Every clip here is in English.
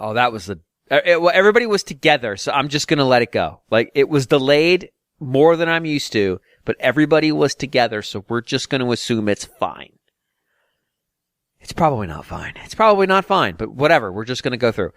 Oh, that was well, everybody was together, so I'm just going to let it go. Like, it was delayed more than I'm used to, but everybody was together, so we're just going to assume it's fine. It's probably not fine. It's probably not fine, but whatever. We're just going to go through.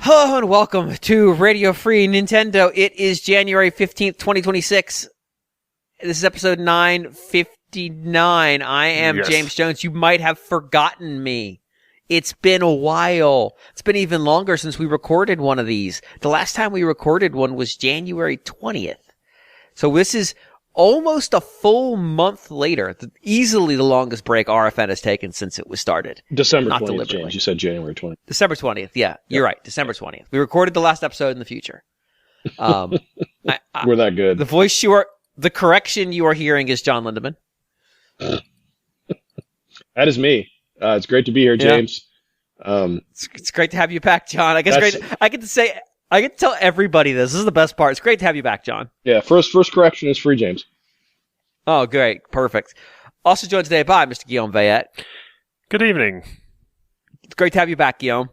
Hello and welcome to Radio Free Nintendo. It is January 15th, 2026. This is episode 959. I am James Jones. You might have forgotten me. It's been a while. It's been even longer since we recorded one of these. The last time we recorded one was January 20th. So this is almost a full month later. Easily the longest break RFN has taken since it was started. December 20th, James. You said January 20th. December 20th, yeah. You're right. December 20th. We recorded the last episode in the future. We're that good. The correction you are hearing is John Lindemann. That is me. It's great to be here, James. Yeah. It's great to have you back, John. I get to tell everybody this. This is the best part. It's great to have you back, John. Yeah, first correction is free, James. Oh, great. Perfect. Also joined today by Mr. Guillaume Vayette. Good evening. It's great to have you back, Guillaume.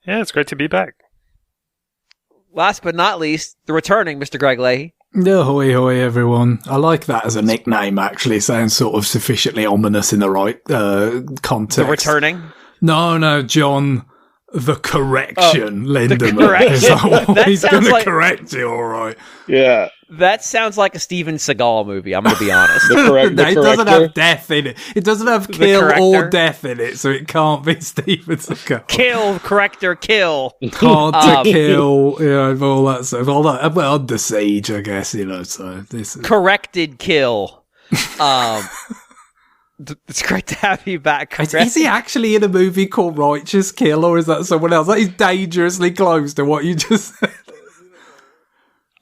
Yeah, it's great to be back. Last but not least, the returning Mr. Greg Leahy. Ahoy, hoy, everyone. I like that as a nickname, actually. Sounds sort of sufficiently ominous in the right context. The returning? No, John. The correction, Lindemann. He's going to correct you, all right. Yeah. That sounds like a Steven Seagal movie, I'm going to be honest. It doesn't have death in it. It doesn't have kill or death in it, so it can't be Steven Seagal. Kill, corrector, kill. Hard to kill, all that stuff. All that, well, Under Siege, I guess, so this is... Corrected kill. It's great to have you back. Is he actually in a movie called Righteous Kill, or is that someone else? That is dangerously close to what you just said.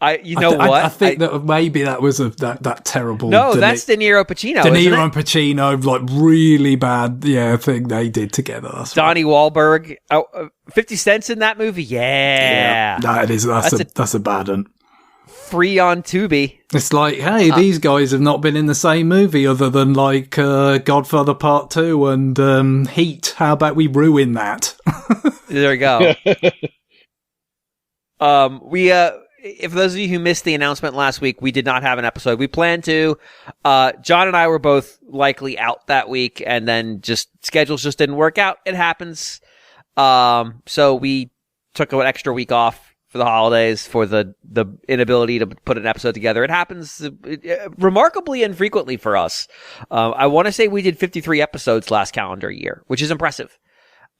I think that maybe that was that terrible. No, that's De Niro Pacino. De Niro and Pacino, like really bad. Yeah, thing they did together. That's Donnie Wahlberg, 50 Cent's in that movie. Yeah. That's a bad one. Free on Tubi. It's like, hey, these guys have not been in the same movie other than like Godfather Part 2 and Heat. How about we ruin that? There we go. For those of you who missed the announcement last week, we did not have an episode. We planned to. John and I were both likely out that week, and then schedules just didn't work out. It happens. So we took an extra week off for the holidays for the inability to put an episode together. It happens remarkably infrequently for us. I want to say we did 53 episodes last calendar year, which is impressive.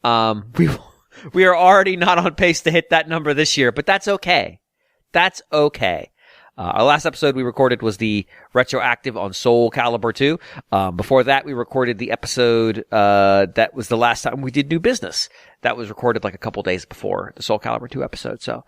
We are already not on pace to hit that number this year, but that's okay. That's okay. Our last episode we recorded was the retroactive on Soul Calibur 2. Before that, we recorded the episode that was the last time we did New Business. That was recorded like a couple days before the Soul Calibur 2 episode. So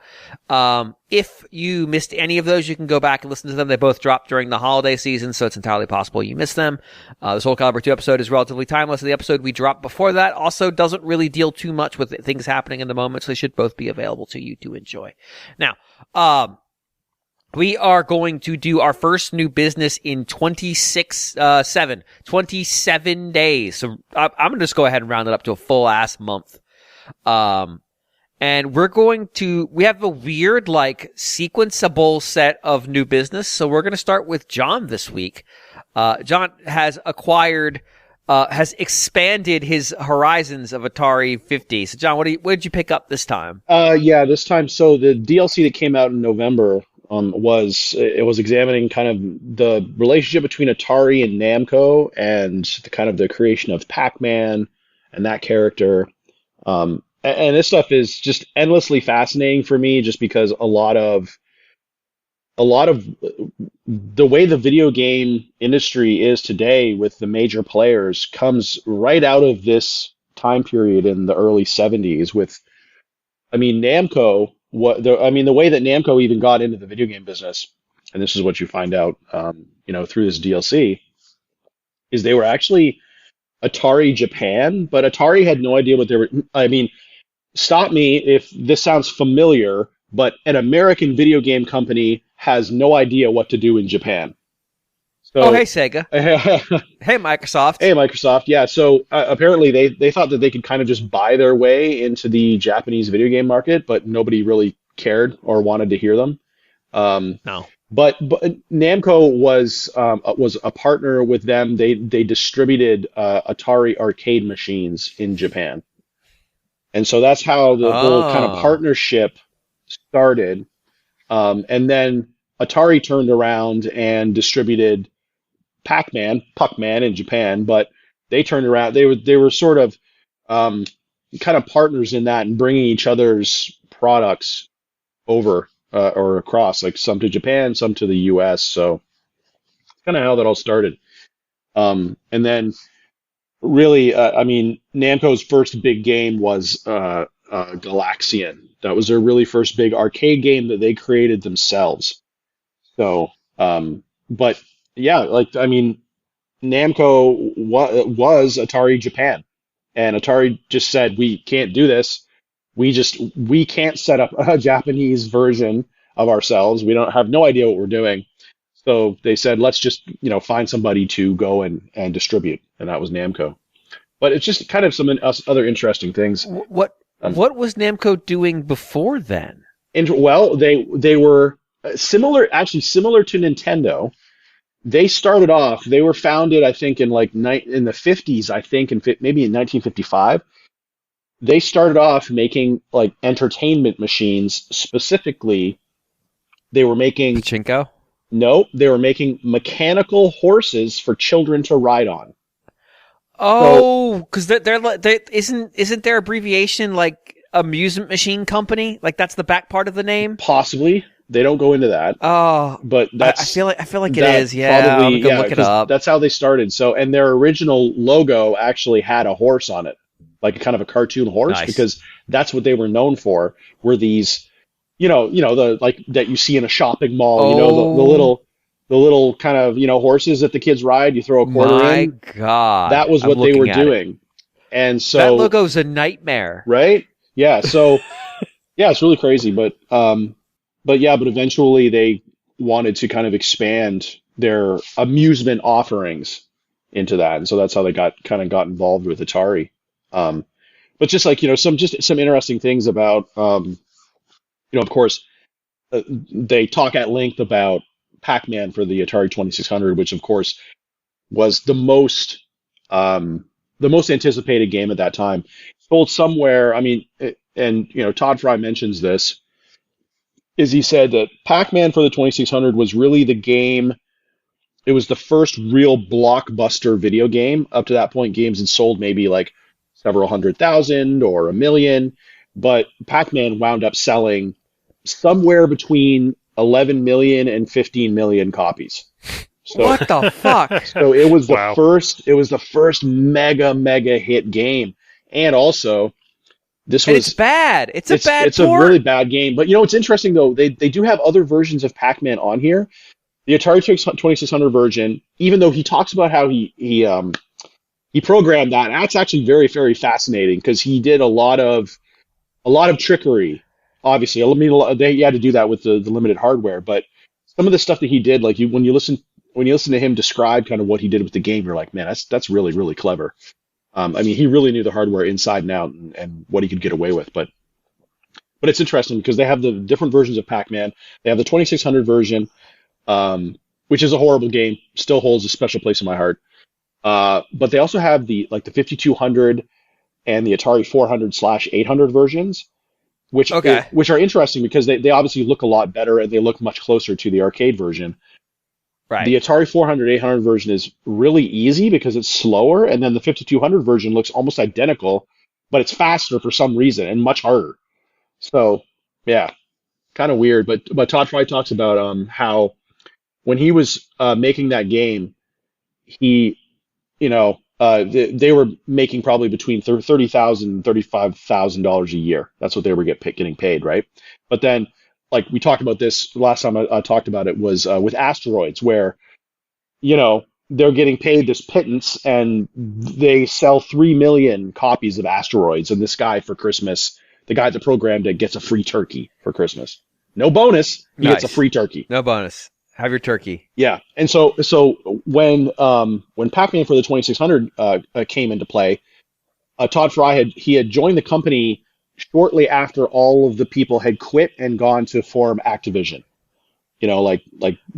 if you missed any of those, you can go back and listen to them. They both dropped during the holiday season, so it's entirely possible you missed them. The Soul Calibur 2 episode is relatively timeless. The episode we dropped before that also doesn't really deal too much with things happening in the moment, so they should both be available to you to enjoy. Now, we are going to do our first New Business in 27 days. So I'm going to just go ahead and round it up to a full ass month. And we have a weird, like, sequenceable set of New Business. So we're going to start with John this week. John has expanded his horizons of Atari 50. So John, what did you pick up this time? This time. So the DLC that came out in November, was examining kind of the relationship between Atari and Namco and the creation of Pac-Man and that character. And this stuff is just endlessly fascinating for me, just because a lot of the way the video game industry is today with the major players comes right out of this time period in the early 70s with, I mean, Namco, the way that Namco even got into the video game business, and this is what you find out, through this DLC, is they were actually Atari Japan, but Atari had no idea what they were. I mean, stop me if this sounds familiar, but an American video game company has no idea what to do in Japan. So, hey Sega. Hey Microsoft. Hey Microsoft. Yeah. So apparently they thought that they could kind of just buy their way into the Japanese video game market, but nobody really cared or wanted to hear them. No. But Namco was a partner with them. They distributed Atari arcade machines in Japan, and so that's how the whole kind of partnership started. And then Atari turned around and distributed Puckman in Japan, but they turned around. They were sort of kind of partners in that and bringing each other's products over or across, like some to Japan, some to the U.S. So that's kind of how that all started. And then really, Namco's first big game was Galaxian. That was their really first big arcade game that they created themselves. So, but yeah, Namco was Atari Japan, and Atari just said, we can't do this. We can't set up a Japanese version of ourselves. We don't have no idea what we're doing. So they said, let's just, find somebody to go and distribute. And that was Namco. But it's just kind of some other interesting things. What was Namco doing before then? Well, they were similar to Nintendo. They started off, they were founded, I think, in the 50s, I think, and maybe in 1955. They started off making like entertainment machines. Specifically, they were making Pachinko? No, they were making mechanical horses for children to ride on. Oh, because isn't their abbreviation like amusement machine company? Like that's the back part of the name? Possibly. They don't go into that. Oh, but I feel like it is. Yeah, I'm gonna look it up. That's how they started. So, and their original logo actually had a horse on it, like a kind of a cartoon horse, because that's what they were known for. Were these, the like that you see in a shopping mall, the little kind of horses that the kids ride. You throw a quarter in. My God, that was what they were doing. And so that logo's a nightmare, right? Yeah. So yeah, it's really crazy, but eventually they wanted to kind of expand their amusement offerings into that, and so that's how they got involved with Atari. But just like some interesting things about of course they talk at length about Pac-Man for the Atari 2600, which of course was the most anticipated game at that time. Sold somewhere, Todd Fry mentions this, is he said that Pac-Man for the 2600 was really the game. It was the first real blockbuster video game. Up to that point, games had sold maybe like several 100,000 or 1 million, but Pac-Man wound up selling somewhere between 11 million and 15 million copies. So, what the fuck? So it was the first mega hit game. And also, it's bad. It's a really bad game. But it's interesting though. They do have other versions of Pac-Man on here. The Atari 2600 version, even though he talks about how he programmed that, that's actually very, very fascinating because he did a lot of trickery. Obviously, he had to do that with the limited hardware. But some of the stuff that he did, like when you listen to him describe kind of what he did with the game, you're like, man, that's really, really clever. He really knew the hardware inside and out and what he could get away with. But it's interesting because they have the different versions of Pac-Man. They have the 2600 version, which is a horrible game, still holds a special place in my heart. But they also have the 5200 and the Atari 400/800 versions, which are interesting because they obviously look a lot better and they look much closer to the arcade version. Right. The Atari 400/800 version is really easy because it's slower, and then the 5200 version looks almost identical, but it's faster for some reason and much harder. So, yeah, kind of weird. But Todd Fry talks about how when he was making that game, he, they were making probably between $30,000 and $35,000 a year. That's what they were getting paid, right? But then, like we talked about this last time I talked about it was with asteroids, where they're getting paid this pittance, and they sell 3 million copies of asteroids, and this guy for Christmas, the guy that programmed it, gets a free turkey for Christmas. No bonus, he gets a free turkey. No bonus. Have your turkey. Yeah, and so when Pac-Man for the 2600 came into play, Todd Fry had joined the company shortly after all of the people had quit and gone to form Activision. Like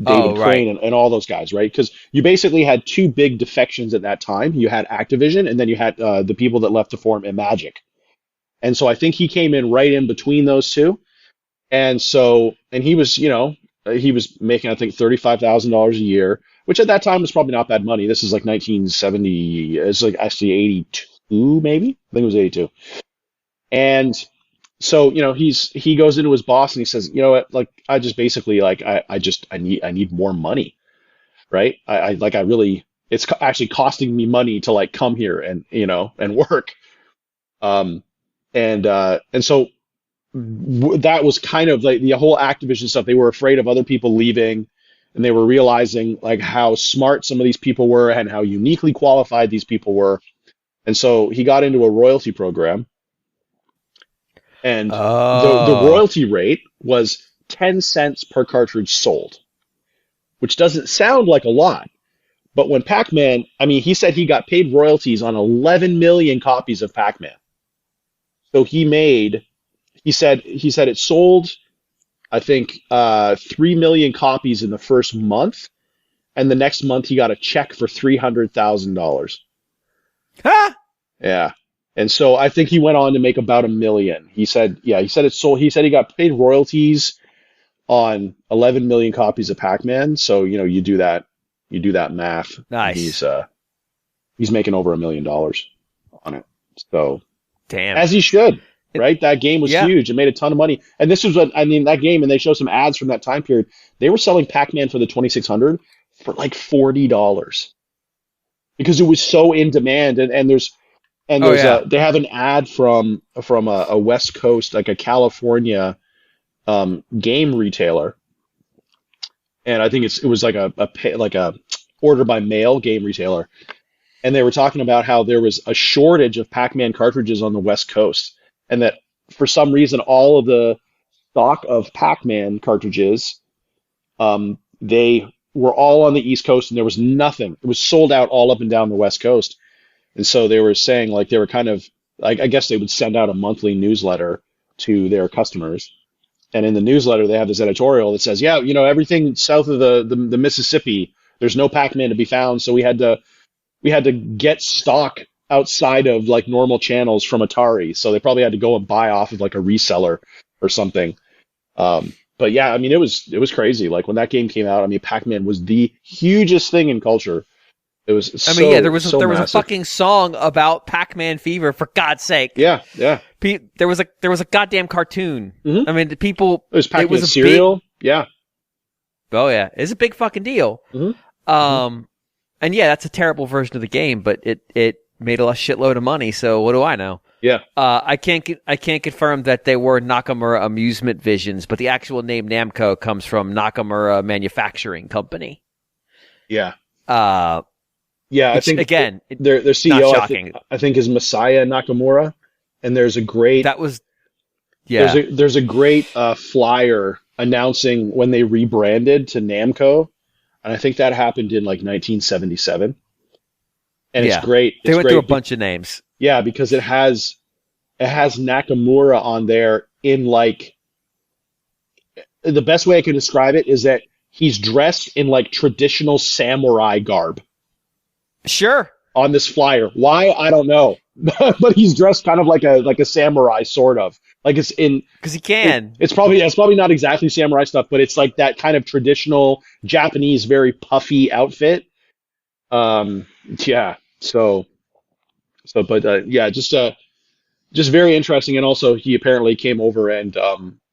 David Crane and all those guys, right? Because you basically had two big defections at that time. You had Activision, and then you had the people that left to form Imagic. And so I think he came in right in between those two, and he was he was making, I think, $35,000 a year, which at that time was probably not bad money. This is like 1970. It's like actually 82, maybe. I think it was 82. And so, he goes into his boss and he says, you know what, like, I just basically, like, I need more money, right? It's actually costing me money to, like, come here and, and work. And so that was kind of like the whole Activision stuff. They were afraid of other people leaving, and they were realizing, like, how smart some of these people were and how uniquely qualified these people were. And so he got into a royalty program. And the royalty rate was 10 cents per cartridge sold, which doesn't sound like a lot. But when Pac-Man, he said he got paid royalties on 11 million copies of Pac-Man. So he said it sold, I think, 3 million copies in the first month. And the next month he got a check for $300,000. Ha! Yeah. And so I think he went on to make about $1 million. He said it sold. He said he got paid royalties on 11 million copies of Pac-Man. So you do that math. Nice. He's making over $1 million on it. So damn, as he should, right? That game was huge. It made a ton of money. And this was that game. And they show some ads from that time period. They were selling Pac-Man for the 2600 for like $40 because it was so in demand. And there's they have an ad from a West Coast, like a California game retailer, and I think it was like a order by mail game retailer, and they were talking about how there was a shortage of Pac-Man cartridges on the West Coast, and that for some reason all of the stock of Pac-Man cartridges, they were all on the East Coast, and there was nothing. It was sold out all up and down the West Coast. And so they were saying, like, they were kind of, like, I guess they would send out a monthly newsletter to their customers. And in the newsletter, they have this editorial that says, everything south of the Mississippi, there's no Pac-Man to be found. So we had to get stock outside of, like, normal channels from Atari. So they probably had to go and buy off of, like, a reseller or something. But yeah, it was crazy. Like, when that game came out, Pac-Man was the hugest thing in culture. It was there was a fucking song about Pac-Man fever, for God's sake. Yeah. There was a goddamn cartoon. Mm-hmm. The people. It was Pac-Man cereal. Yeah. Oh yeah, it's a big fucking deal. Mm-hmm. And yeah, that's a terrible version of the game, but it made a shitload of money. So what do I know? Yeah. I can't confirm that they were Nakamura Amusement Visions, but the actual name Namco comes from Nakamura Manufacturing Company. Yeah. Yeah, I think again, their CEO, not shocking. I think is Masaya Nakamura, and there's a great there's a great flyer announcing when they rebranded to Namco, and I think that happened in like 1977. And it's great. They went through a bunch of names. Yeah, because it has Nakamura on there in, like, the best way I can describe it is that he's dressed in, like, traditional samurai garb. Sure. On this flyer. Why? I don't know. But he's dressed kind of like a samurai, sort of. Like, it's in... Because he can. It's probably not exactly samurai stuff, but it's like that kind of traditional Japanese, very puffy outfit. Yeah. Just very interesting. And also, he apparently came over and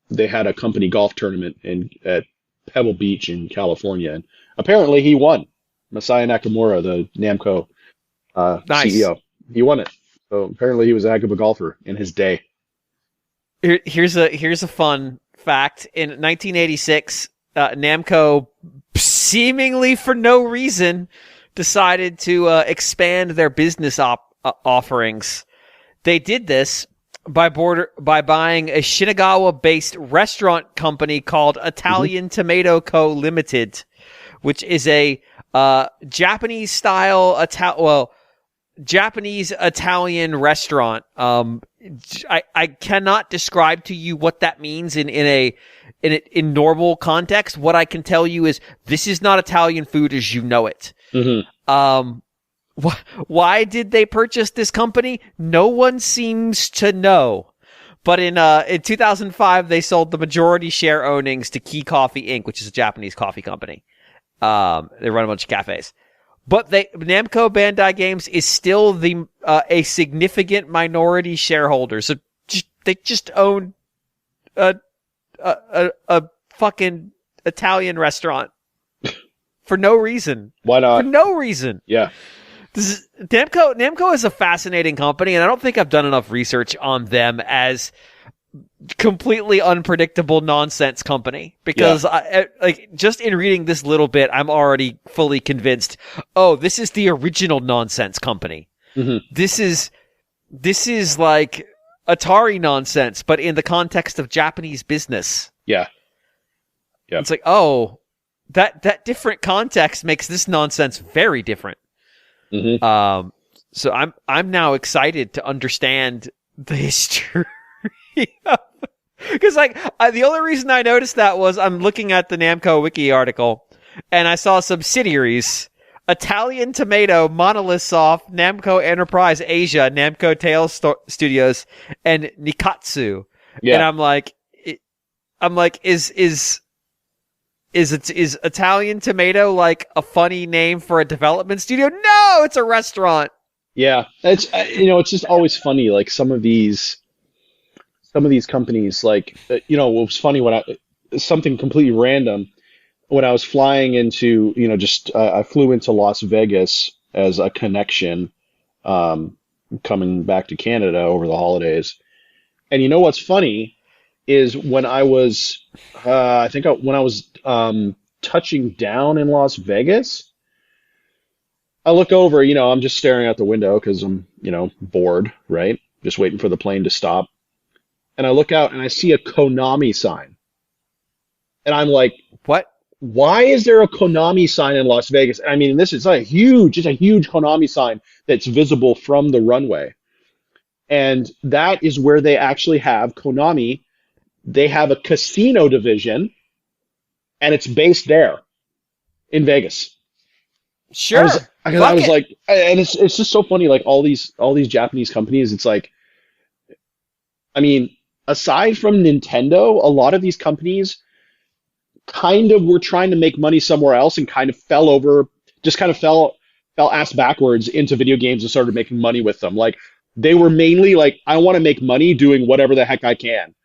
they had a company golf tournament at Pebble Beach in California, and apparently he won. Masaya Nakamura, the Namco Nice. CEO. He won it. So apparently he was a heck of a golfer in his day. Here's a fun fact. In 1986, Namco, seemingly for no reason, decided to expand their business offerings. They did this by buying a Shinagawa-based restaurant company called Italian Tomato Co. Limited, which is a Japanese-style Japanese-Italian restaurant. I cannot describe to you what that means in normal context. What I can tell you is this is not Italian food as you know it. Why did they purchase this company? No one seems to know. But in 2005, they sold the majority share ownings to Key Coffee Inc., which is a Japanese coffee company. They run a bunch of cafes. But Namco Bandai Games is still a significant minority shareholder. So they just own a fucking Italian restaurant for no reason. Why not? For no reason. Yeah. Namco is a fascinating company, and I don't think I've done enough research on them as completely unpredictable nonsense company, because just in reading this little bit, I'm already fully convinced. Oh, this is the original nonsense company. This is like Atari nonsense, but in the context of Japanese business. Yeah. It's like, oh, that different context makes this nonsense very different. So I'm now excited to understand the history. Because the only reason I noticed that was I'm looking at the Namco Wiki article, and I saw subsidiaries: Italian Tomato, Monolith Soft, Namco Enterprise Asia, Namco Tales Studios, and Nikatsu. And I'm like, is Italian Tomato like a funny name for a development studio? No, it's a restaurant. Yeah, it's it's just always funny. Like some of these companies, like it was funny when something completely random when I was flying into I flew into Las Vegas as a connection, coming back to Canada over the holidays, and what's funny is when I was touching down in Las Vegas, I look over, I'm just staring out the window because I'm, bored, right? Just waiting for the plane to stop. And I look out and I see a Konami sign. And I'm like, what? Why is there a Konami sign in Las Vegas? I mean, it's a huge Konami sign that's visible from the runway. And that is where they actually have Konami. They have a casino division, and it's based there in Vegas. Sure. I was like, and it's just so funny, like all these Japanese companies, it's like, I mean, aside from Nintendo, a lot of these companies kind of were trying to make money somewhere else and kind of fell ass backwards into video games and started making money with them. Like they were mainly like, I want to make money doing whatever the heck I can.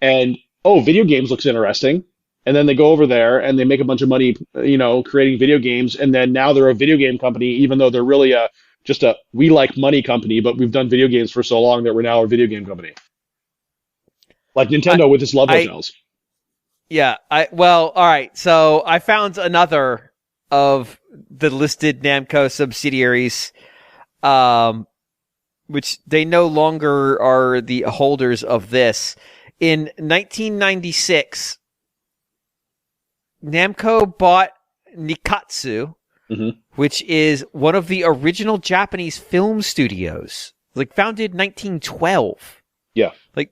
And, video games looks interesting. And then they go over there and they make a bunch of money, creating video games. And then now they're a video game company, even though they're really just a we like money company, but we've done video games for so long that we're now a video game company. Like Nintendo with its love hotels. Yeah. All right. So I found another of the listed Namco subsidiaries, which they no longer are the holders of this. In 1996, Namco bought Nikatsu, which is one of the original Japanese film studios, like founded in 1912. Yeah. Like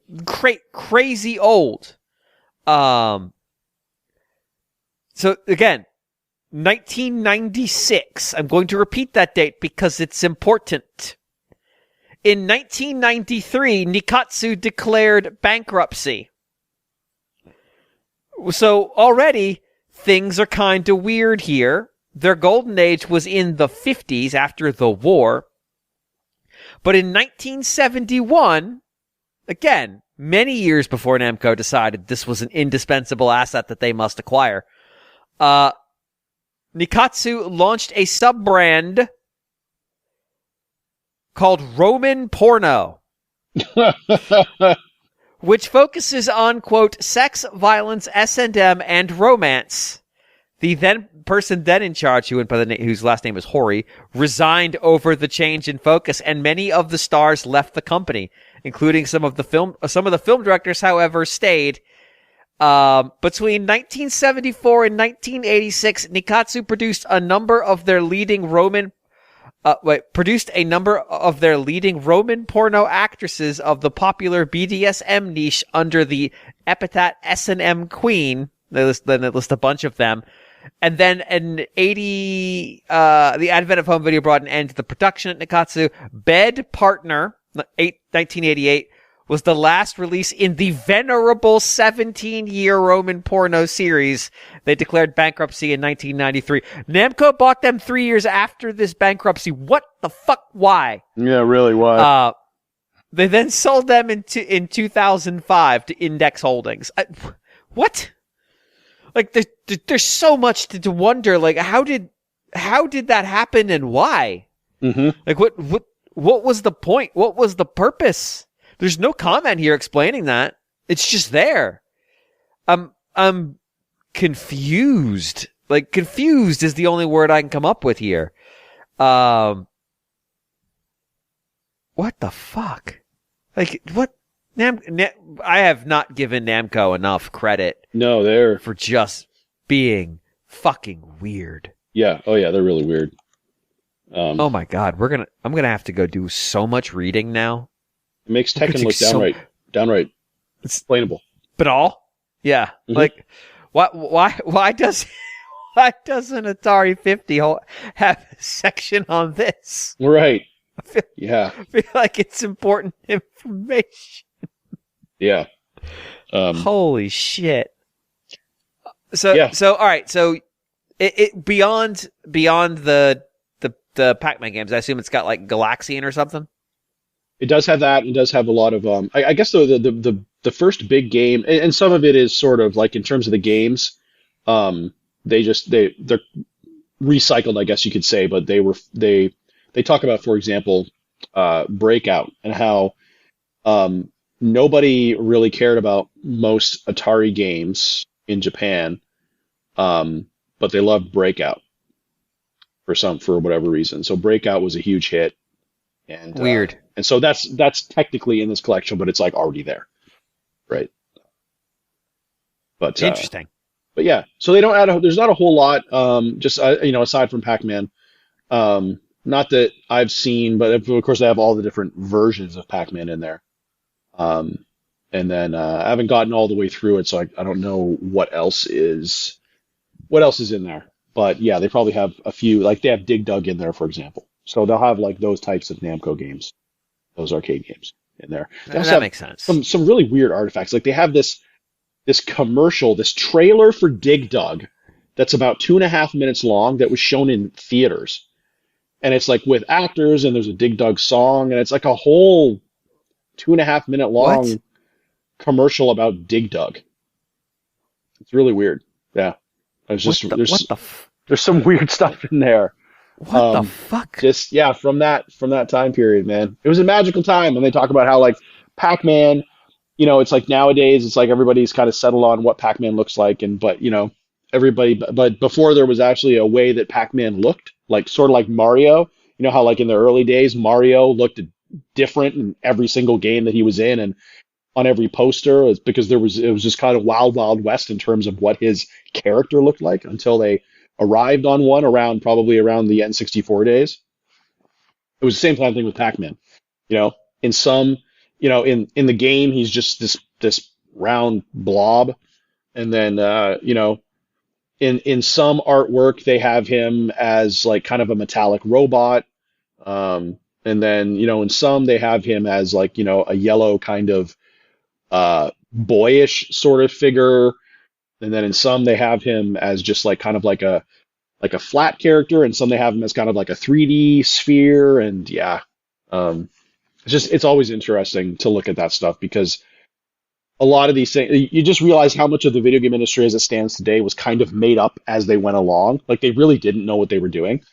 crazy old. So again, 1996. I'm going to repeat that date because it's important. In 1993, Nikatsu declared bankruptcy. So already things are kind of weird here. Their golden age was in the 50s after the war. But in 1971, again, many years before Namco decided this was an indispensable asset that they must acquire, Nikatsu launched a sub-brand called Roman Porno, which focuses on, quote, sex, violence, S&M, and romance. The person in charge, who went by whose last name is Horace, resigned over the change in focus, and many of the stars left the company, including some of the film directors, however, stayed. Between 1974 and 1986, Nikatsu produced a number of their leading Roman porno actresses of the popular BDSM niche under the epithet S&M Queen. They list a bunch of them. And then in the advent of home video brought an end to the production at Nikatsu. Bed Partner, 1988, was the last release in the venerable 17-year Roman porno series. They declared bankruptcy in 1993. Namco bought them 3 years after this bankruptcy. What the fuck? Why? Yeah, really, why? They then sold them in 2005 to Index Holdings. What? Like, there's so much to wonder. Like, how did that happen and why? Mm-hmm. Like, what was the point? What was the purpose? There's no comment here explaining that. It's just there. I'm confused. Like, confused is the only word I can come up with here. What the fuck? Like, what? I have not given Namco enough credit. No, they're for just being fucking weird. Yeah. Oh yeah, they're really weird. Oh my god, I'm gonna have to go do so much reading now. It makes Tekken look downright explainable. But all? Yeah. Mm-hmm. Like, why doesn't Atari 50 have a section on this? Right. I feel like it's important information. Yeah. Holy shit. So all right. So it beyond the Pac-Man games, I assume it's got like Galaxian or something. It does have that. It does have a lot of I guess the first big game, and some of it is sort of like in terms of the games, they're recycled, I guess you could say, but they talk about, for example, Breakout, and how nobody really cared about most Atari games in Japan, but they loved Breakout for whatever reason. So Breakout was a huge hit. And weird. And so that's technically in this collection, but it's like already there, right? But interesting. But yeah, so they don't add. There's not a whole lot. Aside from Pac-Man, not that I've seen, but of course they have all the different versions of Pac-Man in there. And then I haven't gotten all the way through it, so I don't know what else is in there. But yeah, they probably have a few. Like they have Dig Dug in there, for example. So they'll have like those types of Namco games, those arcade games in there. That makes sense. Some really weird artifacts. Like they have this commercial, this trailer for Dig Dug that's about 2.5 minutes long that was shown in theaters. And it's like with actors, and there's a Dig Dug song, and it's like a whole 2.5 minute long commercial about Dig Dug. It's really weird. Yeah. There's some weird stuff in there. What the fuck? Just from that time period, man. It was a magical time, and they talk about how like Pac-Man, it's like nowadays it's like everybody's kind of settled on what Pac-Man looks like, but before there was actually a way that Pac-Man looked, like sort of like Mario. You know how like in the early days Mario looked different in every single game that he was in, and on every poster, it's because it was just kind of wild west in terms of what his character looked like until they arrived on one probably around the N64 days. It was the same kind of thing with Pac-Man. In some, in the game, he's just this round blob. And then, in some artwork, they have him as like kind of a metallic robot. And then, in some, they have him as like, a yellow kind of boyish sort of figure. And then in some, they have him as just like kind of like a flat character, and some they have him as kind of like a 3D sphere. And yeah, it's always interesting to look at that stuff, because a lot of these things, you just realize how much of the video game industry as it stands today was kind of made up as they went along. Like they really didn't know what they were doing.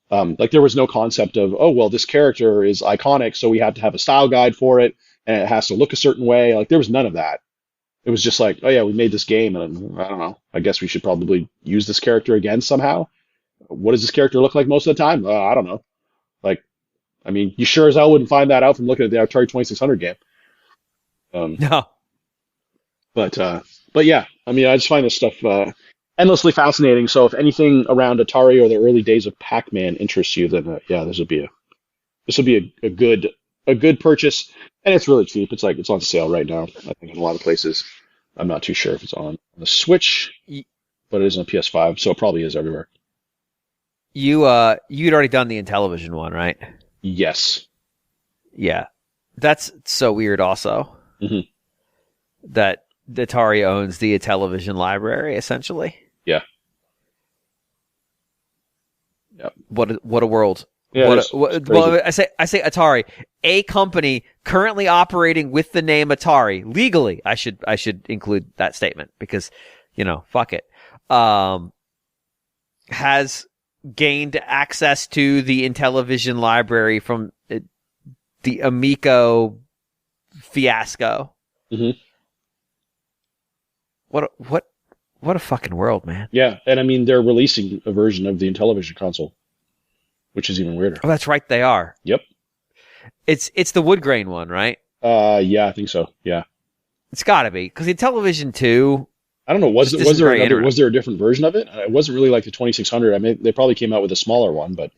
Like there was no concept of, oh, well, this character is iconic, so we have to have a style guide for it, and it has to look a certain way. Like there was none of that. It was just like, oh yeah, we made this game, and I don't know. I guess we should probably use this character again somehow. What does this character look like most of the time? I don't know. Like, I mean, you sure as hell wouldn't find that out from looking at the Atari 2600 game. No. But yeah, I mean, I just find this stuff endlessly fascinating. So if anything around Atari or the early days of Pac-Man interests you, then yeah, this would be a good purchase, and it's really cheap. It's on sale right now. I think in a lot of places. I'm not too sure if it's on the Switch, but it is on PS5, so it probably is everywhere. You'd already done the Intellivision one, right? Yes. Yeah. That's so weird also. Mm-hmm. That Atari owns the Intellivision library, essentially. Yeah. Yep. What a world. Yeah, Well, I say Atari, a company currently operating with the name Atari legally. I should include that statement because, fuck it. Has gained access to the Intellivision library from the Amico fiasco. Mm-hmm. What a fucking world, man. Yeah, and I mean they're releasing a version of the Intellivision console, which is even weirder. Oh, that's right, they are. Yep. It's the wood grain one, right? Yeah, I think so. Yeah. It's got to be because the Intellivision 2. I don't know. Was there a different version of it? It wasn't really like the 2600. I mean, they probably came out with a smaller one, but.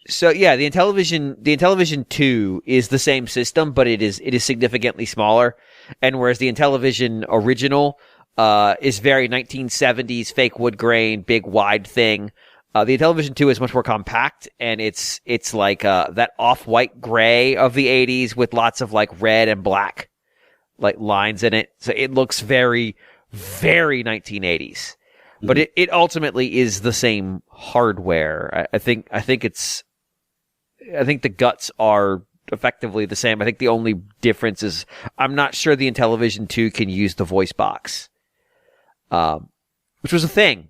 So yeah, the Intellivision 2 is the same system, but it is significantly smaller. And whereas the Intellivision original is very 1970s fake wood grain, big wide thing. The Intellivision 2 is much more compact, and it's like that off-white gray of the 80s with lots of like red and black like lines in it. So it looks very, very 1980s. Mm-hmm. But it ultimately is the same hardware. I think the guts are effectively the same. I think the only difference is I'm not sure the Intellivision 2 can use the voice box, which was a thing.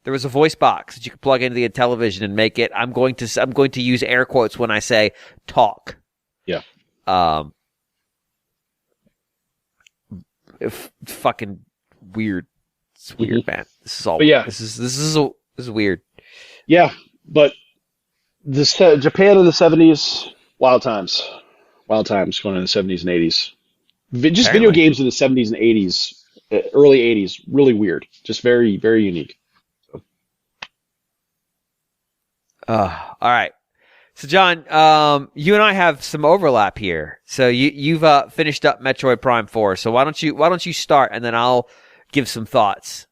There was a voice box that you could plug into the Intellivision and make it. I'm going to use air quotes when I say talk. Yeah. Fucking weird. It's weird, man. This is all. But yeah. This is weird. Yeah, but Japan in the 70s, wild times going in the 70s and 80s. Just video games in the 70s and 80s, early 80s, really weird. Just very, very unique. All right. So John, you and I have some overlap here. So you've finished up Metroid Prime 4. So why don't you start and then I'll give some thoughts.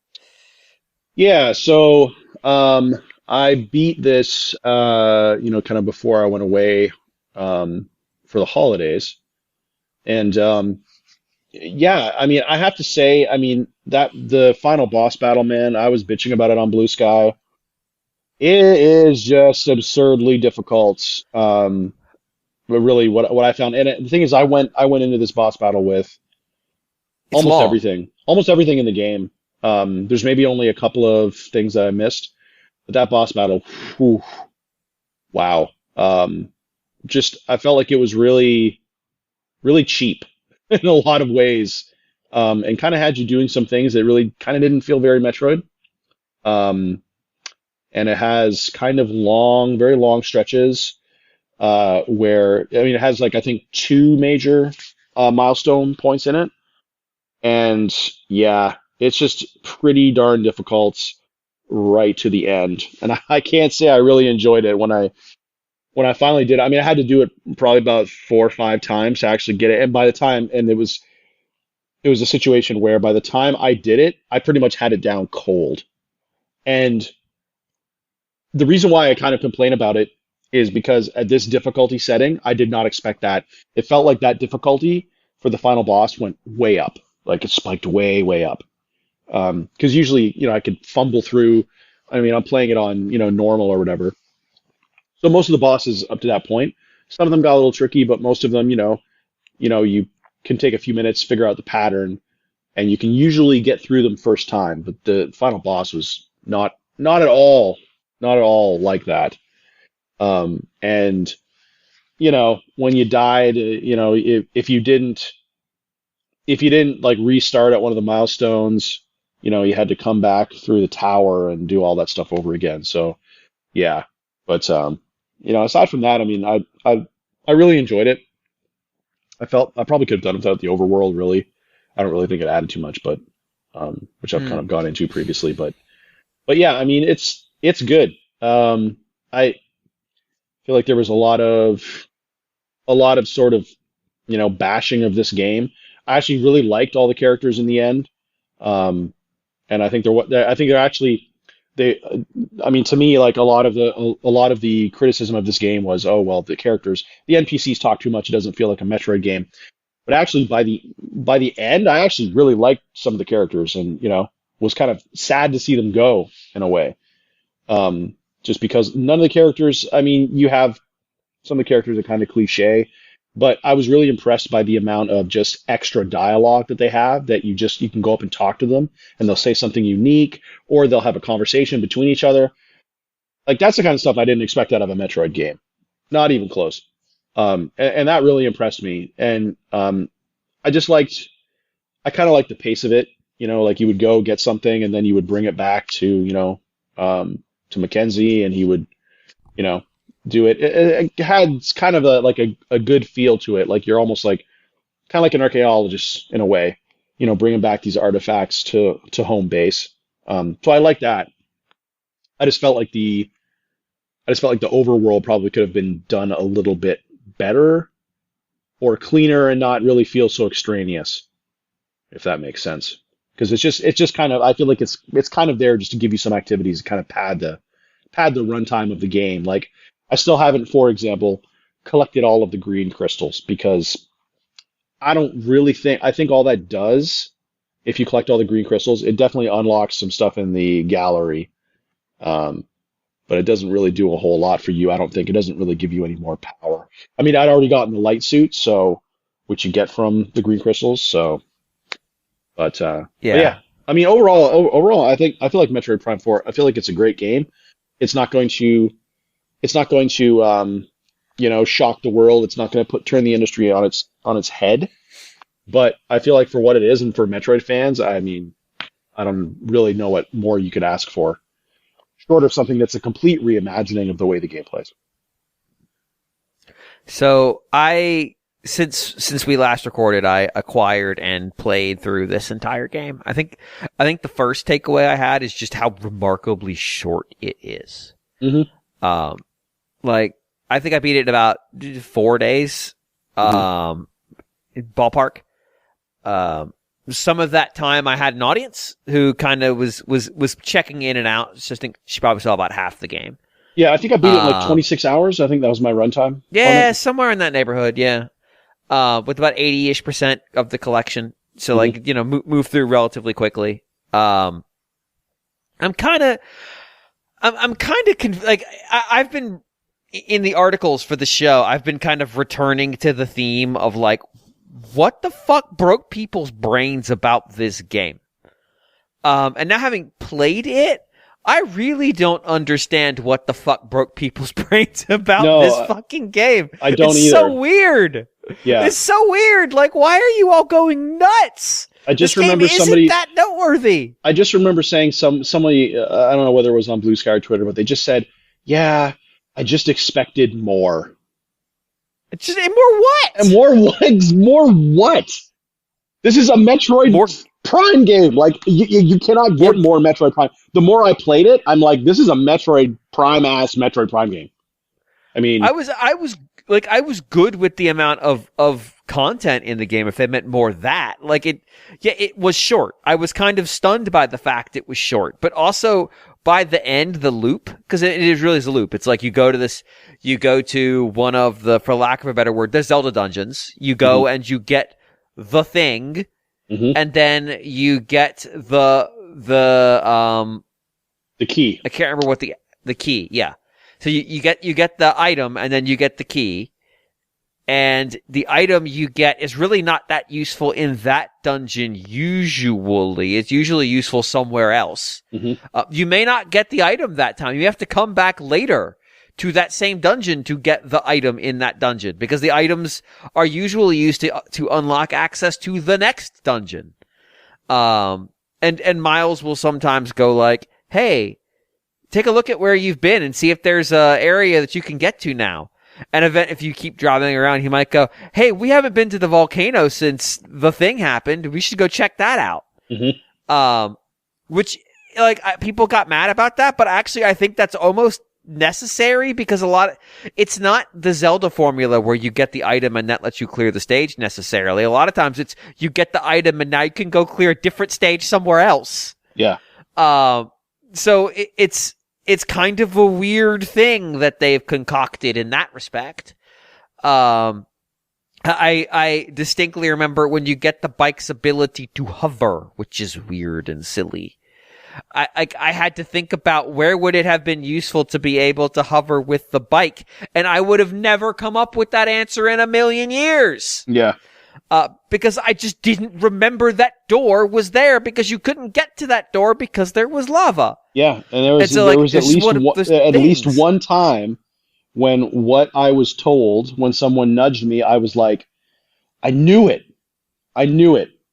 Yeah, so I beat this kind of before I went away for the holidays. And yeah, I mean, I have to say, I mean, that the final boss battle, man, I was bitching about it on Blue Sky. It is just absurdly difficult. But really, what I found, and the thing is, I went into this boss battle with almost everything in the game. There's maybe only a couple of things that I missed, but that boss battle, whew, wow. Just I felt like it was really, really cheap in a lot of ways, and kind of had you doing some things that really kind of didn't feel very Metroid. And it has kind of very long stretches where, I mean, it has like, I think 2 major milestone points in it. And yeah, it's just pretty darn difficult right to the end. And I can't say I really enjoyed it when I finally did it. I mean, I had to do it probably about 4 or 5 times to actually get it. And by the time, and it was a situation where by the time I did it, I pretty much had it down cold. And the reason why I kind of complain about it is because at this difficulty setting, I did not expect that. It felt like that difficulty for the final boss went way up. Like it spiked way, way up. Because usually, I could fumble through. I mean, I'm playing it on, normal or whatever. So most of the bosses up to that point, some of them got a little tricky, but most of them, you can take a few minutes, figure out the pattern, and you can usually get through them first time. But the final boss was not at all like that. And when you died, if you didn't like restart at one of the milestones, you had to come back through the tower and do all that stuff over again. So yeah, but aside from that, I mean, I really enjoyed it. I felt I probably could have done without the overworld. Really, I don't really think it added too much, but which I've kind of gone into previously. But yeah, I mean, it's good. I feel like there was a lot of sort of bashing of this game. I actually really liked all the characters in the end, and I think they're actually I mean, to me, like a lot of the criticism of this game was, oh well, the NPCs talk too much. It doesn't feel like a Metroid game. But actually, by the end, I actually really liked some of the characters, and was kind of sad to see them go in a way. Just because none of the characters, I mean, you have some of the characters are kind of cliche, but I was really impressed by the amount of just extra dialogue that they have, that you can go up and talk to them and they'll say something unique, or they'll have a conversation between each other. Like, that's the kind of stuff I didn't expect out of a Metroid game. Not even close. And that really impressed me. And I kind of liked the pace of it. Like you would go get something and then you would bring it back to Mackenzie, and he would, do it. It had kind of a good feel to it. Like you're almost kind of like an archaeologist in a way, bringing back these artifacts to home base. So I like that. I just felt like the overworld probably could have been done a little bit better or cleaner and not really feel so extraneous, if that makes sense. Because it's just kind of, I feel like it's kind of there just to give you some activities to kind of pad the runtime of the game. Like, I still haven't, for example, collected all of the green crystals, because I think all that does, if you collect all the green crystals, it definitely unlocks some stuff in the gallery. But it doesn't really do a whole lot for you. I don't think it doesn't really give you any more power. I mean, I'd already gotten the light suit, which you get from the green crystals. So, but yeah. I mean, overall, I feel like Metroid Prime 4. I feel like it's a great game. It's not going to shock the world. It's not going to turn the industry on its head. But I feel like for what it is, and for Metroid fans, I mean, I don't really know what more you could ask for, short of something that's a complete reimagining of the way the game plays. So since we last recorded, I acquired and played through this entire game. I think the first takeaway I had is just how remarkably short it is. Mm-hmm. I think I beat it in about 4 days. Ballpark. Some of that time I had an audience who kind of was checking in and out. So I think she probably saw about half the game. Yeah, I think I beat it in 26 hours. I think that was my runtime. Yeah, somewhere in that neighborhood. Yeah. With about 80-ish% of the collection. So move through relatively quickly. I've been in the articles for the show, I've been kind of returning to the theme of what the fuck broke people's brains about this game? And now having played it, I really don't understand what the fuck broke people's brains about this fucking game. I don't either. It's so weird. Yeah. It's so weird. Why are you all going nuts? I just this remember game somebody. Isn't that noteworthy? I just remember saying somebody. I don't know whether it was on Blue Sky or Twitter, but they just said, "Yeah, I just expected more." And more what? And more what? This is a Metroid Prime game. You cannot get more Metroid Prime. The more I played it, I'm like, this is a Metroid Prime-ass Metroid Prime game. I mean, I was good with the amount of content in the game if they meant more that. It was short. I was kind of stunned by the fact it was short, but also by the end, the loop, because it is really a loop. It's you go to one of the, for lack of a better word, the Zelda dungeons. You go and you get the thing, and then you get the key. I can't remember what the key. Yeah. So you get the item, and then you get the key. And the item you get is really not that useful in that dungeon usually. It's usually useful somewhere else. You may not get the item that time. You have to come back later to that same dungeon to get the item in that dungeon, because the items are usually used to unlock access to the next dungeon. And Miles will sometimes go like, hey, take a look at where you've been and see if there's a area that you can get to now. And if you keep driving around, he might go, hey, we haven't been to the volcano since the thing happened. We should go check that out. Mm-hmm. Which, like, people got mad about that, but actually I think that's almost necessary, because it's not the Zelda formula where you get the item and that lets you clear the stage necessarily. A lot of times it's you get the item and now you can go clear a different stage somewhere else. Yeah. So it's kind of a weird thing that they've concocted in that respect. I distinctly remember when you get the bike's ability to hover, which is weird and silly. I had to think about where would it have been useful to be able to hover with the bike, and I would have never come up with that answer in a million years. Yeah. Because I just didn't remember that door was there, because you couldn't get to that door because there was lava. Yeah, and there was at least one time when what I was told when someone nudged me, I was like, I knew it.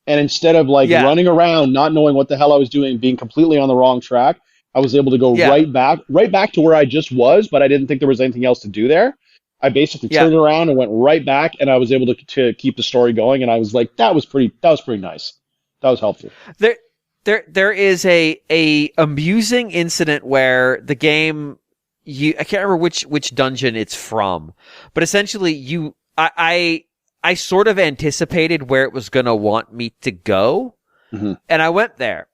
And instead of running around, not knowing what the hell I was doing, being completely on the wrong track, I was able to go right back to where I just was, but I didn't think there was anything else to do there. I basically turned around and went right back, and I was able to keep the story going. And I was like, that was pretty nice. That was helpful. There is a amusing incident where the game, I can't remember which dungeon it's from, but essentially I sort of anticipated where it was going to want me to go, and I went there,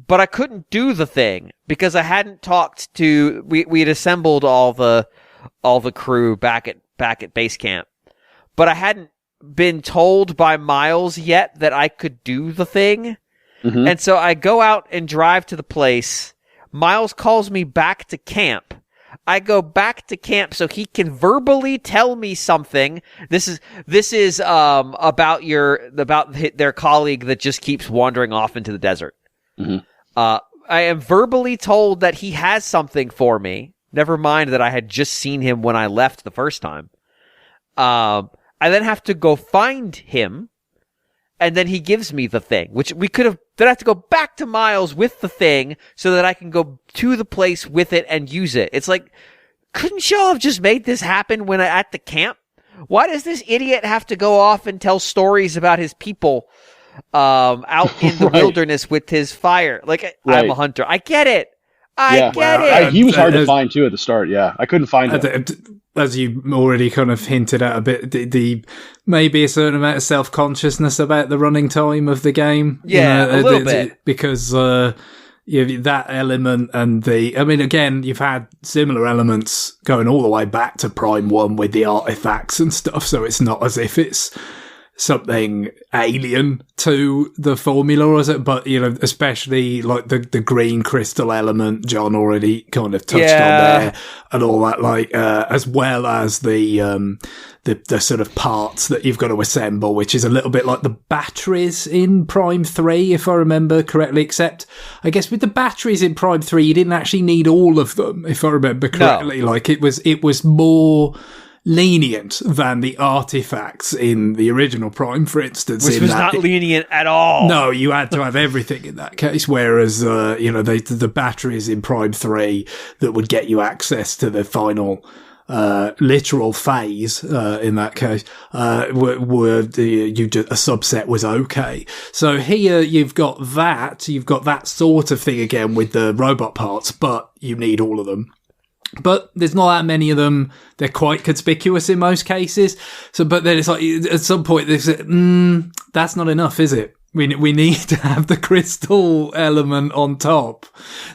but I couldn't do the thing because I hadn't talked to. We had assembled all the crew back at base camp, but I hadn't been told by Miles yet that I could do the thing, and so I go out and drive to the place. Miles calls me back to camp. I go back to camp so he can verbally tell me something. This is about their colleague that just keeps wandering off into the desert. I am verbally told that he has something for me. Never mind that I had just seen him when I left the first time. I then have to go find him, and then he gives me the thing, which we could have. Then I have to go back to Miles with the thing so that I can go to the place with it and use it. It's like, couldn't y'all have just made this happen at the camp? Why does this idiot have to go off and tell stories about his people out in the wilderness with his fire? Like, I'm a hunter. I get it. I get it. He was hard to find too at the start. Yeah, I couldn't find him. As you already kind of hinted at a bit, the maybe a certain amount of self-consciousness about the running time of the game. Yeah, a little bit. Because that element and again, you've had similar elements going all the way back to Prime 1 with the artifacts and stuff, so it's not as if it's something alien to the formula, is it? But especially like the green crystal element, John already kind of touched on there, and all that, as well as the sort of parts that you've got to assemble, which is a little bit like the batteries in Prime 3, if I remember correctly. Except, I guess with the batteries in Prime 3, you didn't actually need all of them, if I remember correctly. No. Like it was more lenient than the artifacts in the original Prime, for instance. Which was not lenient at all. No, you had to have everything in that case, whereas, the batteries in Prime 3 that would get you access to the final literal phase, in that case, a subset was okay. So here you've got that sort of thing again with the robot parts, but you need all of them. But there's not that many of them. They're quite conspicuous in most cases. So, but then it's like, at some point, they say, that's not enough, is it? We need to have the crystal element on top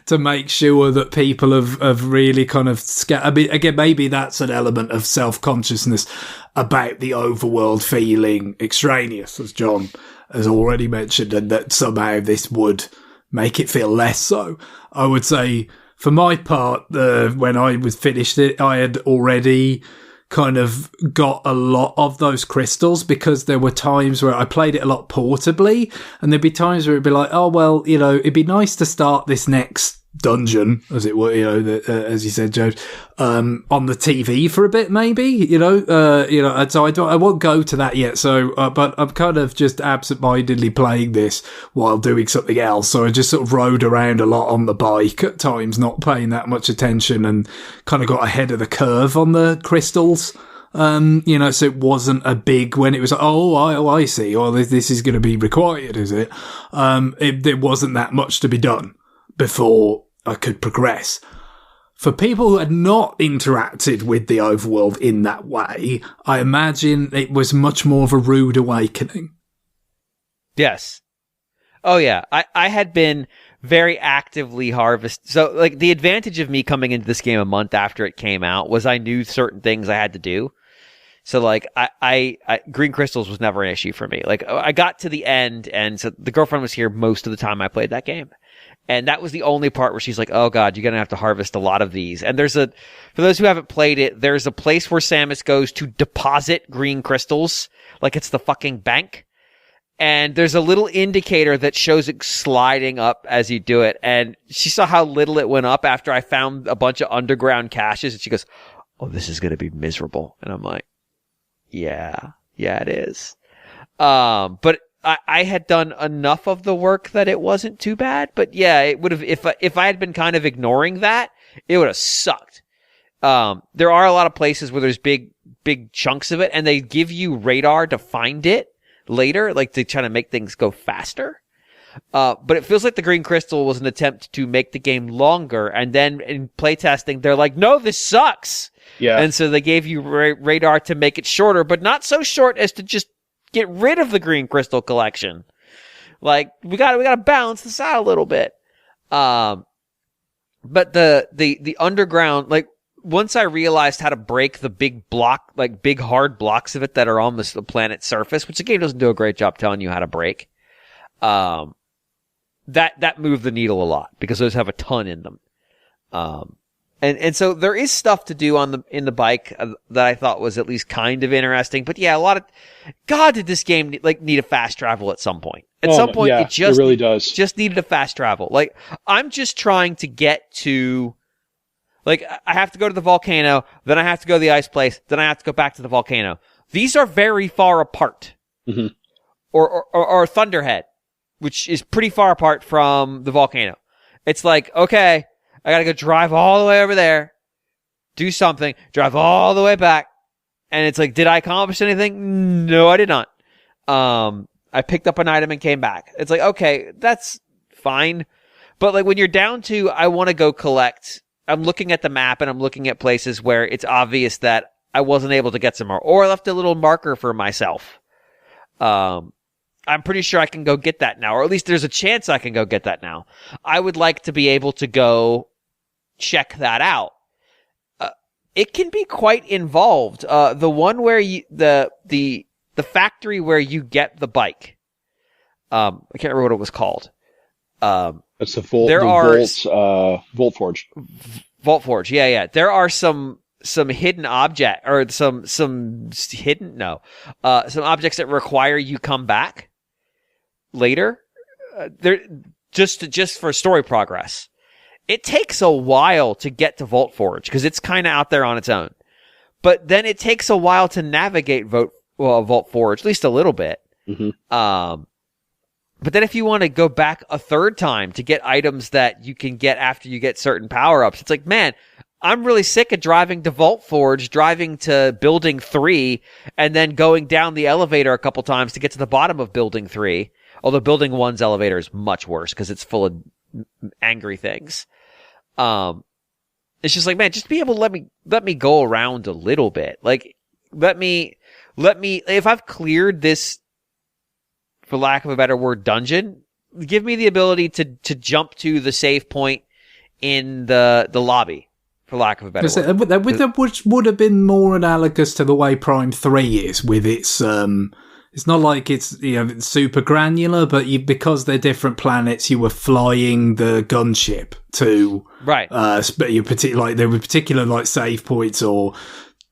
to make sure that people have really kind of again, maybe that's an element of self-consciousness about the overworld feeling extraneous, as John has already mentioned, and that somehow this would make it feel less so. I would say, for my part, when I was finished it, I had already kind of got a lot of those crystals, because there were times where I played it a lot portably, and there'd be times where it'd be like, oh, well, it'd be nice to start this next dungeon, as it were, as you said, Joe, on the TV for a bit, maybe, and so I won't go to that yet. So, but I'm kind of just absent-mindedly playing this while doing something else. So I just sort of rode around a lot on the bike at times, not paying that much attention, and kind of got ahead of the curve on the crystals. So it wasn't a big, when it was like, I see, this is going to be required, is it? There wasn't that much to be done before I could progress. For people who had not interacted with the overworld in that way, I imagine it was much more of a rude awakening. Yes. Oh, yeah. I had been very actively harvesting. So, like, the advantage of me coming into this game a month after it came out was I knew certain things I had to do. So, like, I green crystals was never an issue for me. Like, I got to the end, and so the girlfriend was here most of the time I played that game. And that was the only part where she's like, oh god, you're going to have to harvest a lot of these. And for those who haven't played it, there's a place where Samus goes to deposit green crystals, like it's the fucking bank. And there's a little indicator that shows it sliding up as you do it. And she saw how little it went up after I found a bunch of underground caches. And she goes, oh, this is going to be miserable. And I'm like, yeah, it is. But I had done enough of the work that it wasn't too bad, but yeah, it would have, if I had been kind of ignoring that, it would have sucked. There are a lot of places where there's big chunks of it, and they give you radar to find it later, like to try to make things go faster. But it feels like the green crystal was an attempt to make the game longer, and then in playtesting, they're like, no, this sucks. Yeah. And so they gave you radar to make it shorter, but not so short as to just get rid of the green crystal collection. Like, we gotta balance this out a little bit. But the underground, like, once I realized how to break the big hard blocks of it that are on the planet's surface, which the game doesn't do a great job telling you how to break, that moved the needle a lot, because those have a ton in them. And so there is stuff to do in the bike that I thought was at least kind of interesting. But yeah, God, did this game need a fast travel at some point? At some point, yeah, it really does. Just needed a fast travel. Like, I'm just trying to get to, like, I have to go to the volcano, then I have to go to the ice place, then I have to go back to the volcano. These are very far apart. Mm-hmm. Or Thunderhead, which is pretty far apart from the volcano. It's like, okay, I gotta go drive all the way over there, do something, drive all the way back, and it's like, did I accomplish anything? No, I did not. I picked up an item and came back. It's like, okay, that's fine. But like, when you're down to, I want to go collect, I'm looking at the map and I'm looking at places where it's obvious that I wasn't able to get somewhere, or I left a little marker for myself. I'm pretty sure I can go get that now, or at least there's a chance I can go get that now. I would like to be able to go check that out. It can be quite involved. The one where the factory where you get the bike. I can't remember what it was called. That's the Volt Forge. Volt Forge. Yeah. There are some hidden object, or some objects that require you come back later. They're just for story progress. It takes a while to get to Volt Forge because it's kind of out there on its own. But then it takes a while to navigate Volt Forge, at least a little bit. Mm-hmm. But then if you want to go back a third time to get items that you can get after you get certain power-ups, it's like, man, I'm really sick of driving to Volt Forge, driving to Building 3, and then going down the elevator a couple times to get to the bottom of Building 3. Although Building 1's elevator is much worse because it's full of angry things. It's just like, man, just be able to let me go around a little bit. Like, let me, if I've cleared this, for lack of a better word, dungeon, give me the ability to jump to the save point in the lobby, for lack of a better word. Which would have been more analogous to the way Prime 3 is with its, it's not like it's, it's super granular, but because they're different planets, you were flying the gunship to, right. There were particular like save points or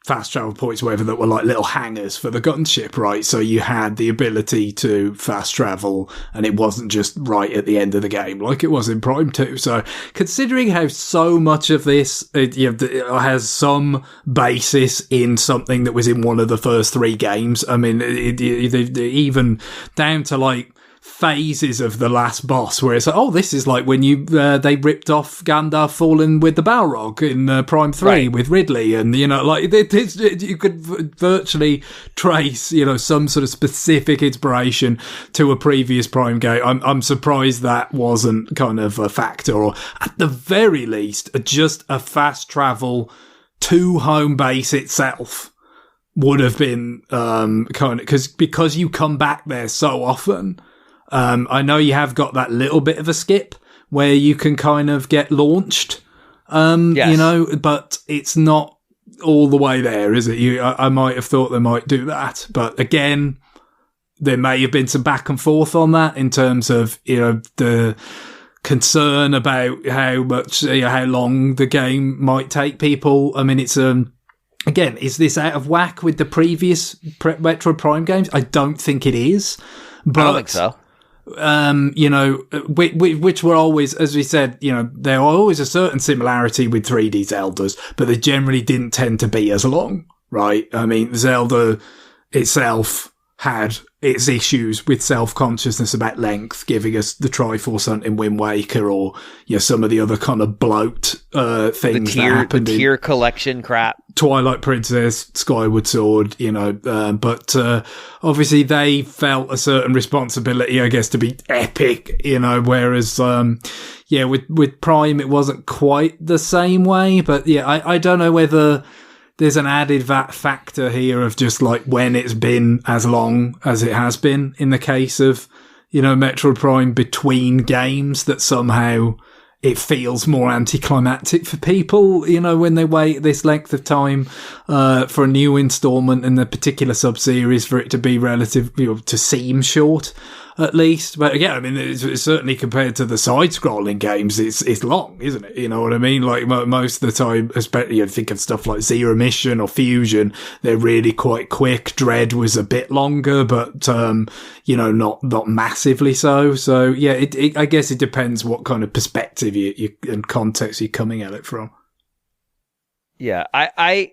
fast travel points, whatever, that were like little hangars for the gunship, right? So you had the ability to fast travel, and it wasn't just right at the end of the game like it was in Prime 2. So considering how so much of this it has some basis in something that was in one of the first 3 games, I mean, even down to like phases of the last boss where it's like, oh, this is like when they ripped off Gandalf falling with the Balrog in Prime 3 with Ridley, and like you could virtually trace some sort of specific inspiration to a previous Prime game. I'm surprised that wasn't kind of a factor, or at the very least just a fast travel to home base itself would have been kind of, because you come back there so often. I know you have got that little bit of a skip where you can kind of get launched, yes. But it's not all the way there, is it? I might have thought they might do that, but again, there may have been some back and forth on that in terms of, the concern about how much, how long the game might take people. I mean, it's, again, is this out of whack with the previous Metroid Prime games? I don't think it is, but I don't think so. Which were always, as we said, there are always a certain similarity with 3D Zeldas, but they generally didn't tend to be as long, right? I mean, Zelda itself had its issues with self-consciousness about length, giving us the Triforce Hunt in Wind Waker, or some of the other kind of bloat things that happened the tier collection crap. Twilight Princess, Skyward Sword, but obviously they felt a certain responsibility, I guess, to be epic, whereas, with Prime it wasn't quite the same way, but I don't know whether there's an added factor here of just like when it's been as long as it has been in the case of, Metroid Prime between games, that somehow it feels more anticlimactic for people, when they wait this length of time for a new installment in the particular sub-series, for it to be relative, to seem short, at least. But again, I mean, it's certainly compared to the side-scrolling games, it's long, isn't it? You know what I mean? Like most of the time, especially think of stuff like Zero Mission or Fusion, they're really quite quick. Dread was a bit longer, but not massively so. So yeah, I guess it depends what kind of perspective you and context you're coming at it from. Yeah, I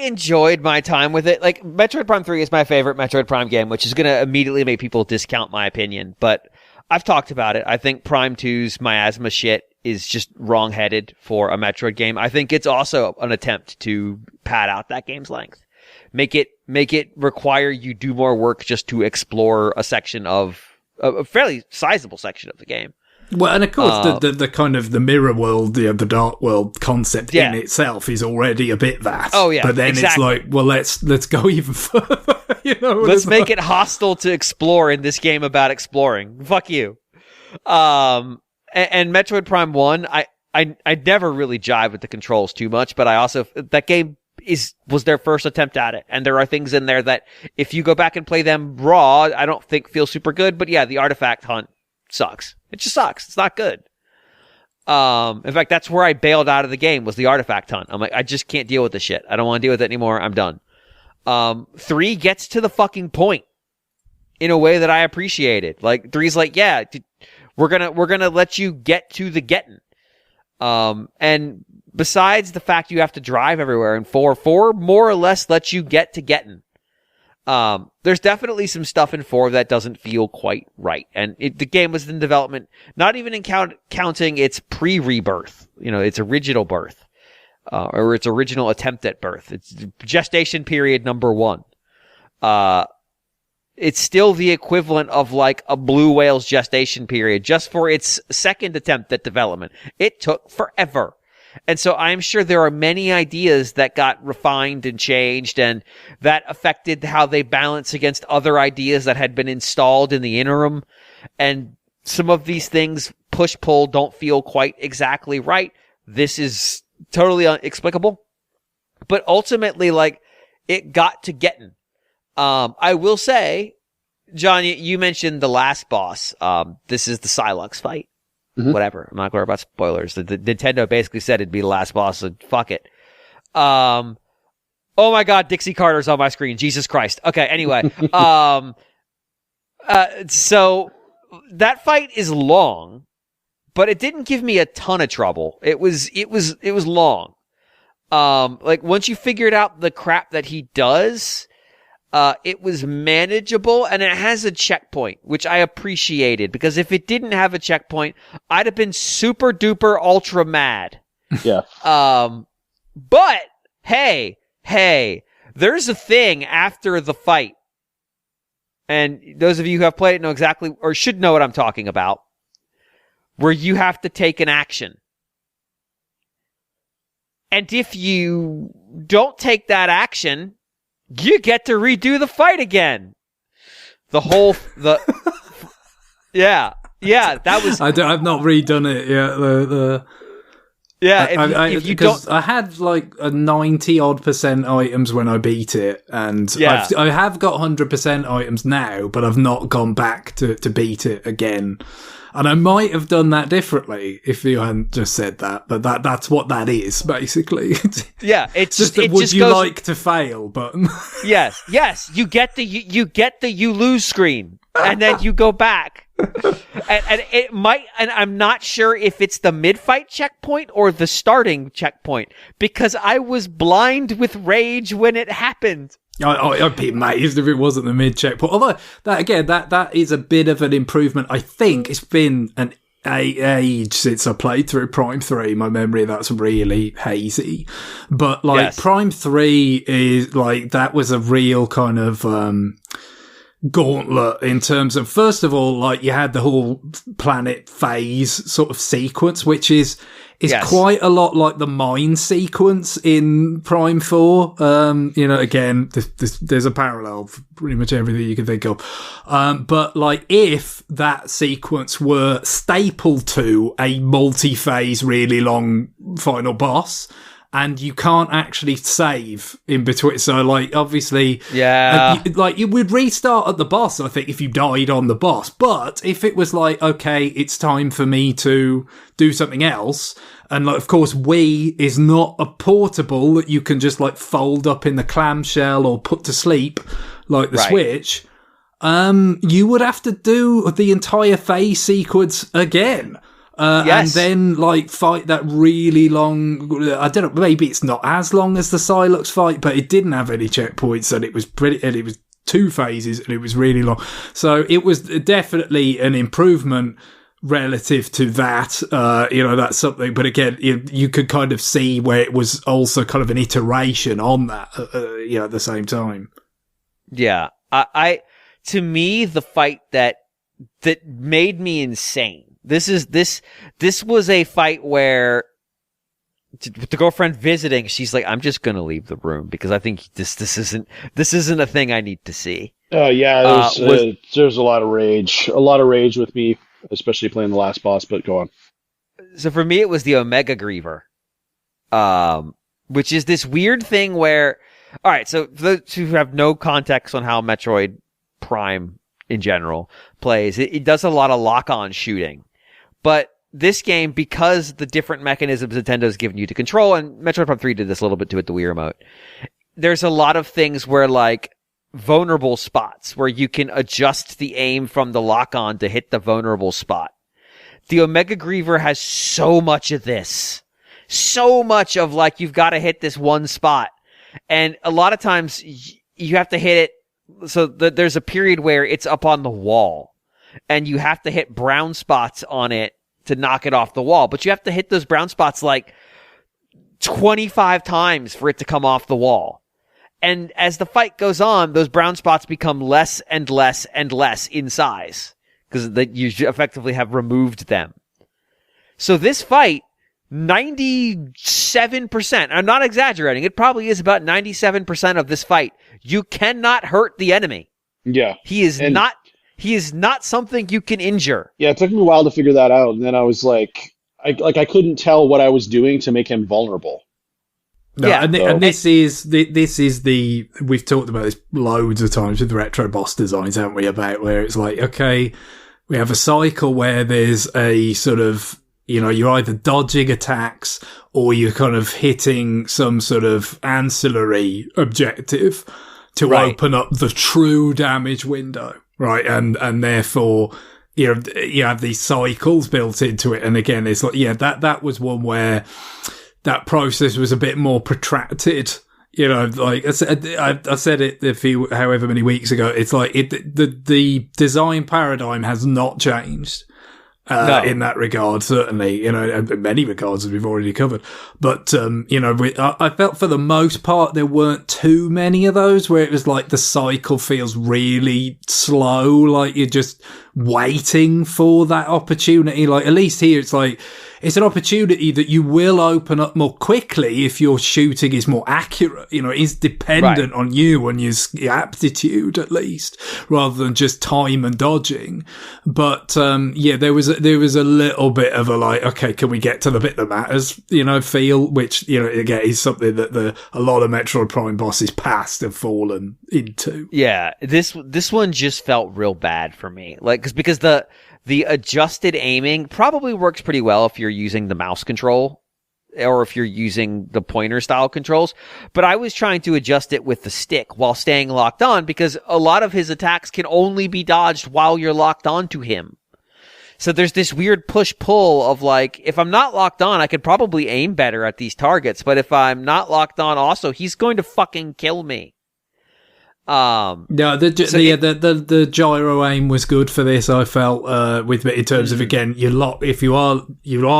enjoyed my time with it. Like, Metroid Prime 3 is my favorite Metroid Prime game, which is going to immediately make people discount my opinion. But I've talked about it. I think Prime 2's miasma shit is just wrong-headed for a Metroid game. I think it's also an attempt to pad out that game's length. Make it require you do more work just to explore a section of a fairly sizable section of the game. Well, and of course, the kind of the mirror world, the dark world concept in itself is already a bit that. Oh yeah, but then it's like, well, let's go even further. Let's make it hostile to explore in this game about exploring. Fuck you. And Metroid Prime 1, I never really jive with the controls too much, but I also, that game was their first attempt at it, and there are things in there that if you go back and play them raw, I don't think feel super good. But yeah, the artifact hunt sucks. It just sucks. It's not good. In fact, that's where I bailed out of the game, was the artifact hunt. I'm like, I just can't deal with this shit. I don't want to deal with it anymore. I'm done. 3 gets to the fucking point in a way that I appreciated. Like, 3's like, yeah, we're gonna let you get to the getting. And besides the fact you have to drive everywhere, and 4 more or less lets you get to getting. There's definitely some stuff in 4 that doesn't feel quite right. And the game was in development, not even in counting its pre-rebirth, its original birth, or its original attempt at birth. It's gestation period number 1. It's still the equivalent of like a Blue Whale's gestation period just for its second attempt at development. It took forever. And so I'm sure there are many ideas that got refined and changed, and that affected how they balance against other ideas that had been installed in the interim. And some of these things, push-pull, don't feel quite exactly right. This is totally inexplicable. But ultimately, like, it got to getting. I will say, John, you mentioned the last boss. This is the Psylux fight. Mm-hmm. Whatever. I'm not going to worry about spoilers. The Nintendo basically said it'd be the last boss, so fuck it. Oh my God, Dixie Carter's on my screen. Jesus Christ. Okay, anyway. So that fight is long, but it didn't give me a ton of trouble. It was long. Like once you figured out the crap that he does, it was manageable, and it has a checkpoint, which I appreciated, because if it didn't have a checkpoint, I'd have been super duper ultra mad. Yeah. But hey, there's a thing after the fight. And those of you who have played it know exactly, or should know what I'm talking about, where you have to take an action. And if you don't take that action, you get to redo the fight again. Yeah, that was... I've not redone it yet. Yeah, if you don't... I had like a 90% items when I beat it, and yeah. I have got 100% items now, but I've not gone back to beat it again. And I might have done that differently if you hadn't just said that, but that's what that is, basically. Yeah, it's just it would just you goes, like to fail button. Yes, you get the you lose screen, and then you go back. And it might, and I'm not sure if it's the mid-fight checkpoint or the starting checkpoint, because I was blind with rage when it happened. I'd be amazed if it wasn't the mid checkpoint. Although that is a bit of an improvement. I think it's been an age since I played through Prime 3. My memory of that's really hazy. But like yes. Prime 3 is like, that was a real kind of gauntlet in terms of, first of all, like you had the whole planet phase sort of sequence, which is yes. quite a lot like the mine sequence in Prime 4. Again, there's a parallel for pretty much everything you can think of. But like if that sequence were stapled to a multi-phase, really long final boss, and you can't actually save in between. So, like, obviously, yeah, you would restart at the boss, I think, if you died on the boss. But if it was like, okay, it's time for me to do something else, and like, of course, Wii is not a portable that you can just like fold up in the clamshell or put to sleep like the right. Switch. You would have to do the entire phase sequence again. Yes. And then, like, fight that really long... I don't know, maybe it's not as long as the Psylocke fight, but it didn't have any checkpoints, and it was 2 phases, and it was really long. So it was definitely an improvement relative to that. That's something. But again, you could kind of see where it was also kind of an iteration on that, at the same time. Yeah. To me, the fight that made me insane. This was a fight where the girlfriend visiting, she's like, I'm just gonna leave the room because I think this isn't a thing I need to see. Yeah, there's a lot of rage with me, especially playing the last boss. But go on. So for me, it was the Omega Griever, which is this weird thing where, all right. So for those who have no context on how Metroid Prime in general plays, it does a lot of lock-on shooting. But this game, because the different mechanisms Nintendo's given you to control, and Metroid Prime 3 did this a little bit too with the Wii Remote, there's a lot of things where, like, vulnerable spots, where you can adjust the aim from the lock-on to hit the vulnerable spot. The Omega Griever has so much of this. So much of, like, you've got to hit this one spot. And a lot of times, you have to hit it, so there's a period where it's up on the wall. And you have to hit brown spots on it to knock it off the wall. But you have to hit those brown spots like 25 times for it to come off the wall. And as the fight goes on, those brown spots become less and less and less in size, because you effectively have removed them. So this fight, 97%, I'm not exaggerating, it probably is about 97% of this fight, you cannot hurt the enemy. Yeah. He is not something you can injure. Yeah, it took me a while to figure that out, and then I was like, I couldn't tell what I was doing to make him vulnerable. No, yeah, and this is the we've talked about this loads of times with the retro boss designs, haven't we? About where it's like, okay, we have a cycle where there's a sort of you're either dodging attacks or you're kind of hitting some sort of ancillary objective to open up the true damage window, right? And therefore, you have these cycles built into it. And again, it's like, that was one where that process was a bit more protracted. Like I said it however many weeks ago. It's like the design paradigm has not changed in that regard. Certainly, in many regards, as we've already covered. But I felt for the most part there weren't too many of those where it was like the cycle feels really slow, like you're just waiting for that opportunity. Like at least here, it's like it's an opportunity that you will open up more quickly if your shooting is more accurate. It is dependent on you and your aptitude at least, rather than just time and dodging. But there was a little bit of a like, okay, can we get to the bit that matters? Feel, which again is something that a lot of Metroid Prime bosses past have fallen into. Yeah, this one just felt real bad for me, like because the adjusted aiming probably works pretty well if you're using the mouse control or if you're using the pointer style controls. But I was trying to adjust it with the stick while staying locked on because a lot of his attacks can only be dodged while you're locked on to him. So there's this weird push-pull of like, if I'm not locked on, I could probably aim better at these targets. But if I'm not locked on also, he's going to fucking kill me. The gyro aim was good for this. I felt in terms of again, if you are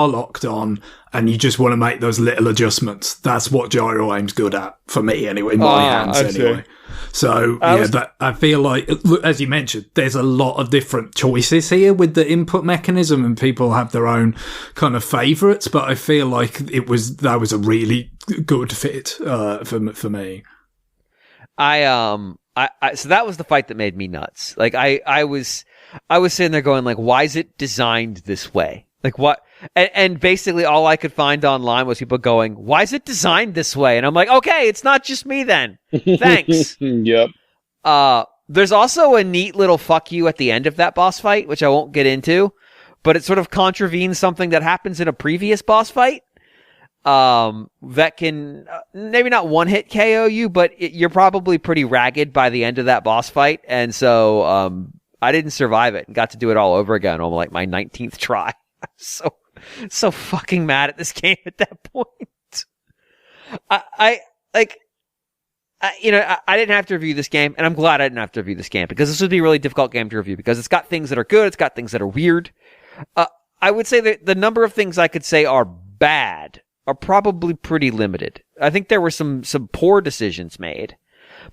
locked on and you just want to make those little adjustments, that's what gyro aim's good at for me anyway. In my hands anyway. So I feel like, as you mentioned, there's a lot of different choices here with the input mechanism, and people have their own kind of favourites. But I feel like that was a really good fit for me. So that was the fight that made me nuts. Like I was sitting there going like, why is it designed this way? Like what? And basically all I could find online was people going, why is it designed this way? And I'm like, okay, it's not just me then. Thanks. Yep. There's also a neat little fuck you at the end of that boss fight, which I won't get into, but it sort of contravenes something that happens in a previous boss fight. That can maybe not one hit KO you, but you're probably pretty ragged by the end of that boss fight. And so, I didn't survive it and got to do it all over again on like my 19th try. So fucking mad at this game at that point. I didn't have to review this game, and I'm glad I didn't have to review this game because this would be a really difficult game to review because it's got things that are good. It's got things that are weird. I would say that the number of things I could say are bad are probably pretty limited. I think there were some poor decisions made,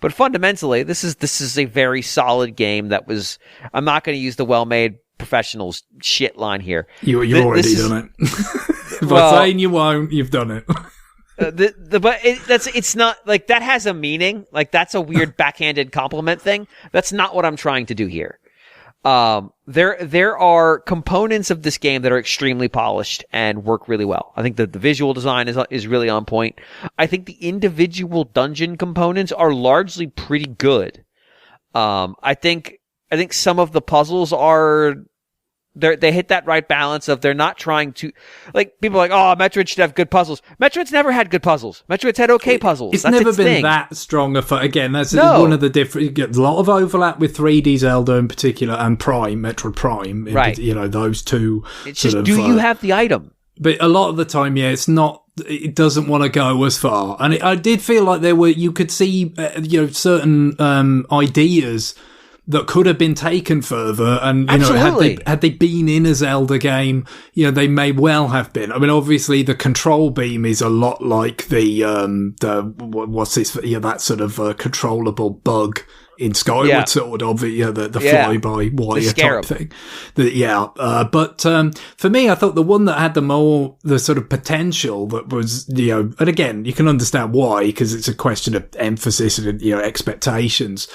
but fundamentally, this is a very solid game that was. I'm not going to use the well-made professionals shit line here. You've already done it. By saying you won't, you've done it. But it's not like that has a meaning. Like that's a weird backhanded compliment thing. That's not what I'm trying to do here. There are components of this game that are extremely polished and work really well. I think that the visual design is really on point. I think the individual dungeon components are largely pretty good. I think some of the puzzles are they hit that right balance of they're not trying to like people are like, oh, Metroid should have good puzzles. Metroid's never had good puzzles. Metroid's had okay puzzles. It's never been that strong again. That's one of the different. A lot of overlap with 3D Zelda in particular and Prime, Metroid Prime. Right. Those two. It's just do you have the item? But a lot of the time, it's not. It doesn't want to go as far, and I did feel like you could see certain ideas that could have been taken further, and had they been in a Zelda game, they may well have been. I mean, obviously the control beam is a lot like the what's this? That sort of controllable bug in Skyward Sword of the fly-by wire type thing. But for me, I thought the one that had the sort of potential that was, and again, you can understand why, because it's a question of emphasis and, expectations.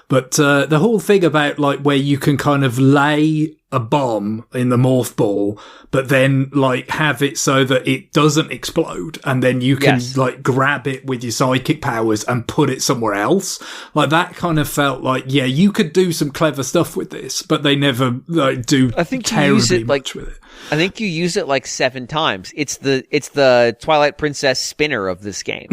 But the whole thing about like where you can kind of lay a bomb in the morph ball, but then like have it so that it doesn't explode, and then you can like grab it with your psychic powers and put it somewhere else. Like that kind of felt like, yeah, you could do some clever stuff with this, but they never like do terribly much with it. I think you use it like 7 times. It's the Twilight Princess spinner of this game.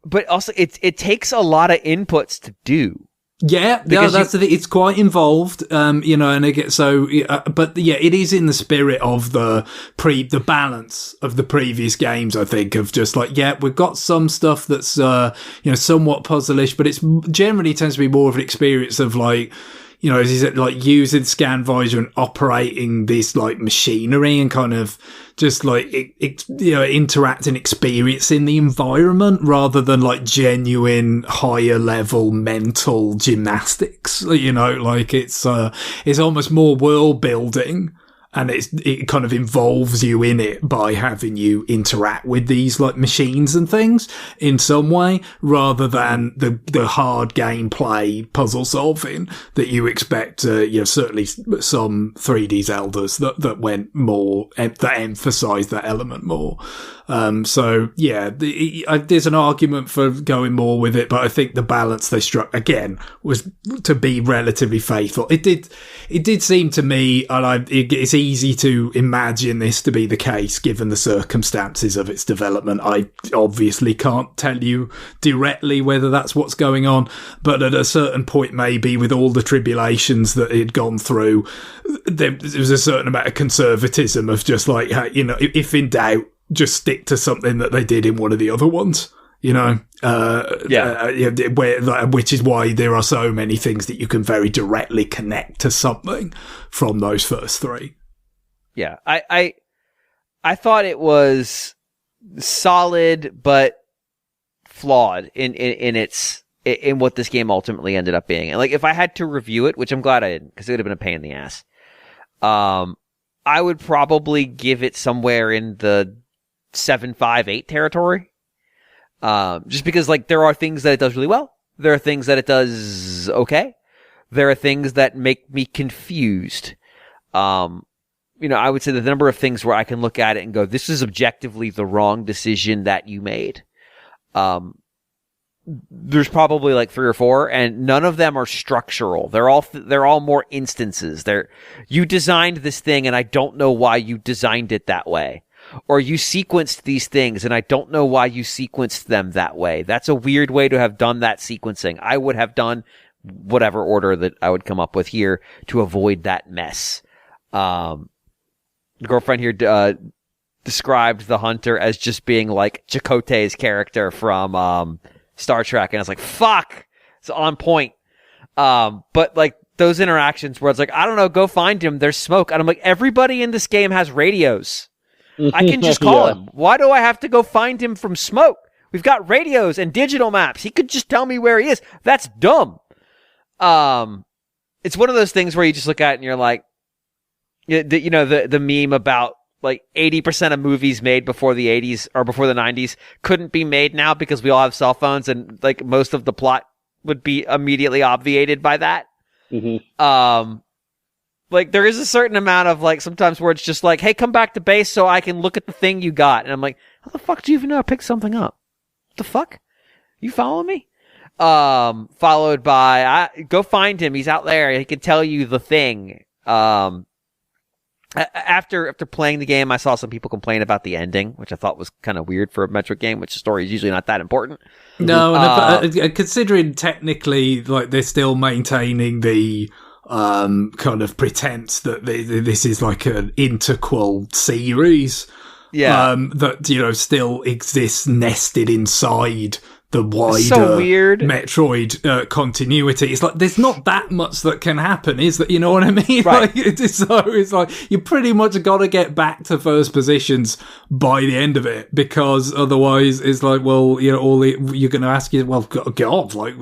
But also it takes a lot of inputs to do. Yeah, that's the thing. It's quite involved, and it gets but yeah, it is in the spirit of the balance of the previous games, I think, of just like, yeah, we've got some stuff that's, somewhat puzzle-ish, but it's generally tends to be more of an experience of like, as you said, like using scan visor and operating this like machinery and kind of just like, interacting, experiencing the environment rather than like genuine higher level mental gymnastics, like it's almost more world building. And it kind of involves you in it by having you interact with these like machines and things in some way, rather than the hard gameplay puzzle solving that you expect. Certainly some 3D Zeldas that went more, that emphasized that element more. So yeah, there's an argument for going more with it, but I think the balance they struck again was to be relatively faithful. It did seem to me, and it's easy to imagine this to be the case given the circumstances of its development. I obviously can't tell you directly whether that's what's going on, but at a certain point, maybe with all the tribulations that it had gone through, there was a certain amount of conservatism of just like, if in doubt, just stick to something that they did in one of the other ones, which is why there are so many things that you can very directly connect to something from those first 3. Yeah, I thought it was solid but flawed in what this game ultimately ended up being. And like, if I had to review it, which I'm glad I didn't, because it would have been a pain in the ass, I would probably give it somewhere in the 7, 5, 8 territory. Just because like there are things that it does really well. There are things that it does okay. There are things that make me confused. I would say the number of things where I can look at it and go, this is objectively the wrong decision that you made. There's probably like 3 or 4, and none of them are structural. They're all more instances. You designed this thing and I don't know why you designed it that way. Or you sequenced these things and I don't know why you sequenced them that way. That's a weird way to have done that sequencing. I would have done whatever order that I would come up with here to avoid that mess. The girlfriend here described the hunter as just being like Chakotay's character from Star Trek, and I was like, fuck, it's on point. But like those interactions where it's like, I don't know, go find him, there's smoke, and I'm like, everybody in this game has radios. I can just call him. Why do I have to go find him from smoke? We've got radios and digital maps. He could just tell me where he is. That's dumb. It's one of those things where you just look at it and you're like, the meme about like 80% of movies made before the 80s or before the 90s couldn't be made now because we all have cell phones, and like most of the plot would be immediately obviated by that. Mm-hmm. Like there is a certain amount of like sometimes where it's just like, hey, come back to base so I can look at the thing you got. And I'm like, how the fuck do you even know I picked something up? What the fuck? You follow me? Followed by, go find him. He's out there. He can tell you the thing. After playing the game, I saw some people complain about the ending, which I thought was kind of weird for a Metroid game, which the story is usually not that important. No, and considering technically, like they're still maintaining the kind of pretense that this is like an interquel series, that still exists nested inside the wider Metroid continuity. It's like there's not that much that can happen, is that, you know what I mean? Right. Like, it's like you pretty much got to get back to first positions by the end of it, because otherwise it's like, well, you're going to ask you, well, God, like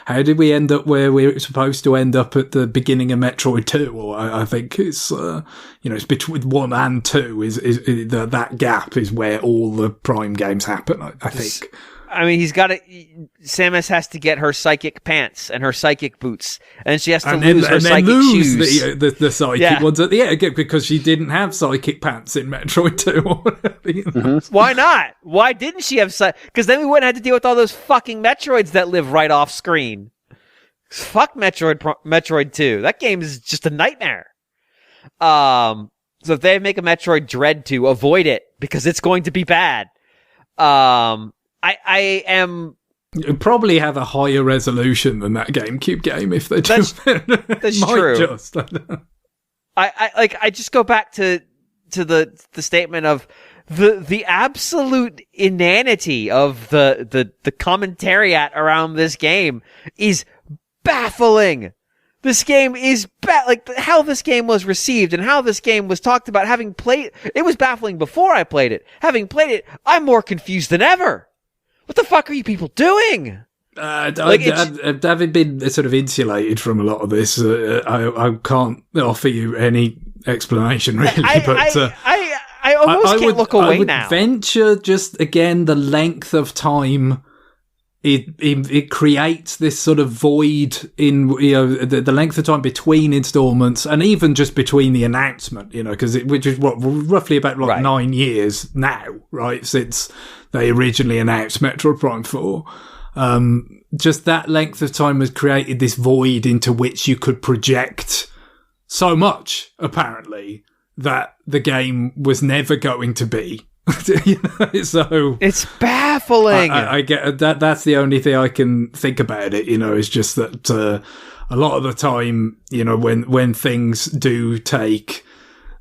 how did we end up where we were supposed to end up at the beginning of Metroid 2? Or I think it's it's between 1 and 2 is that gap is where all the Prime games happen. I think. I mean, Samus has to get her psychic pants and her psychic boots, and she has to lose her psychic shoes. The psychic ones at the end because she didn't have psychic pants in Metroid 2 or whatever. Why not? Why didn't she have because then we wouldn't have to deal with all those fucking Metroids that live right off screen. Fuck Metroid 2. That game is just a nightmare. So if they make a Metroid Dread 2, avoid it because it's going to be bad. I am. It'll probably have a higher resolution than that GameCube game if they do. That's true. I just go back to the statement of the absolute inanity of the commentariat around this game is baffling. This game is how this game was received and how this game was talked about. Having played it was baffling before I played it. Having played it, I'm more confused than ever. What the fuck are you people doing? Having been sort of insulated from a lot of this, I can't offer you any explanation really. I almost can't look away now. I would venture just again the length of time. It creates this sort of void in the length of time between installments and even just between the announcement, which is roughly about 9 years now, right, since they originally announced Metroid Prime 4. Just that length of time has created this void into which you could project so much, apparently, that the game was never going to be. So it's baffling. I get that. That's the only thing I can think about it. Is just that a lot of the time, when things do take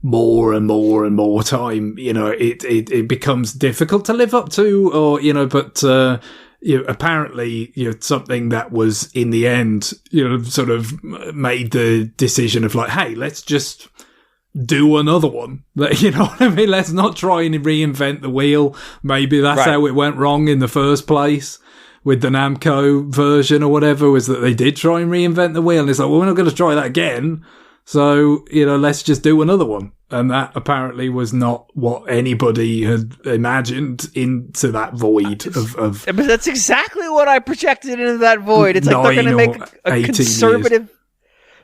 more and more and more time, it becomes difficult to live up to, or but apparently, something that was in the end, sort of made the decision of like, hey, let's just do another one. You know what I mean? Let's not try and reinvent the wheel. Maybe that's how it went wrong in the first place with the Namco version or whatever, was that they did try and reinvent the wheel. And it's like, well, we're not going to try that again. So, let's just do another one. And that apparently was not what anybody had imagined into that void of But that's exactly what I projected into that void. It's like they're going to make a conservative... Years.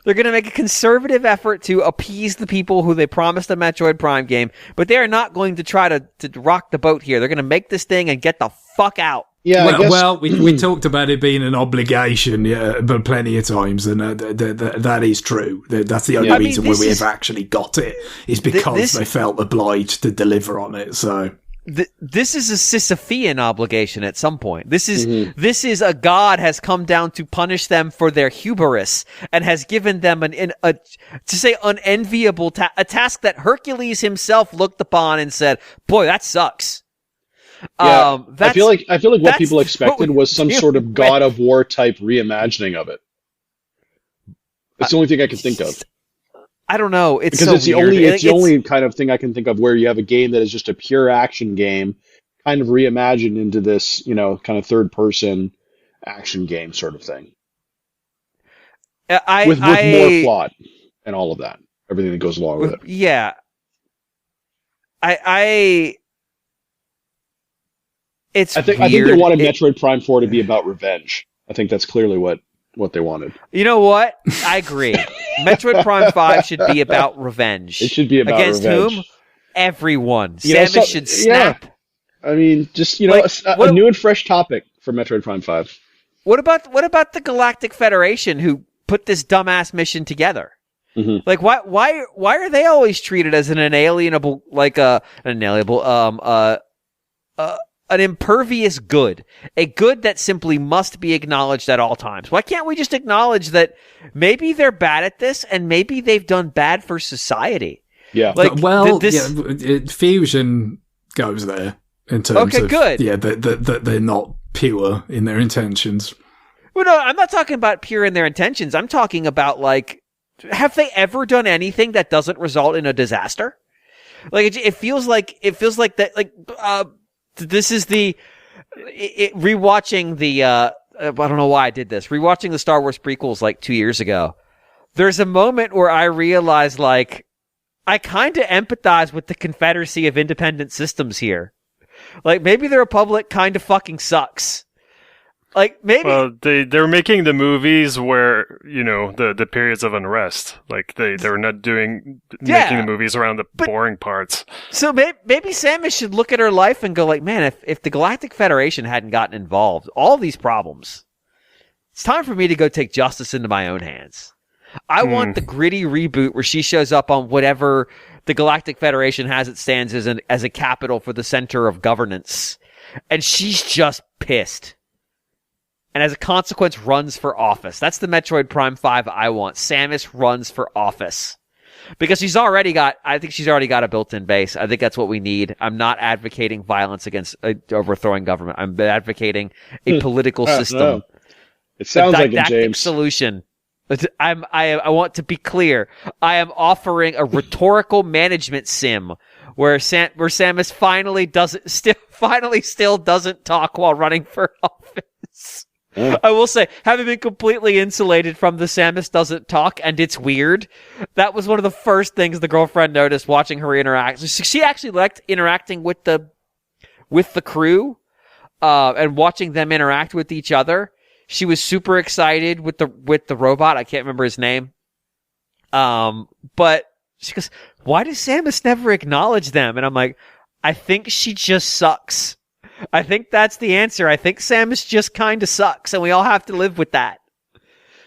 They're going to make a conservative effort to appease the people who they promised a Metroid Prime game, but they are not going to try to rock the boat here. They're going to make this thing and get the fuck out. Yeah, we talked about it being an obligation, but plenty of times, and that is true. That's the only reason why we have actually got it is because they felt obliged to deliver on it. So. This is a Sisyphean obligation at some point. This is a god has come down to punish them for their hubris and has given them an unenviable a task that Hercules himself looked upon and said, "Boy, that sucks." Yeah, I feel like what people expected was some sort of God of War type reimagining of it. That's the only thing I can think of. I don't know. It's the only kind of thing I can think of where you have a game that is just a pure action game, kind of reimagined into this, kind of third person action game sort of thing. With more plot and all of that, everything that goes along with it. Yeah. I think they wanted Metroid Prime 4 to be about revenge. I think that's clearly what they wanted. You know what? I agree. Metroid Prime 5 should be about revenge. It should be about against revenge. Whom? Everyone. Samus should snap. Yeah. I mean, just a new and fresh topic for Metroid Prime 5. What about the Galactic Federation who put this dumbass mission together? Mm-hmm. Like why are they always treated as an an impervious good, a good that simply must be acknowledged at all times? Why can't we just acknowledge that maybe they're bad at this and maybe they've done bad for society? Yeah. Fusion goes there in terms of good. Yeah, that they're not pure in their intentions. Well, no, I'm not talking about pure in their intentions. I'm talking about have they ever done anything that doesn't result in a disaster? Like it feels like that. This is rewatching the, I don't know why I did this, rewatching the Star Wars prequels 2 years ago. There's a moment where I realized, I kind of empathize with the Confederacy of Independent Systems here. Like, maybe the Republic kind of fucking sucks. Like, maybe... Well, they're making the movies where, the periods of unrest. Like, they're not making the movies around the boring parts. So maybe Samus should look at her life and go like, man, if the Galactic Federation hadn't gotten involved, all these problems, it's time for me to go take justice into my own hands. I want the gritty reboot where she shows up on whatever the Galactic Federation has it stands as a capital for the center of governance. And she's just pissed. And as a consequence, runs for office. That's the Metroid Prime 5 I want. Samus runs for office. Because I think she's already got a built-in base. I think that's what we need. I'm not advocating violence against overthrowing government. I'm advocating a political system. No. It sounds like it, James. Solution. I want to be clear. I am offering a rhetorical management sim where Samus finally still doesn't talk while running for office. I will say, having been completely insulated from the Samus doesn't talk and it's weird, that was one of the first things the girlfriend noticed watching her interact. She actually liked interacting with the crew and watching them interact with each other. She was super excited with the robot. I can't remember his name. But she goes, why does Samus never acknowledge them? And I'm like, I think she just sucks. I think that's the answer. I think Samus just kind of sucks, and we all have to live with that.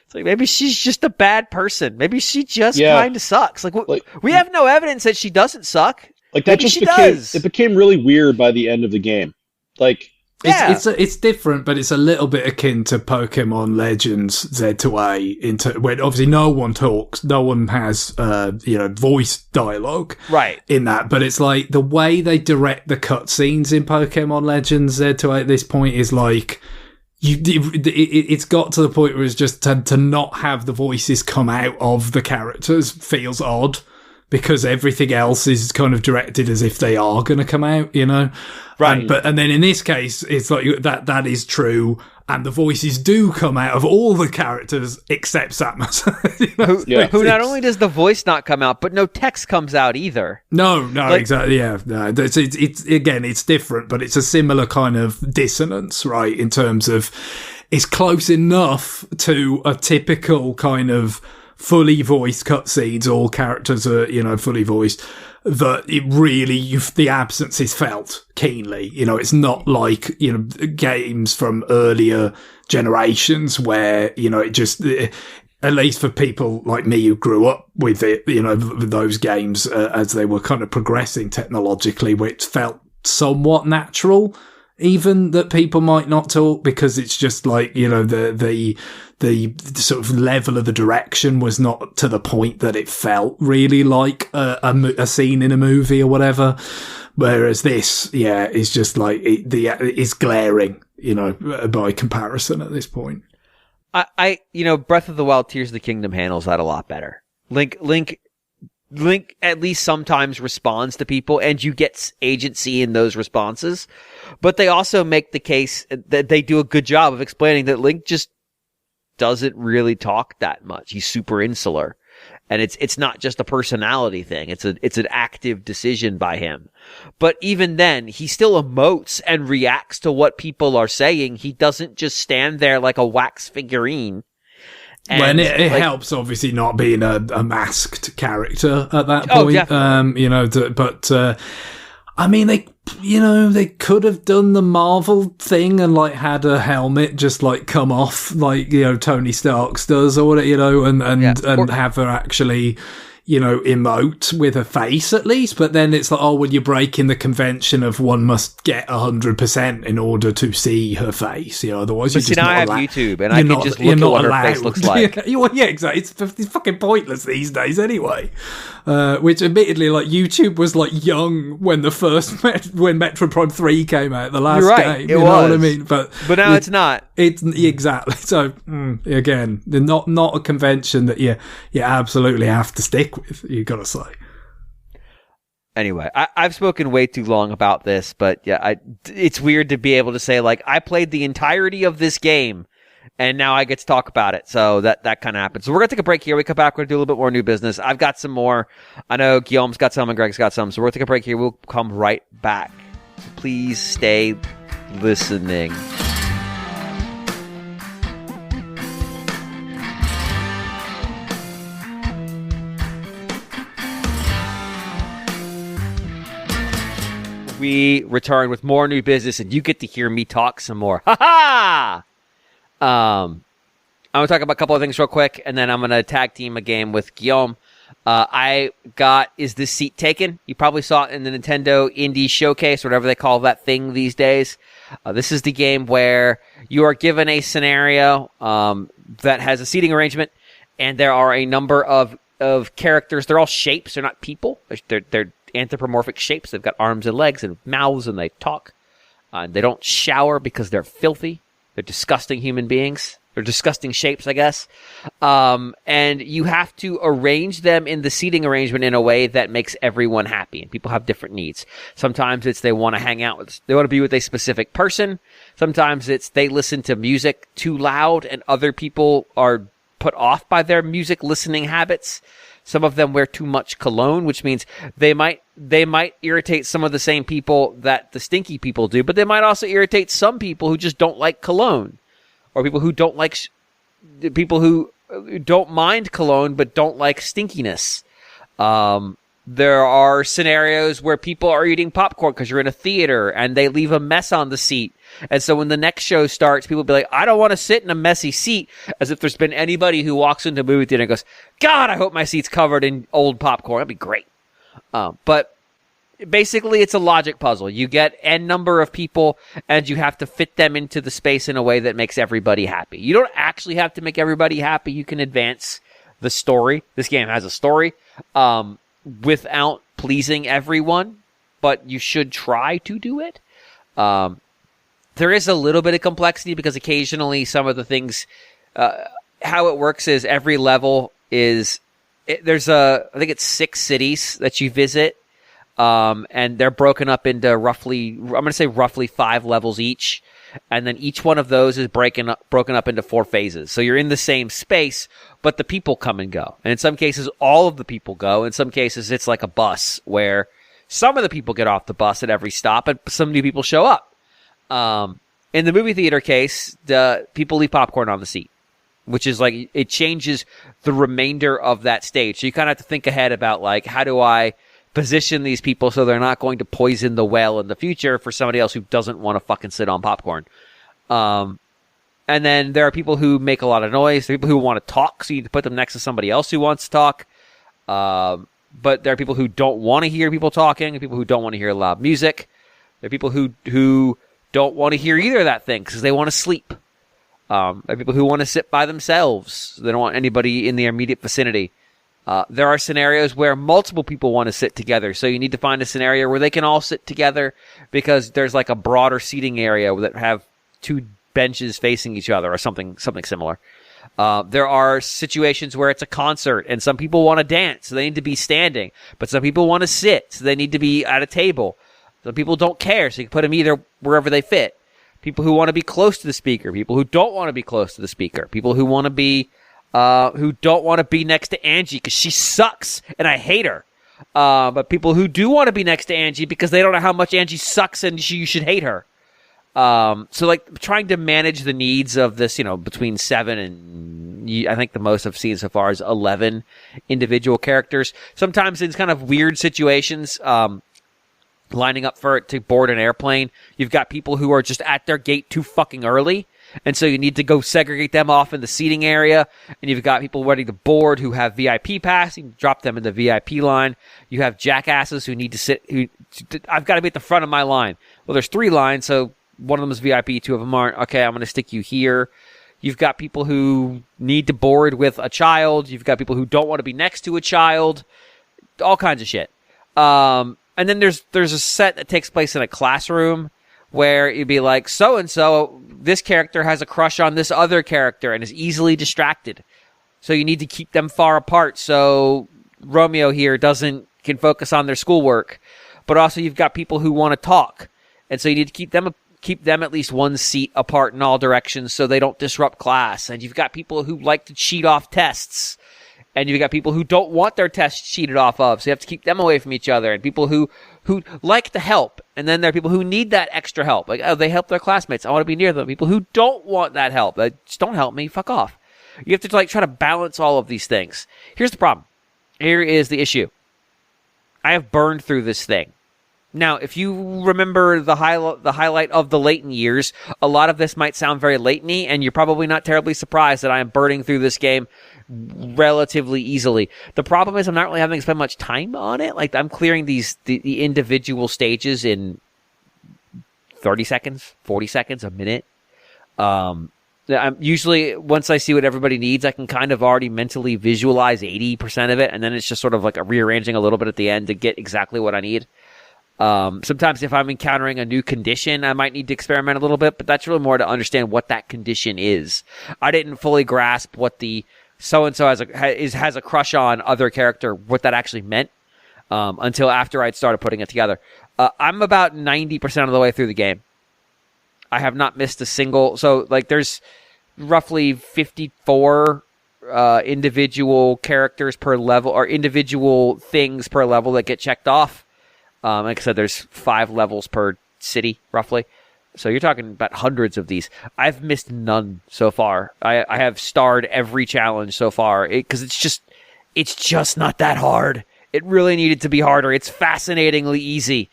It's like, maybe she's just a bad person. Maybe she just kind of sucks. Like, we have no evidence that she doesn't suck. Like, that just became really weird by the end of the game. Like, it's different, but it's a little bit akin to Pokemon Legends Z2A, when obviously no one talks, no one has voice dialogue, right? In that, but it's like the way they direct the cutscenes in Pokemon Legends Z2A at this point is like it's got to the point where it's just to not have the voices come out of the characters feels odd. Because everything else is kind of directed as if they are going to come out, Right. And then in this case, it's like that is true, and the voices do come out of all the characters except Samus. Who not only does the voice not come out, but no text comes out either. No, exactly. Yeah, no, it's again, it's different, but it's a similar kind of dissonance, right? In terms of it's close enough to a typical kind of fully voiced cutscenes, all characters are, fully voiced, that it really, the absence is felt keenly. It's not like, games from earlier generations where, it just, at least for people like me who grew up with it, with those games as they were kind of progressing technologically, where it felt somewhat natural, even that people might not talk, because it's just like, the sort of level of the direction was not to the point that it felt really like a scene in a movie or whatever. Whereas this, is just like it's glaring, by comparison at this point. I Breath of the Wild Tears of the Kingdom handles that a lot better. Link at least sometimes responds to people, and you get agency in those responses. But they also make the case that they do a good job of explaining that Link just doesn't really talk that much. He's super insular, and it's not just a personality thing. It's an active decision by him. But even then, he still emotes and reacts to what people are saying. He doesn't just stand there like a wax figurine. And it helps, obviously, not being a masked character at that point. Definitely. I mean, they could have done the Marvel thing and had a helmet just come off Tony Stark's does, or whatever, and have her actually emote with a face at least. But then it's like, oh, well, you're breaking the convention of one must get 100% in order to see her face. Otherwise you're just now not I have allowed. YouTube, and I can just look at what her face looks like. Yeah, exactly. It's fucking pointless these days anyway. Which admittedly, YouTube was young when when Metroid Prime 3 came out, the last game. You know what I mean? But now it's not. It's exactly. So again, they're not a convention that you absolutely have to stick with. You gotta say. Anyway, I've spoken way too long about this, but it's weird to be able to say I played the entirety of this game, and now I get to talk about it. So that kind of happens. So we're gonna take a break here. We come back. We're gonna do a little bit more new business. I've got some more. I know Guillaume's got some and Greg's got some. So we're gonna take a break here. We'll come right back. Please stay listening. We return with more new business, and you get to hear me talk some more. Ha ha! I'm going to talk about a couple of things real quick, and then I'm going to tag team a game with Guillaume. I got Is This Seat Taken? You probably saw it in the Nintendo Indie Showcase, whatever they call that thing these days. This is the game where you are given a scenario that has a seating arrangement, and there are a number of characters. They're all shapes. They're not people. They're anthropomorphic shapes. They've got arms and legs and mouths, and they talk. They don't shower because they're filthy. They're disgusting human beings. They're disgusting shapes, I guess. And you have to arrange them in the seating arrangement in a way that makes everyone happy. And people have different needs. Sometimes it's they want to hang out with, they want to be with a specific person. Sometimes it's they listen to music too loud and other people are put off by their music listening habits. Some of them wear too much cologne, which means they might irritate some of the same people that the stinky people do, but they might also irritate some people who just don't like cologne, or people who don't like people who don't mind cologne but don't like stinkiness. There are scenarios where people are eating popcorn because you're in a theater and they leave a mess on the seat. And so when the next show starts, people will be like, I don't want to sit in a messy seat, as if there's been anybody who walks into a movie theater and goes, God, I hope my seat's covered in old popcorn. That'd be great. But basically, it's a logic puzzle. You get N number of people, and you have to fit them into the space in a way that makes everybody happy. You don't actually have to make everybody happy. You can advance the story. This game has a story without pleasing everyone, but you should try to do it. There is a little bit of complexity because occasionally some of the things, how it works is every level is, I think it's 6 cities that you visit. And they're broken up into roughly 5 levels each. And then each one of those is broken up into 4 phases. So you're in the same space, but the people come and go. And in some cases, all of the people go. In some cases, it's like a bus where some of the people get off the bus at every stop and some new people show up. In the movie theater case, the people leave popcorn on the seat, which is like, it changes the remainder of that stage. So you kind of have to think ahead about like, how do I position these people so they're not going to poison the well in the future for somebody else who doesn't want to fucking sit on popcorn. And then there are people who make a lot of noise. There are people who want to talk, so you need to put them next to somebody else who wants to talk. But there are people who don't want to hear people talking, and people who don't want to hear loud music. There are people who don't want to hear either of that thing because they want to sleep. There are people who want to sit by themselves. They don't want anybody in the immediate vicinity. There are scenarios where multiple people want to sit together, so you need to find a scenario where they can all sit together because there's like a broader seating area that have 2 benches facing each other or something similar. There are situations where it's a concert and some people want to dance, so they need to be standing, but some people want to sit, so they need to be at a table. Some people don't care, so you can put them either wherever they fit. People who want to be close to the speaker, people who don't want to be close to the speaker, people who want to be who don't want to be next to Angie because she sucks and I hate her. But people who do want to be next to Angie because they don't know how much Angie sucks and you should hate her. So like trying to manage the needs of this, between 7 and I think the most I've seen so far is 11 individual characters. Sometimes in kind of weird situations, lining up to board an airplane, you've got people who are just at their gate too fucking early. And so you need to go segregate them off in the seating area. And you've got people ready to board who have VIP pass. You can drop them in the VIP line. You have jackasses who need to sit. I've got to be at the front of my line. Well, there's 3 lines, so one of them is VIP, 2 of them aren't. Okay, I'm going to stick you here. You've got people who need to board with a child. You've got people who don't want to be next to a child. All kinds of shit. And then there's a set that takes place in a classroom where you'd be like, so-and-so, this character has a crush on this other character and is easily distracted. So you need to keep them far apart so Romeo here can focus on their schoolwork. But also you've got people who want to talk. And so you need to keep them at least 1 seat apart in all directions so they don't disrupt class. And you've got people who like to cheat off tests. And you've got people who don't want their tests cheated off of, so you have to keep them away from each other. And people who like to help, and then there are people who need that extra help. Like, oh, they help their classmates. I want to be near them. People who don't want that help. Just don't help me. Fuck off. You have to like try to balance all of these things. Here's the problem. Here is the issue. I have burned through this thing. Now, if you remember the highlight of the Layton years, a lot of this might sound very Layton-y, and you're probably not terribly surprised that I am burning through this game relatively easily. The problem is I'm not really having to spend much time on it. Like, I'm clearing the individual stages in 30 seconds, 40 seconds, a minute. I'm usually, once I see what everybody needs, I can kind of already mentally visualize 80% of it, and then it's just sort of like a rearranging a little bit at the end to get exactly what I need. Sometimes if I'm encountering a new condition, I might need to experiment a little bit, but that's really more to understand what that condition is. I didn't fully grasp what the so-and-so has a crush on other character, what that actually meant, until after I'd started putting it together. I'm about 90% of the way through the game. I have not missed a single, so like there's roughly 54 individual characters per level, or individual things per level that get checked off. Like I said, there's 5 levels per city, roughly. So you're talking about hundreds of these. I've missed none so far. I have starred every challenge so far, because it's just not that hard. It really needed to be harder. It's fascinatingly easy.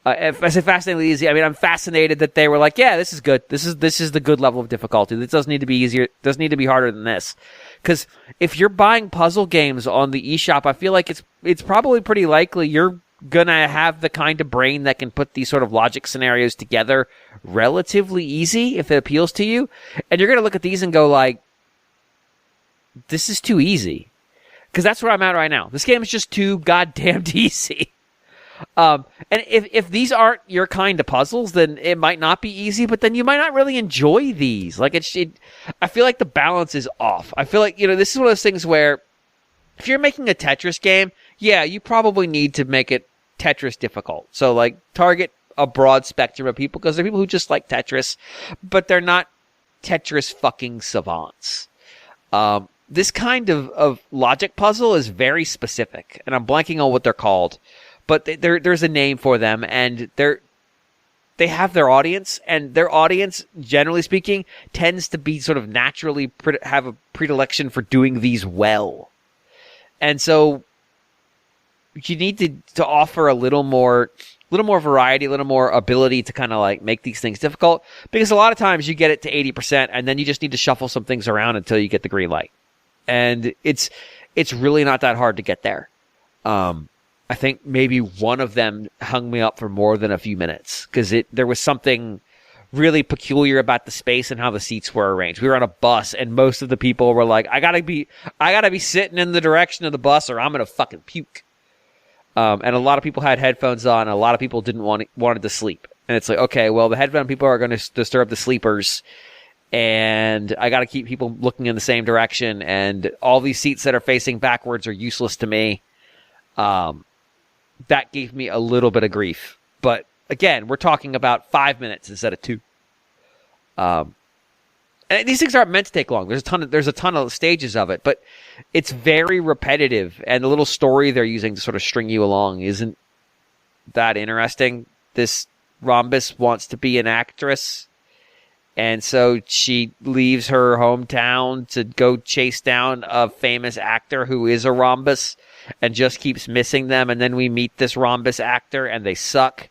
If I say fascinatingly easy, I mean I'm fascinated that they were like, yeah, this is good. This is the good level of difficulty. This doesn't need to be easier. It doesn't need to be harder than this. Because if you're buying puzzle games on the eShop, I feel like it's probably pretty likely you're gonna have the kind of brain that can put these sort of logic scenarios together relatively easy if it appeals to you. And you're gonna look at these and go like, this is too easy. Because that's where I'm at right now. This game is just too goddamn easy. And if these aren't your kind of puzzles, then it might not be easy, but then you might not really enjoy these. Like I feel like the balance is off. I feel like, this is one of those things where if you're making a Tetris game, yeah, you probably need to make it Tetris difficult. So like target a broad spectrum of people, because there are people who just like Tetris, but they're not Tetris fucking savants. This kind of logic puzzle is very specific, and I'm blanking on what they're called, but there's a name for them, and they have their audience, and their audience, generally speaking, tends to be sort of naturally have a predilection for doing these well. And so you need to offer a little more variety, a little more ability to kind of like make these things difficult, because a lot of times you get it to 80% and then you just need to shuffle some things around until you get the green light. And it's really not that hard to get there. I think maybe one of them hung me up for more than a few minutes, because there was something really peculiar about the space and how the seats were arranged. We were on a bus, and most of the people were like, I gotta be sitting in the direction of the bus or I'm gonna fucking puke. And a lot of people had headphones on, and a lot of people wanted to sleep. And it's like, okay, well, the headphone people are going to disturb the sleepers, and I got to keep people looking in the same direction, and all these seats that are facing backwards are useless to me. That gave me a little bit of grief. But again, we're talking about 5 minutes instead of 2. And these things aren't meant to take long. There's a ton of stages of it, but it's very repetitive, and the little story they're using to sort of string you along isn't that interesting. This Rhombus wants to be an actress, and so she leaves her hometown to go chase down a famous actor who is a Rhombus and just keeps missing them. And then we meet this Rhombus actor, and they suck.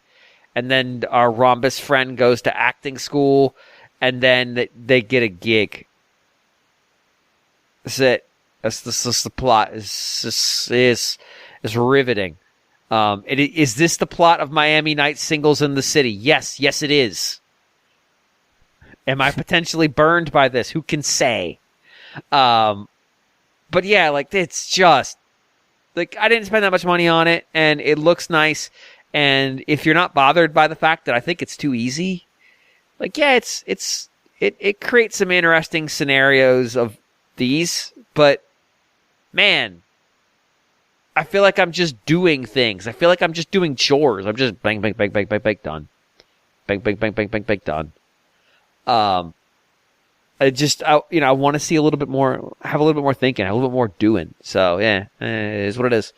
And then our Rhombus friend goes to acting school, and then they get a gig. That's it. That's the plot. It's riveting. Is this the plot of Miami Nights Singles in the City? Yes, it is. Am I potentially burned by this? Who can say? But yeah, like, it's just like, I didn't spend that much money on it, and it looks nice. And if you're not bothered by the fact that I think it's too easy, like, yeah, it creates some interesting scenarios of these, but man, I feel like I'm just doing things. I feel like I'm just doing chores. I'm just bang, bang, bang, bang, bang, bang, done. Bang, bang, bang, bang, bang, bang, done. I want to see a little bit more, have a little bit more thinking, have a little bit more doing. So yeah, it is what it is.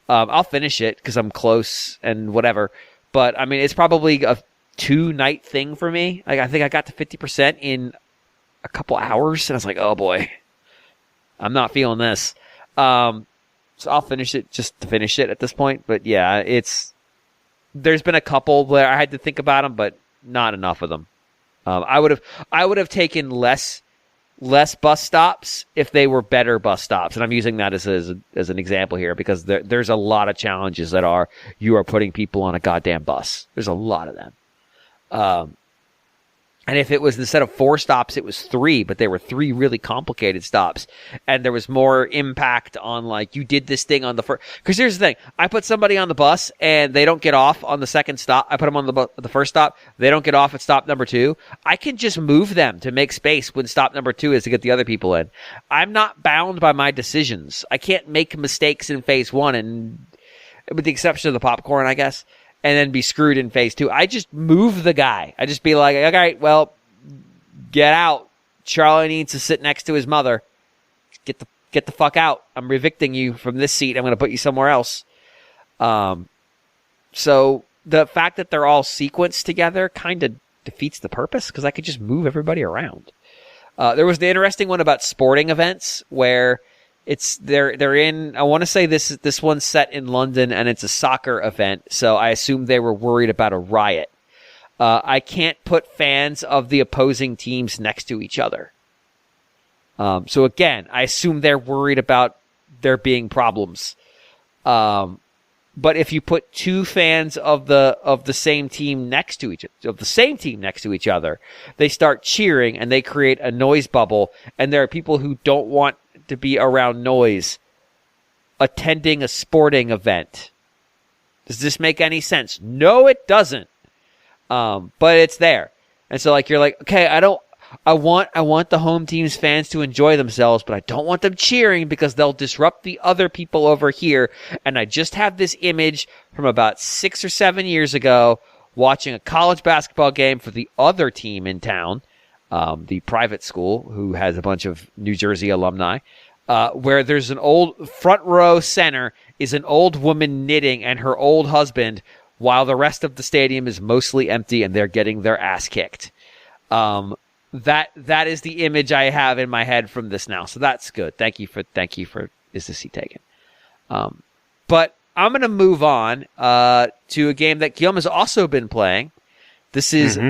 I'll finish it because I'm close and whatever. But I mean, it's probably a 2-night thing for me. Like, I think I got to 50% in a couple hours, and I was like, oh boy, I'm not feeling this. So I'll finish it just to finish it at this point. But yeah, there's been a couple where I had to think about them, but not enough of them. I would have taken less bus stops if they were better bus stops, and I'm using that as an example here because there's a lot of challenges that you are putting people on a goddamn bus. There's a lot of them. And if it was, instead of 4 stops, it was 3, but they were 3 really complicated stops. And there was more impact on, like, you did this thing on the first. Because here's the thing. I put somebody on the bus, and they don't get off on the second stop. I put them on the first stop. They don't get off at stop number 2. I can just move them to make space when stop number 2 is to get the other people in. I'm not bound by my decisions. I can't make mistakes in phase 1, and with the exception of the popcorn, I guess, and then be screwed in phase 2. I just move the guy. I just be like, all right, well, get out. Charlie needs to sit next to his mother. Get the fuck out. I'm evicting you from this seat. I'm going to put you somewhere else. So the fact that they're all sequenced together kind of defeats the purpose because I could just move everybody around. There was the interesting one about sporting events where they're in, I want to say this one's set in London and it's a soccer event, so I assume they were worried about a riot. I can't put fans of the opposing teams next to each other. So again, I assume they're worried about there being problems. But if you put 2 fans of the same team next to each other, they start cheering and they create a noise bubble, and there are people who don't want to be around noise attending a sporting event. Does this make any sense? No, it doesn't. But it's there. And so you're like, okay, I want the home team's fans to enjoy themselves, but I don't want them cheering because they'll disrupt the other people over here. And I just have this image from about 6 or 7 years ago watching a college basketball game for the other team in town. The private school, who has a bunch of New Jersey alumni, where there's an old front row center is an old woman knitting and her old husband, while the rest of the stadium is mostly empty and they're getting their ass kicked. That is the image I have in my head from this now. So that's good. Thank you for is the seat taken. But I'm going to move on to a game that Guillaume has also been playing. This is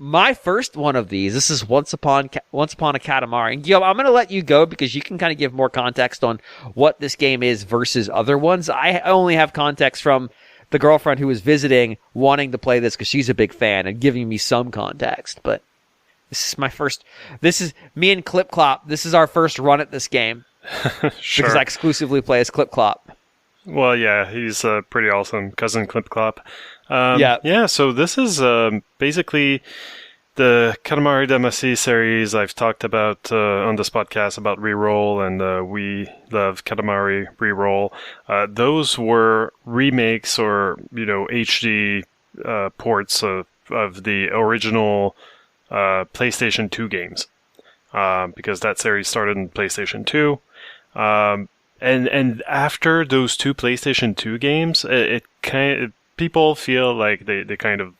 my first one of these. This is Once Upon a Katamari. And Guillaume, I'm going to let you go because you can kind of give more context on what this game is versus other ones. I only have context from the girlfriend who was visiting, wanting to play this because she's a big fan and giving me some context. But this is my first. This is me and Clop. This is our first run at this game. Sure. Because I exclusively play as Clop. Well, yeah, he's pretty awesome. Cousin Clop. Yeah, so this is basically the Katamari Damacy series I've talked about on this podcast about Reroll and We Love Katamari Reroll. Those were remakes or, HD ports of the original PlayStation 2 games. Because that series started in PlayStation 2. And after those 2 PlayStation 2 games, people feel like they kind of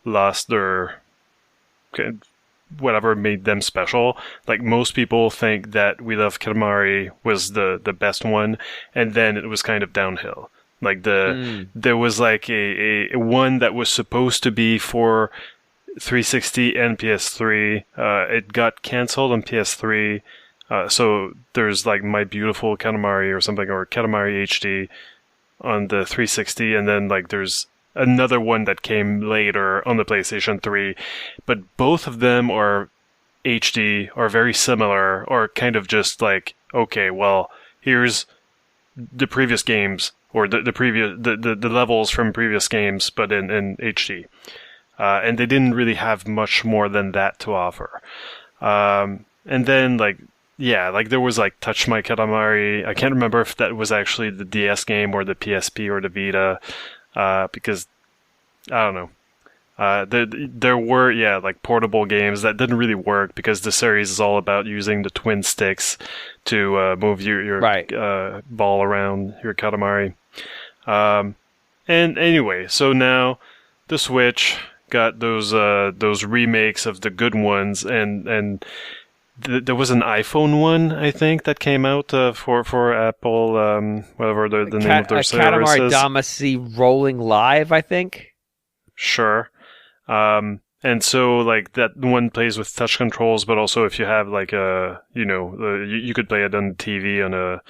lost their whatever made them special. Like, most people think that We Love Katamari was the best one, and then it was kind of downhill. Like there was like a one that was supposed to be for 360 and PS3. It got canceled on PS3. So there's like My Beautiful Katamari or something, or Katamari HD on the 360, and then like there's another one that came later on the PlayStation 3, but both of them are HD, or very similar, or kind of just like, okay, well, here's the previous games, or the levels from previous games, but in HD. And they didn't really have much more than that to offer. And then there was like Touch My Katamari. I can't remember if that was actually the DS game or the PSP or the Vita, because I don't know. There were, like portable games that didn't really work because the series is all about using the twin sticks to move your ball around your Katamari. And anyway, so now the Switch got those remakes of the good ones, and there was an iPhone one, I think, that came out for Apple, whatever the name of their service Katamari is. Damacy Rolling Live, I think. Sure. And so like that one plays with touch controls, but also if you have like you could play it on TV on a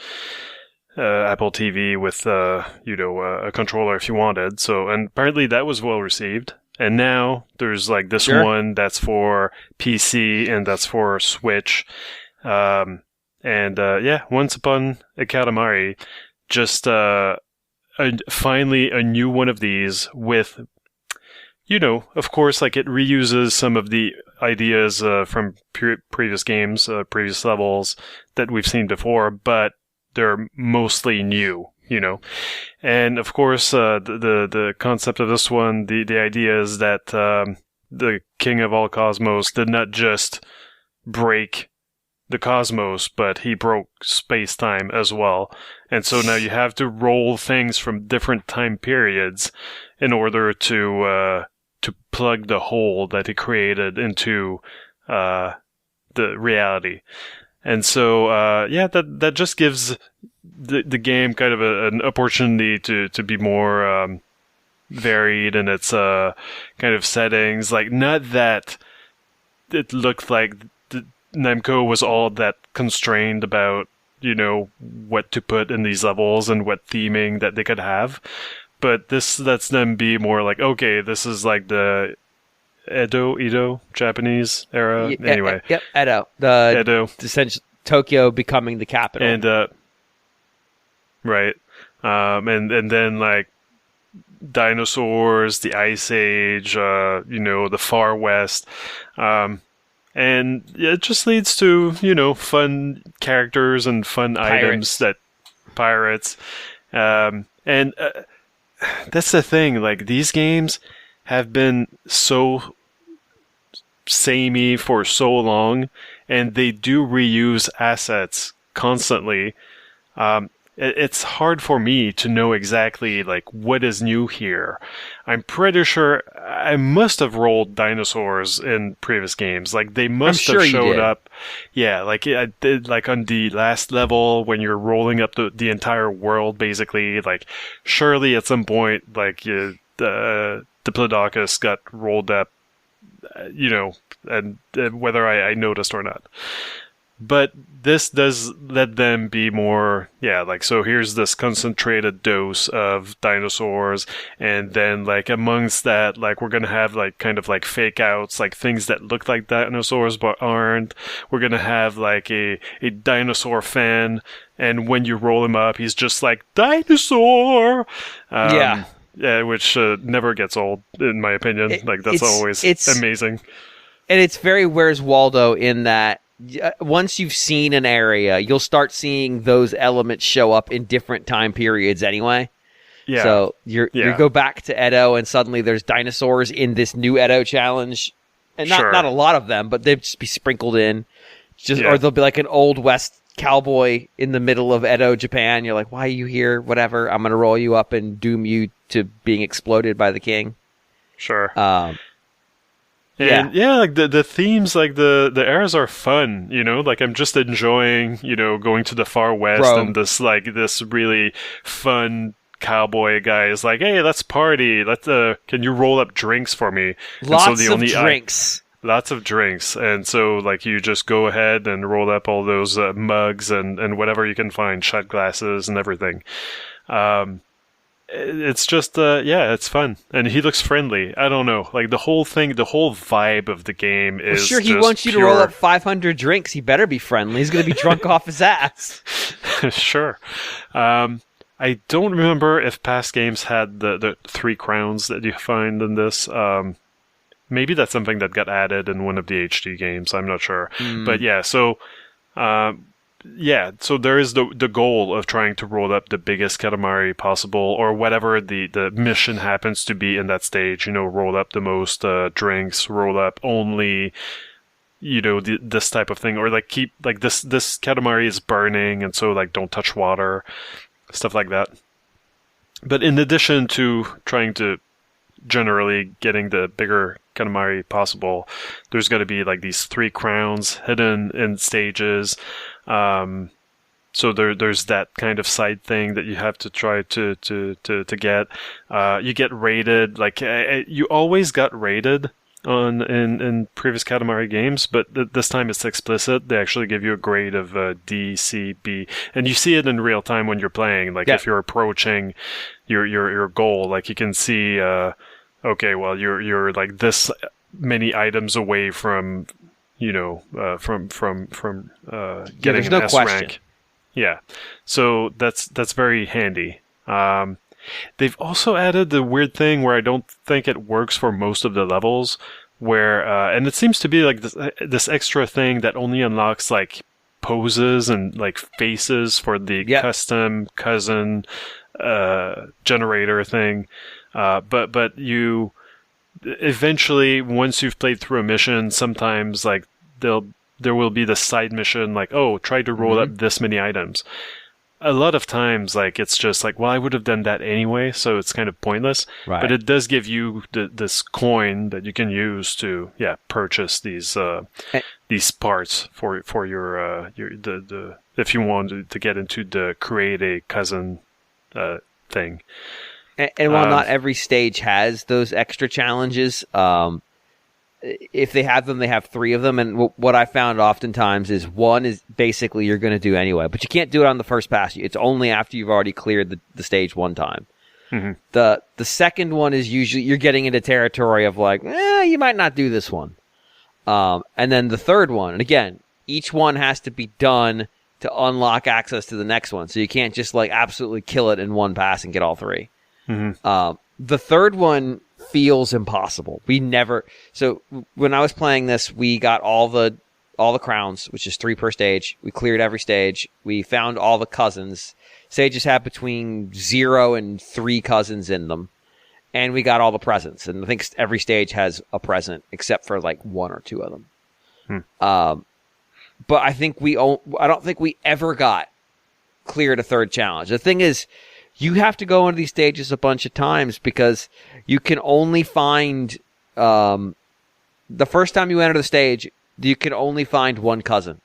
Apple TV with a controller if you wanted. So, and apparently that was well received. And now there's like this one that's for PC and that's for Switch. Once Upon a Katamari, just finally a new one of these with, of course, like it reuses some of the ideas from previous games, previous levels that we've seen before, but they're mostly new. And of course, the concept of this one, the idea is that the King of all Cosmos did not just break the cosmos, but he broke space-time as well. And so now you have to roll things from different time periods in order to plug the hole that he created into the reality. And so, that just gives the game kind of an opportunity to be more varied in its kind of settings. Like, not that it looked like Namco was all that constrained about, what to put in these levels and what theming that they could have. But this lets them be more like, okay, this is like the Edo, Japanese era. Anyway. Yep, Edo. Essentially, Tokyo becoming the capital. And, right. And then, like, dinosaurs, the Ice Age, the Far West. And it just leads to, fun characters and fun items pirates. And that's the thing, like, these games have been so samey for so long, and they do reuse assets constantly. It's hard for me to know exactly like what is new here. I'm pretty sure I must have rolled dinosaurs in previous games. Like they must have showed up. Yeah, like I did like on the last level when you're rolling up the entire world basically. Like surely at some point like the Diplodocus got rolled up, and whether I noticed or not. But this does let them be more, so here's this concentrated dose of dinosaurs, and then, like, amongst that, like, we're gonna have, like, kind of, like, fake-outs, like, things that look like dinosaurs but aren't. We're gonna have, like, a dinosaur fan, and when you roll him up, he's just like, dinosaur! Which never gets old, in my opinion. That's always amazing. And it's very Where's Waldo in that once you've seen an area, you'll start seeing those elements show up in different time periods anyway. Yeah. So you go back to Edo, and suddenly there's dinosaurs in this new Edo challenge, and not a lot of them, but they'd just be sprinkled in. Or they'll be like an Old West cowboy in the middle of Edo, Japan. You're like, why are you here? Whatever. I'm gonna roll you up and doom you to being exploded by the king. Sure. And like the themes, like the eras are fun, like I'm just enjoying, going to the Far West and this really fun cowboy guy is like, hey, let's party. Can you roll up drinks for me? Lots of drinks. Lots of drinks. And so like you just go ahead and roll up all those mugs and whatever you can find, shot glasses and everything. It's just, it's fun. And he looks friendly. I don't know. Like, the whole thing, the whole vibe of the game is sure, he wants you to roll up 500 drinks. He better be friendly. He's going to be drunk off his ass. Sure. I don't remember if past games had the 3 crowns that you find in this. Maybe that's something that got added in one of the HD games. I'm not sure. But yeah, so yeah, so there is the goal of trying to roll up the biggest Katamari possible, or whatever the mission happens to be in that stage. Roll up the most drinks, roll up only, this type of thing, or like keep like this Katamari is burning, and so like don't touch water, stuff like that. But in addition to trying to generally getting the bigger Katamari possible, there's got to be like these 3 crowns hidden in stages. So there's that kind of side thing that you have to try to get. You get rated, like you always got rated in previous Katamari games, but this time it's explicit. They actually give you a grade of D, C, B, and you see it in real time when you're playing. Like if you're approaching your goal, like you can see, okay, well you're like this many items away from getting there's an no S question. rank. Yeah, so that's very handy. They've also added the weird thing where I don't think it works for most of the levels, where and it seems to be like this extra thing that only unlocks like poses and like faces for the custom cousin generator thing, but you eventually, once you've played through a mission, sometimes like there will be the side mission like, oh, try to roll up this many items. A lot of times, like, it's just like, well, I would have done that anyway, so it's kind of pointless. Right. But it does give you this coin that you can use to, purchase these parts for your if you want to get into the create a cousin thing. And while not every stage has those extra challenges, if they have them, they have 3 of them. And what I found oftentimes is 1 is basically you're going to do anyway, but you can't do it on the first pass. It's only after you've already cleared the stage 1 time. Mm-hmm. The second one is usually you're getting into territory of like, you might not do this one. And then the third one, and again, each one has to be done to unlock access to the next one. So you can't just like absolutely kill it in one pass and get all 3. Mm-hmm. The third one feels impossible. So when I was playing this, we got all the crowns, which is 3 per stage. We cleared every stage. We found all the cousins. Stages have between 0 and 3 cousins in them. And we got all the presents. And I think every stage has a present, except for like 1 or 2 of them. But I don't think we ever got cleared a third challenge. The thing is, you have to go into these stages a bunch of times because you can only find, the first time you enter the stage, you can only find 1 cousin.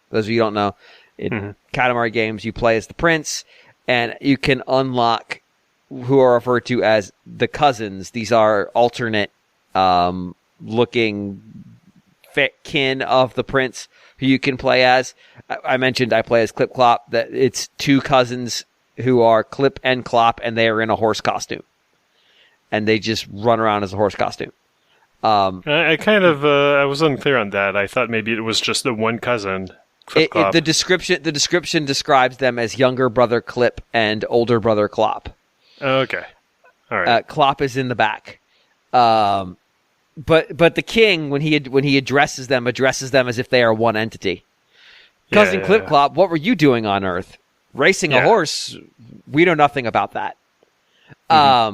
Those of you who don't know, in Katamari games, you play as the prince, and you can unlock who are referred to as the cousins. These are alternate looking kin of the prince who you can play as. I mentioned I play as Clop. That it's 2 cousins who are Clip and Clop, and they are in a horse costume. And they just run around as a horse costume. I kind of I was unclear on that. I thought maybe it was just the one cousin. The description describes them as younger brother Clip and older brother Clop. Okay, all right. Clop is in the back. But the king, when he addresses them as if they are one entity. Cousin Clip Clop, what were you doing on Earth? Racing a horse? We know nothing about that. I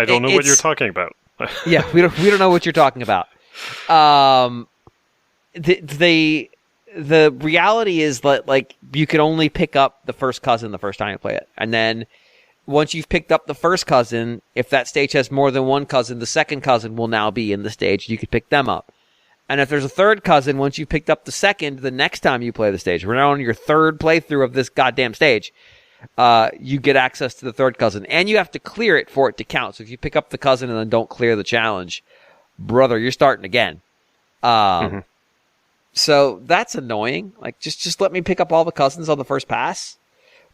don't know what you're talking about. Yeah, we don't know what you're talking about. The reality is that like you can only pick up the first cousin the first time you play it, and then once you've picked up the first cousin, if that stage has more than 1 cousin, the second cousin will now be in the stage. You can pick them up. And if there's a third cousin, once you've picked up the second, the next time you play the stage, we're now on your 3rd playthrough of this goddamn stage, you get access to the third cousin. And you have to clear it for it to count. So if you pick up the cousin and then don't clear the challenge, brother, you're starting again. So that's annoying. Like, just let me pick up all the cousins on the first pass.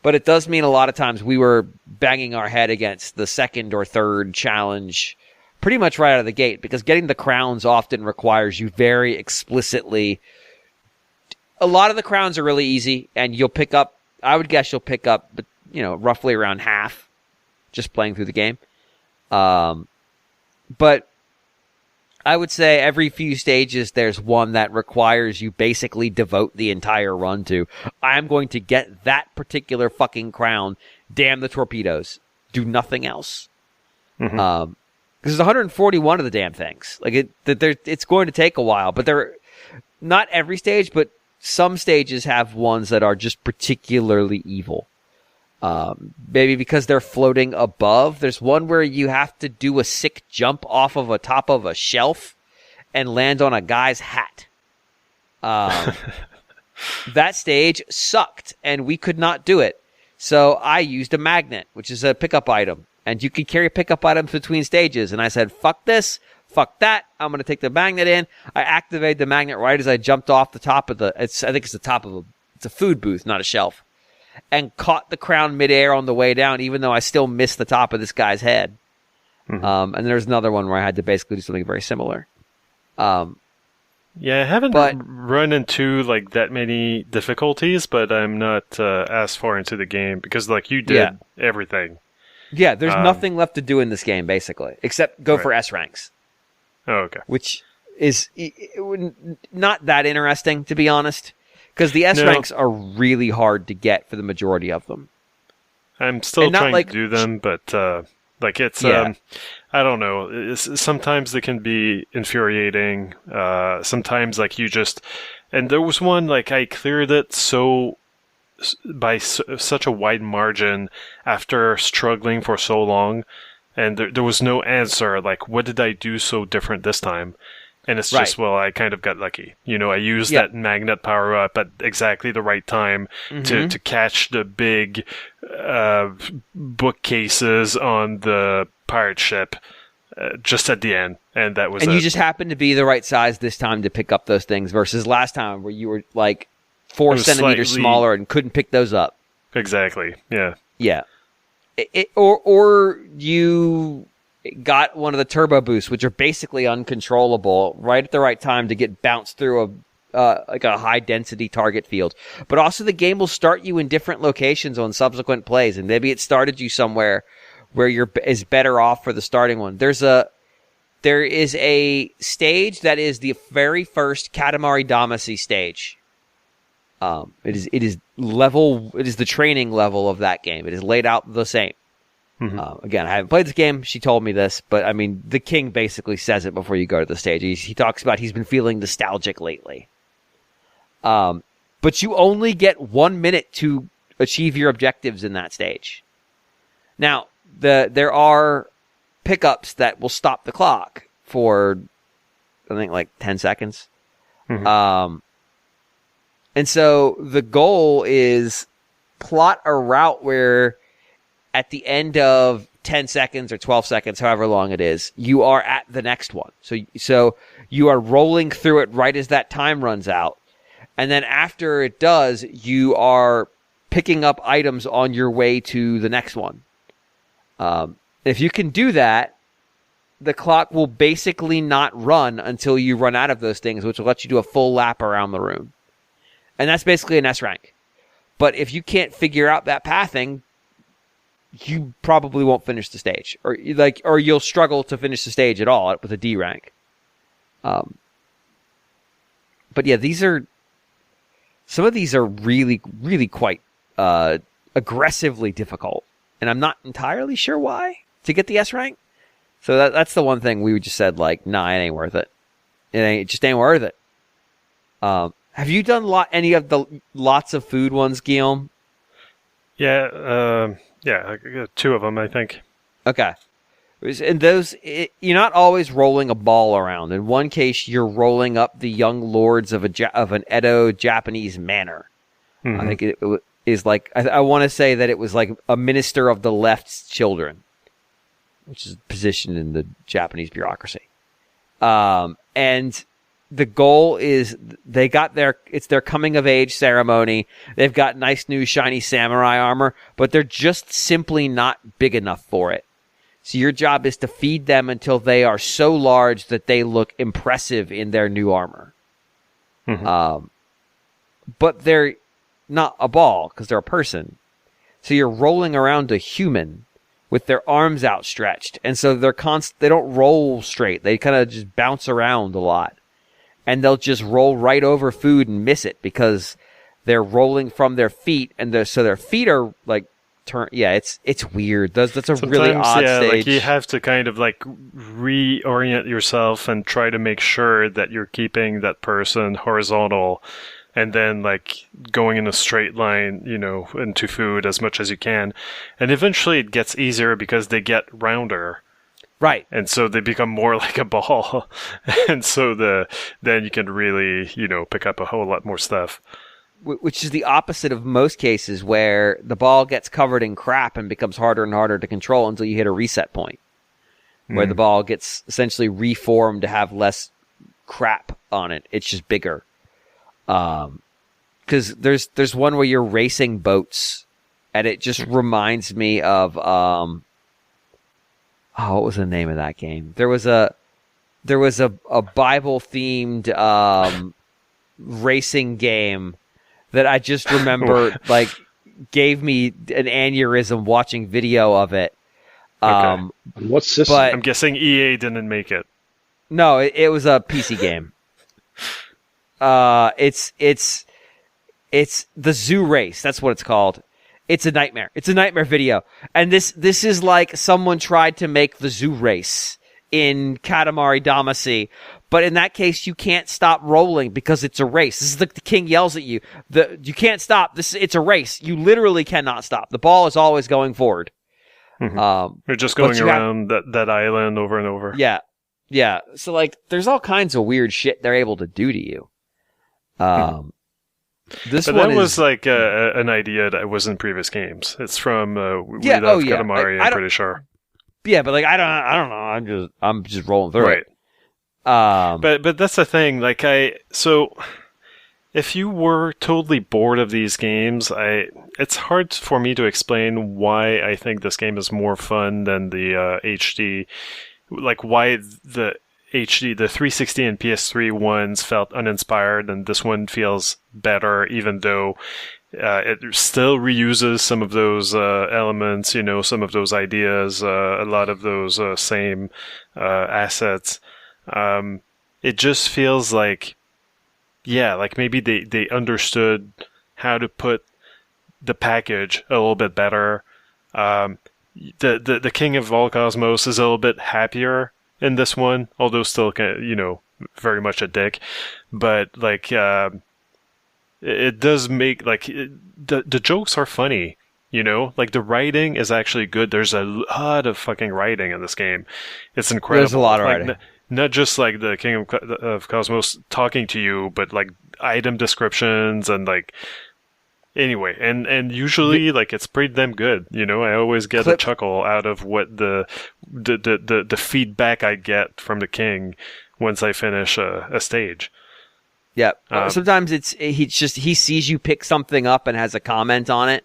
But it does mean a lot of times we were banging our head against the 2nd or 3rd challenge pretty much right out of the gate, because getting the crowns often requires you very explicitly. A lot of the crowns are really easy, and I would guess you'll pick up, roughly around half just playing through the game. But I would say every few stages there's one that requires you basically devote the entire run to. I'm going to get that particular fucking crown. Damn the torpedoes. Do nothing else. Because there's 141 of the damn things. Like it's going to take a while, but they're not every stage, but some stages have ones that are just particularly evil. Maybe because they're floating above. There's one where you have to do a sick jump off of a top of a shelf and land on a guy's hat. That stage sucked, and we could not do it. So I used a magnet, which is a pickup item, and you can carry pickup items between stages. And I said, fuck this, fuck that. I'm going to take the magnet in. I activated the magnet right as I jumped off the top of I think it's the top of it's a food booth, not a shelf. And caught the crown midair on the way down, even though I still missed the top of this guy's head. And there's another one where I had to basically do something very similar. Yeah, I haven't run into like that many difficulties, but I'm not as far into the game because like you did everything. Yeah, there's nothing left to do in this game, basically, except go for S ranks. Oh, okay. Which is not that interesting, to be honest. Because the S ranks are really hard to get for the majority of them. I'm still trying to do them, but like it's I don't know. Sometimes they can be infuriating. Sometimes like you just and there was one like I cleared it by such a wide margin after struggling for so long, and there was no answer. Like, what did I do so different this time? And it's just, well, I kind of got lucky. You know, I used that magnet power-up at exactly the right time to catch the big bookcases on the pirate ship just at the end. And that was you just happened to be the right size this time to pick up those things versus last time where you were, like, 4 centimeters smaller and couldn't pick those up. Exactly, yeah. Yeah. Or you got one of the turbo boosts, which are basically uncontrollable, right at the right time to get bounced through like a high density target field. But also the game will start you in different locations on subsequent plays, and maybe it started you somewhere where is better off for the starting one. There is a stage that is the very first Katamari Damacy stage. It is the training level of that game. It is laid out the same. Again, I haven't played this game. She told me this, but I mean, the king basically says it before you go to the stage. He talks about he's been feeling nostalgic lately. But you only get 1 minute to achieve your objectives in that stage. Now, there are pickups that will stop the clock for, I think, like 10 seconds. And so the goal is plot a route where at the end of 10 seconds or 12 seconds, however long it is, you are at the next one. So you are rolling through it right as that time runs out. And then after it does, you are picking up items on your way to the next one. If you can do that, the clock will basically not run until you run out of those things, which will let you do a full lap around the room. And that's basically an S rank. But if you can't figure out that pathing, you probably won't finish the stage, or you'll struggle to finish the stage at all with a D rank. But yeah, some of these are really, really quite aggressively difficult, and I'm not entirely sure why to get the S rank. So that's the one thing we just said, like, nah, it ain't worth it. It just ain't worth it. Have you done any of the lots of food ones, Guillaume? Yeah, I got 2 of them, I think. Okay. And those, you're not always rolling a ball around. In one case, you're rolling up the young lords of an Edo Japanese manor. I think it is like, I want to say that it was like a minister of the left's children, which is positioned in the Japanese bureaucracy. And the goal is it's their coming of age ceremony. They've got nice new shiny samurai armor, but they're just simply not big enough for it. So your job is to feed them until they are so large that they look impressive in their new armor. But they're not a ball because they're a person. So you're rolling around a human with their arms outstretched. And so they don't roll straight. They kind of just bounce around a lot. And they'll just roll right over food and miss it because they're rolling from their feet, and so their feet are like turn. Yeah, it's weird. That's a really odd stage. Like you have to kind of like reorient yourself and try to make sure that you're keeping that person horizontal, and then like going in a straight line, into food as much as you can, and eventually it gets easier because they get rounder. Right. And so they become more like a ball. And so then you can really, pick up a whole lot more stuff. Which is the opposite of most cases where the ball gets covered in crap and becomes harder and harder to control until you hit a reset point. Where the ball gets essentially reformed to have less crap on it. It's just bigger. Because there's one where you're racing boats, and it just reminds me of... what was the name of that game? There was a Bible themed racing game that I just remember like gave me an aneurysm watching video of it. Okay. What system? But, I'm guessing EA didn't make it. No, it was a PC game. It's the Zoo Race. That's what it's called. It's a nightmare. It's a nightmare video. And this is like someone tried to make the Zoo Race in Katamari Damacy. But in that case, you can't stop rolling because it's a race. This is the king yells at you. You can't stop. It's a race. You literally cannot stop. The ball is always going forward. Mm-hmm. You're just going around that island over and over. Yeah. Yeah. So like, there's all kinds of weird shit they're able to do to you. That was like an idea that was in previous games. It's from We Love Katamari, I'm pretty sure. Yeah, but like I don't know. I'm just rolling through it. But that's the thing. Like so if you were totally bored of these games, it's hard for me to explain why I think this game is more fun than the HD. Like why the HD, the 360 and PS3 ones felt uninspired, and this one feels better, even though it still reuses some of those elements, some of those ideas, a lot of those same assets. It just feels like, like maybe they understood how to put the package a little bit better. The King of All Cosmos is a little bit happier in this one, although still, very much a dick. But like, it does make like the jokes are funny. Like the writing is actually good. There's a lot of fucking writing in this game. It's incredible. There's a lot of writing. Not just like the King of Cosmos talking to you, but like item descriptions and like. Anyway, and usually like it's pretty damn good. I always get a chuckle out of what the feedback I get from the king once I finish a stage. Yeah. Sometimes he sees you pick something up and has a comment on it.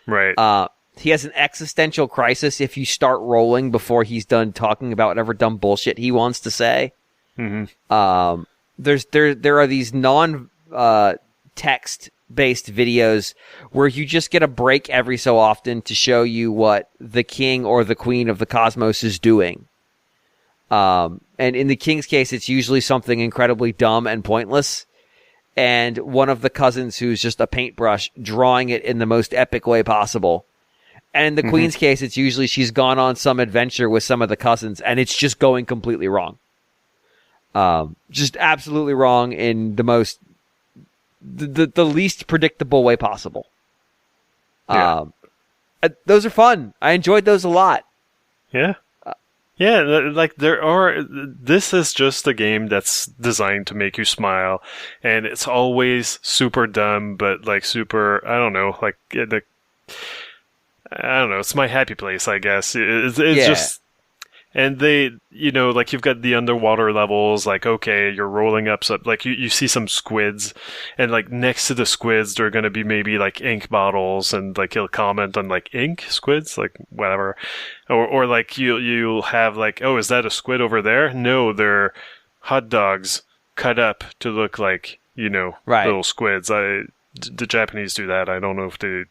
Right. He has an existential crisis if you start rolling before he's done talking about whatever dumb bullshit he wants to say. Mm-hmm. There are these text based videos where you just get a break every so often to show you what the king or the queen of the cosmos is doing. And in the king's case, it's usually something incredibly dumb and pointless. And one of the cousins who's just a paintbrush drawing it in the most epic way possible. And in the queen's case, it's usually she's gone on some adventure with some of the cousins and it's just going completely wrong. Just absolutely wrong in the most the least predictable way possible. Yeah. Those are fun. I enjoyed those a lot. Yeah. Like this is just a game that's designed to make you smile, and it's always super dumb, but like super, I don't know, like I don't know, it's my happy place, I guess. It's just, and they, like you've got the underwater levels, like, okay, you're rolling up, so like you see some squids, and like next to the squids, there are going to be maybe like ink bottles, and like he'll comment on like ink squids, like whatever. Or like you'll have like, oh, is that a squid over there? No, they're hot dogs cut up to look like, right. little squids. The Japanese do that. I don't know if they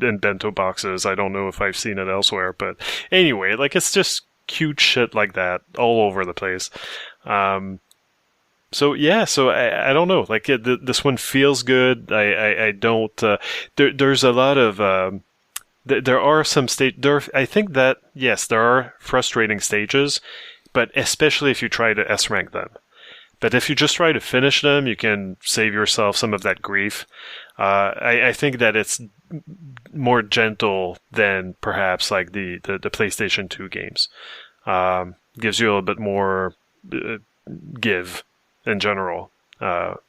in bento boxes. I don't know if I've seen it elsewhere, but anyway, like it's just cute shit like that all over the place. So I don't know. Like this one feels good. I don't. There's a lot of. There are some I think that yes, there are frustrating stages, but especially if you try to S rank them. But if you just try to finish them, you can save yourself some of that grief. I think that it's more gentle than perhaps like the PlayStation 2 games. Gives you a little bit more give in general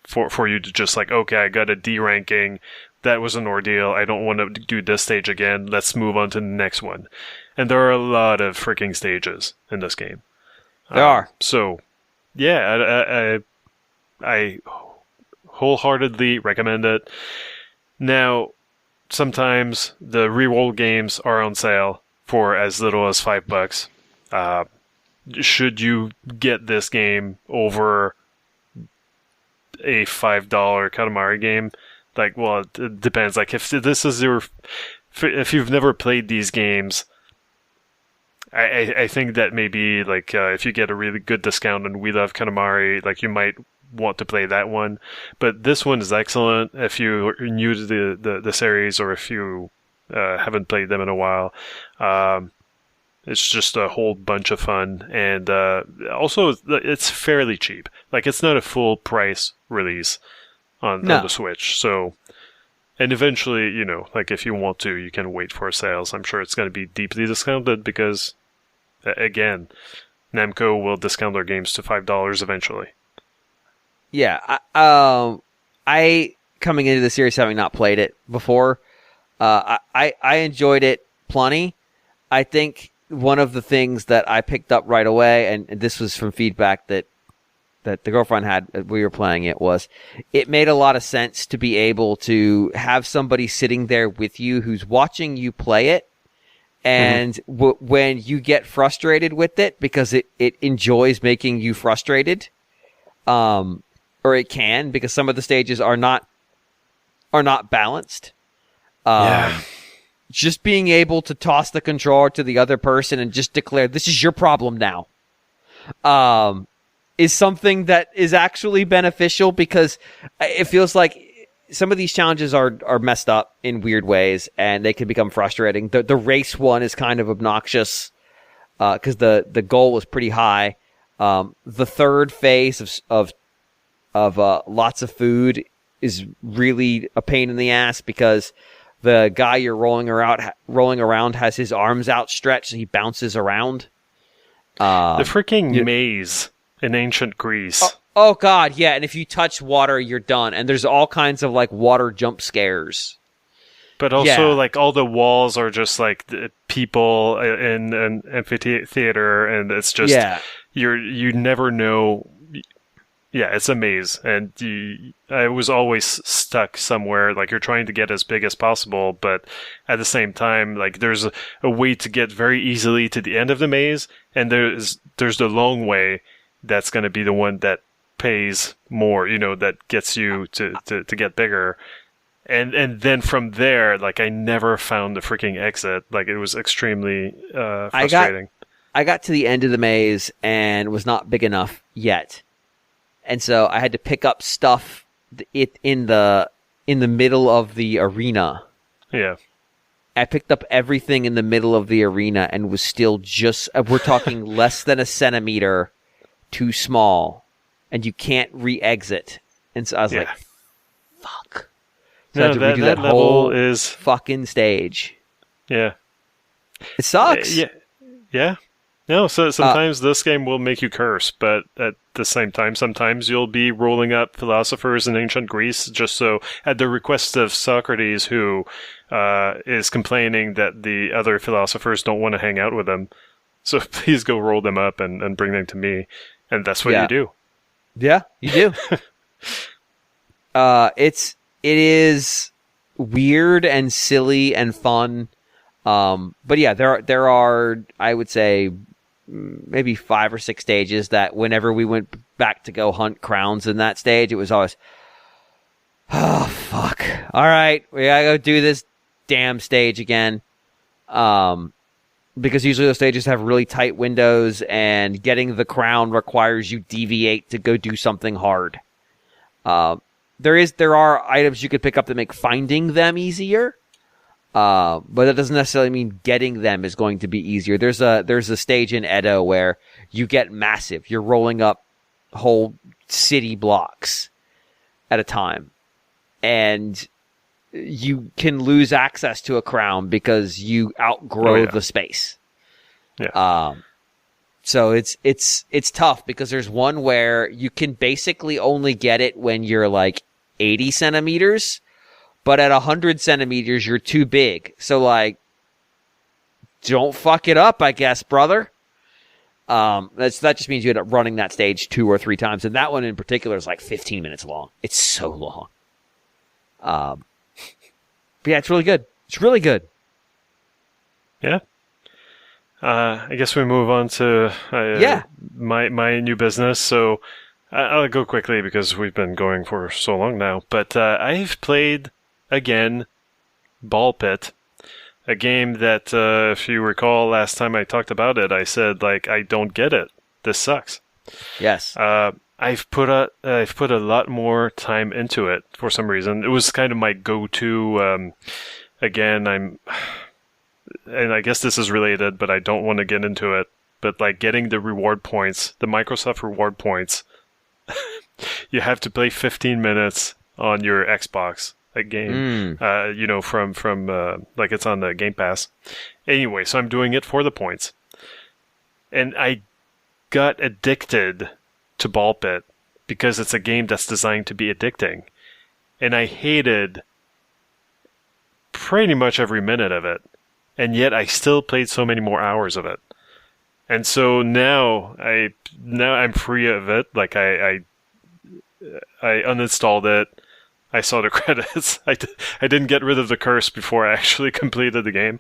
for you to just like, okay, I got a D ranking. That was an ordeal. I don't want to do this stage again. Let's move on to the next one. And there are a lot of freaking stages in this game. There are. So, yeah, I wholeheartedly recommend it. Now, sometimes the reroll games are on sale for as little as $5. Should you get this game over a $5 Katamari game? Like, well, it depends. Like, if you've never played these games, I think that maybe like if you get a really good discount on We Love Katamari, like you might want to play that one. But this one is excellent if you're new to the series or if you haven't played them in a while. It's just a whole bunch of fun, and also it's fairly cheap. Like it's not a full price release on the Switch. So, and eventually, you know, like if you want to, you can wait for sales. I'm sure it's going to be deeply discounted because, again, Namco will discount their games to $5 eventually. Yeah, I coming into the series having not played it before, I enjoyed it plenty. I think one of the things that I picked up right away, and this was from feedback that the girlfriend had as we were playing it, was it made a lot of sense to be able to have somebody sitting there with you who's watching you play it, and when you get frustrated with it, because it enjoys making you frustrated, or it can, because some of the stages are not balanced. Just being able to toss the controller to the other person and just declare, this is your problem now, is something that is actually beneficial, because it feels like some of these challenges are messed up in weird ways and they can become frustrating. The race one is kind of obnoxious because the goal was pretty high. The third phase of lots of food is really a pain in the ass because the guy you're rolling around has his arms outstretched and he bounces around. The freaking maze in ancient Greece. Oh God, yeah. And if you touch water, you're done. And there's all kinds of like water jump scares. But also, like all the walls are just like people in an amphitheater, and it's just you never know. Yeah, it's a maze, and I was always stuck somewhere. Like you're trying to get as big as possible, but at the same time, like there's a way to get very easily to the end of the maze, and there's the long way that's going to be the one that pays more. You know, that gets you to get bigger, and then from there, like I never found the freaking exit. Like it was extremely frustrating. I got to the end of the maze and was not big enough yet. And so I had to pick up stuff in the middle of the arena. Yeah. I picked up everything in the middle of the arena and was still just, we're talking less than a centimeter too small. And you can't re-exit. And so I was like, fuck. So I had to redo that whole is fucking stage. Yeah. It sucks. Yeah. No, so sometimes this game will make you curse, but at the same time, sometimes you'll be rolling up philosophers in ancient Greece just so, at the request of Socrates, who is complaining that the other philosophers don't want to hang out with him. So please go roll them up and bring them to me. And that's what you do. Yeah, you do. It is weird and silly and fun. But yeah, there are, I would say, maybe 5 or 6 stages that whenever we went back to go hunt crowns in that stage, it was always, oh, fuck. All right, we gotta go do this damn stage again. Because usually those stages have really tight windows, and getting the crown requires you deviate to go do something hard. There are items you could pick up that make finding them easier, but that doesn't necessarily mean getting them is going to be easier. There's a stage in Edo where you get massive. You're rolling up whole city blocks at a time, and you can lose access to a crown because you outgrow the space. Yeah. So it's tough because there's one where you can basically only get it when you're like 80 centimeters, but at 100 centimeters you're too big. So like, don't fuck it up, I guess, brother. That just means you end up running that stage 2 or 3 times, and that one in particular is like 15 minutes long. It's so long. But yeah, it's really good. It's really good. Yeah. I guess we move on to my new business. So I'll go quickly because we've been going for so long now. But I've played again BALLxPIT, a game that, if you recall, last time I talked about it, I said like I don't get it. This sucks. Yes. I've put a lot more time into it for some reason. It was kind of my go-to. Again, and I guess this is related, but I don't want to get into it. But like getting the reward points, the Microsoft reward points, you have to play 15 minutes on your Xbox a game. From like it's on the Game Pass. Anyway, so I'm doing it for the points, and I got addicted to BALLxPIT because it's a game that's designed to be addicting, and I hated pretty much every minute of it, and yet I still played so many more hours of it. And so now I'm free of it. Like I uninstalled it. I saw the credits. I didn't get rid of the curse before I actually completed the game,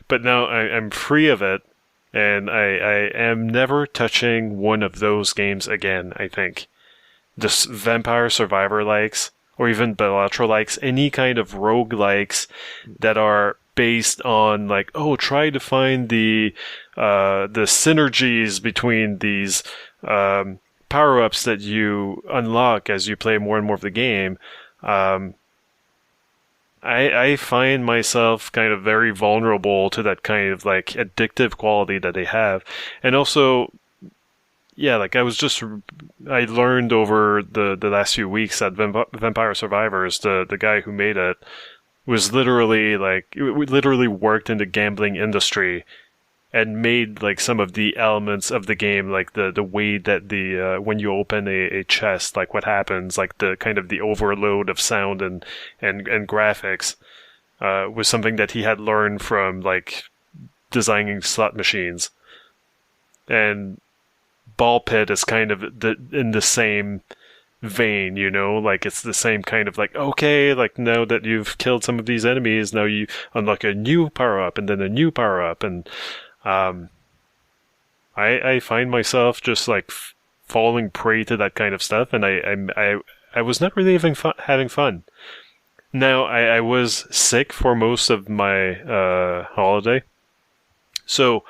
but now I'm free of it. And I am never touching one of those games again, I think. Just Vampire Survivor likes, or even Balatro likes, any kind of rogue likes that are based on like, oh, try to find the synergies between these power-ups that you unlock as you play more and more of the game. I find myself kind of very vulnerable to that kind of like addictive quality that they have. And also, yeah, like I learned over the last few weeks that Vampire Survivors, the guy who made it, was literally worked in the gambling industry and made like some of the elements of the game, like the way that when you open a chest, like what happens, like the kind of the overload of sound and graphics, was something that he had learned from like designing slot machines. And BALLxPIT is kind of in the same vein, you know, like it's the same kind of like, okay, like now that you've killed some of these enemies, now you unlock a new power up and then a new power up, and I find myself just like falling prey to that kind of stuff, and I was not really having fun. Now I was sick for most of my holiday, so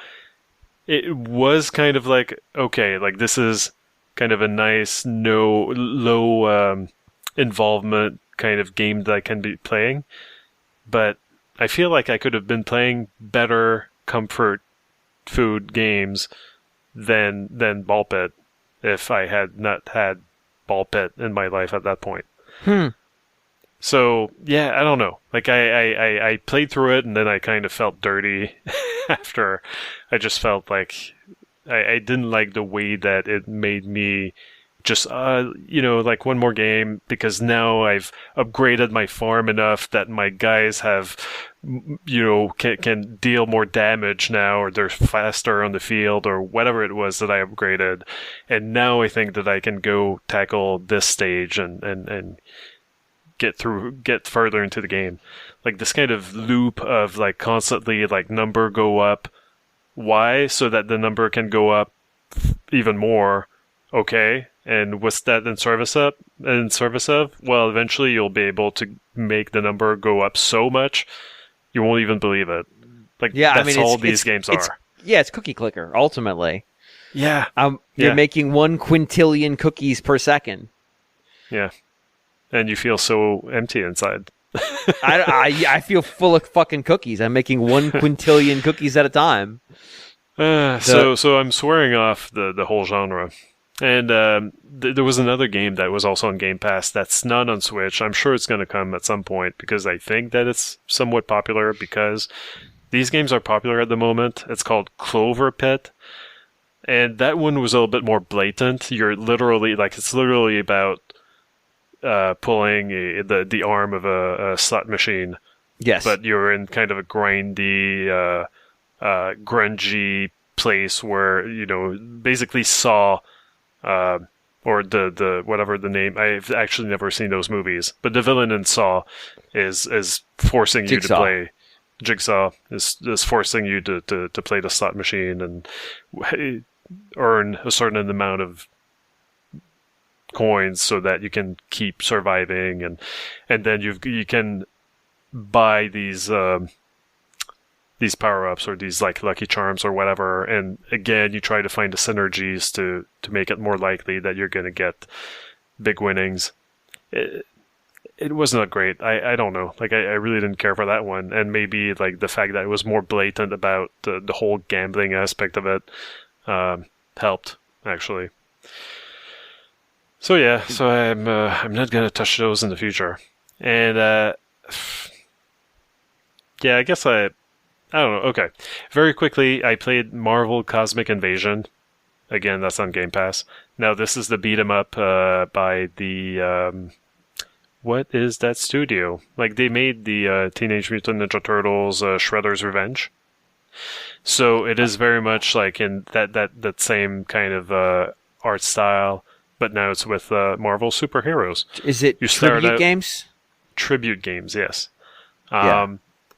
it was kind of like, okay, like this is kind of a nice low involvement kind of game that I can be playing, but I feel like I could have been playing better comfort food games than BALLxPIT if I had not had BALLxPIT in my life at that point. So yeah, I don't know. Like I played through it and then I kind of felt dirty after. I just felt like I didn't like the way that it made me just like one more game, because now I've upgraded my farm enough that my guys have can deal more damage now, or they're faster on the field, or whatever it was that I upgraded. And now I think that I can go tackle this stage and get further into the game. Like this kind of loop of like constantly like number go up. Why? So that the number can go up even more. Okay. And what's that in service of? Well, eventually you'll be able to make the number go up so much You won't even believe it. Like, Yeah, that's I mean, all these games are. Yeah, it's cookie clicker, ultimately. Yeah. You're making 1 quintillion cookies per second. Yeah. And you feel so empty inside. I feel full of fucking cookies. I'm making 1 quintillion cookies at a time. So I'm swearing off the whole genre. And there was another game that was also on Game Pass that's not on Switch. I'm sure it's going to come at some point because I think that it's somewhat popular because these games are popular at the moment. It's called BALLxPIT. And that one was a little bit more blatant. You're literally, it's literally about pulling the arm of a slot machine. Yes. But you're in kind of a grindy, grungy place where, basically Saw, or the whatever the name, I've actually never seen those movies, but the villain in Saw is forcing you to play. Jigsaw is forcing you to play the slot machine and earn a certain amount of coins so that you can keep surviving, and then you can buy these power-ups or these Lucky Charms or whatever, and again you try to find the synergies to make it more likely that you're going to get big winnings. It was not great. I don't know. I really didn't care for that one, and maybe the fact that it was more blatant about the whole gambling aspect of it helped actually. So yeah, I'm not gonna touch those in the future, and yeah, I guess I don't know. Okay, very quickly, I played Marvel Cosmic Invasion. Again, that's on Game Pass. Now this is the beat 'em up by the what is that studio? They made the Teenage Mutant Ninja Turtles Shredder's Revenge. So it is very much in that same kind of art style, but now it's with Marvel superheroes. Is it tribute games? Tribute games, yes. Yeah.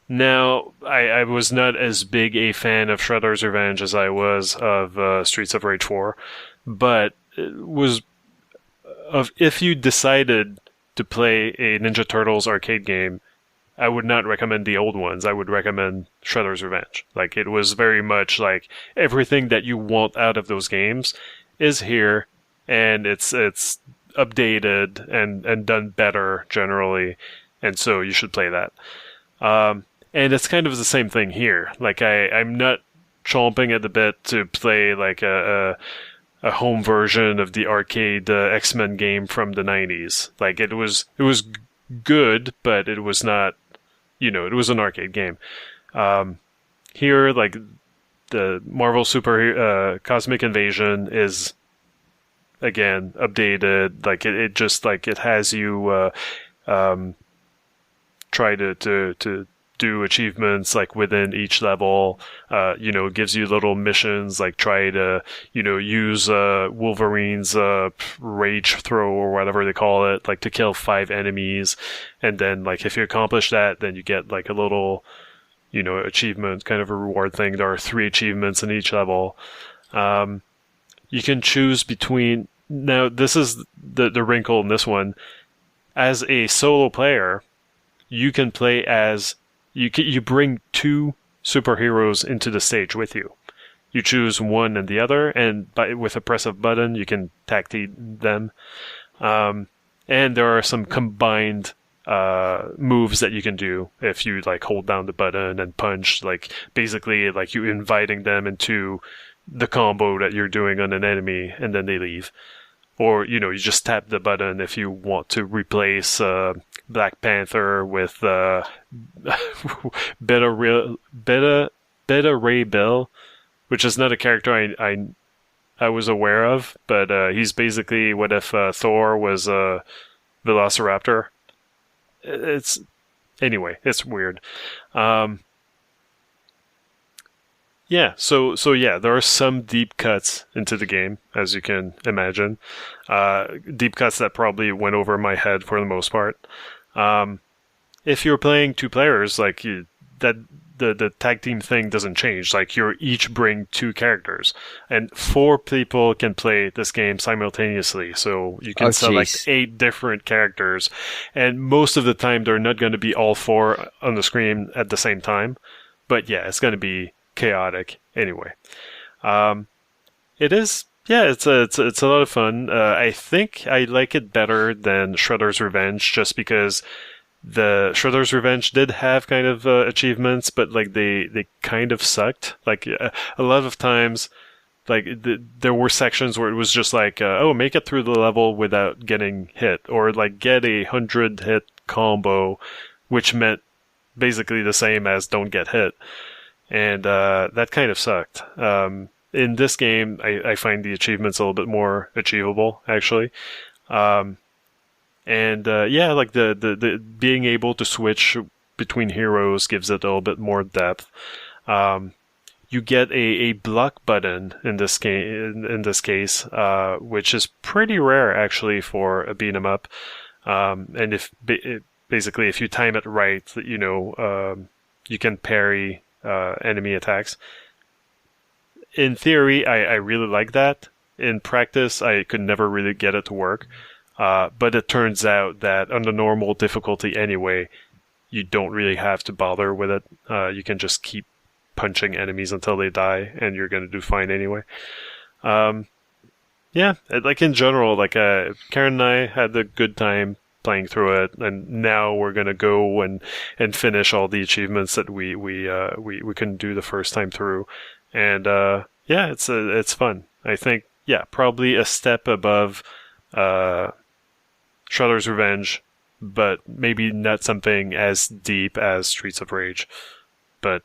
Now, I was not as big a fan of Shredder's Revenge as I was of Streets of Rage 4, but it was if you decided to play a Ninja Turtles arcade game, I would not recommend the old ones. I would recommend Shredder's Revenge. It was very much everything that you want out of those games is here, and it's updated and done better generally, and so you should play that. And it's kind of the same thing here. I'm not chomping at the bit to play a home version of the arcade X-Men game from the 90s. It was good, but it was not, it was an arcade game. Here, the Marvel Cosmic Invasion is, again, updated. It just, it has you try to do achievements within each level. It gives you little missions try to use Wolverine's rage throw or whatever they call it, to kill 5 enemies, and then if you accomplish that, then you get a little achievement, kind of a reward thing. There are 3 achievements in each level. You can choose between. Now this is the wrinkle in this one. As a solo player, you can play as you bring 2 superheroes into the stage with you. You choose one and the other, and with a press of button, you can tag team them. And there are some combined moves that you can do if you hold down the button and punch. Basically, you inviting them into the combo that you're doing on an enemy, and then they leave. Or you just tap the button if you want to replace Black Panther with Beta Ray Bill, which is not a character I was aware of, but he's basically what if Thor was a Velociraptor. It's weird. Yeah, so yeah, there are some deep cuts into the game, as you can imagine. Deep cuts that probably went over my head for the most part. If you're playing 2 players, that the tag team thing doesn't change. Like, you each bring 2 characters, and 4 people can play this game simultaneously. So you can select 8 different characters, and most of the time they're not going to be all 4 on the screen at the same time. But yeah, it's going to be chaotic anyway. It is. Yeah, it's a lot of fun. I think I like it better than Shredder's Revenge, just because the Shredder's Revenge did have kind of achievements, but like they kind of sucked. Like a lot of times, like there were sections where it was just like, make it through the level without getting hit, or like get a 100-hit combo, which meant basically the same as don't get hit, and that kind of sucked. In this game, I find the achievements a little bit more achievable, actually. Like the being able to switch between heroes gives it a little bit more depth. You get a block button in this case, which is pretty rare actually for a beat 'em up. And basically if you time it right, you can parry enemy attacks. In theory, I really like that. In practice, I could never really get it to work. But it turns out that on the normal difficulty anyway, you don't really have to bother with it. You can just keep punching enemies until they die, and you're going to do fine anyway. Like in general, like Karen and I had a good time playing through it, and now we're going to go and finish all the achievements that we couldn't do the first time through. And it's fun. I think probably a step above Shredder's Revenge, but maybe not something as deep as Streets of Rage. But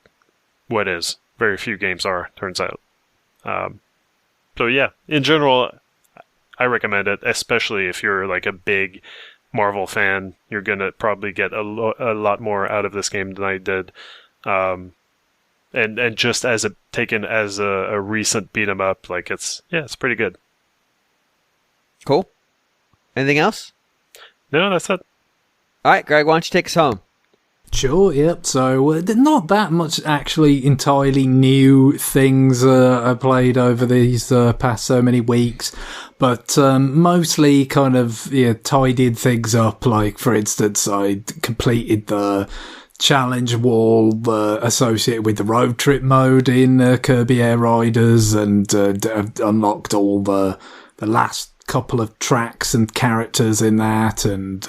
what is? Very few games are, turns out. In general, I recommend it, especially if you're like a big Marvel fan. You're gonna probably get a lot more out of this game than I did. And just taken as a recent beat 'em up, like it's pretty good. Cool. Anything else? No, that's it. All right, Greg, why don't you take us home? Sure, yep. So, not that much actually entirely new things I played over these past so many weeks, but mostly kind of tidied things up. Like, for instance, I completed the challenge wall associated with the road trip mode in Kirby Air Riders, and unlocked all the last couple of tracks and characters in that, and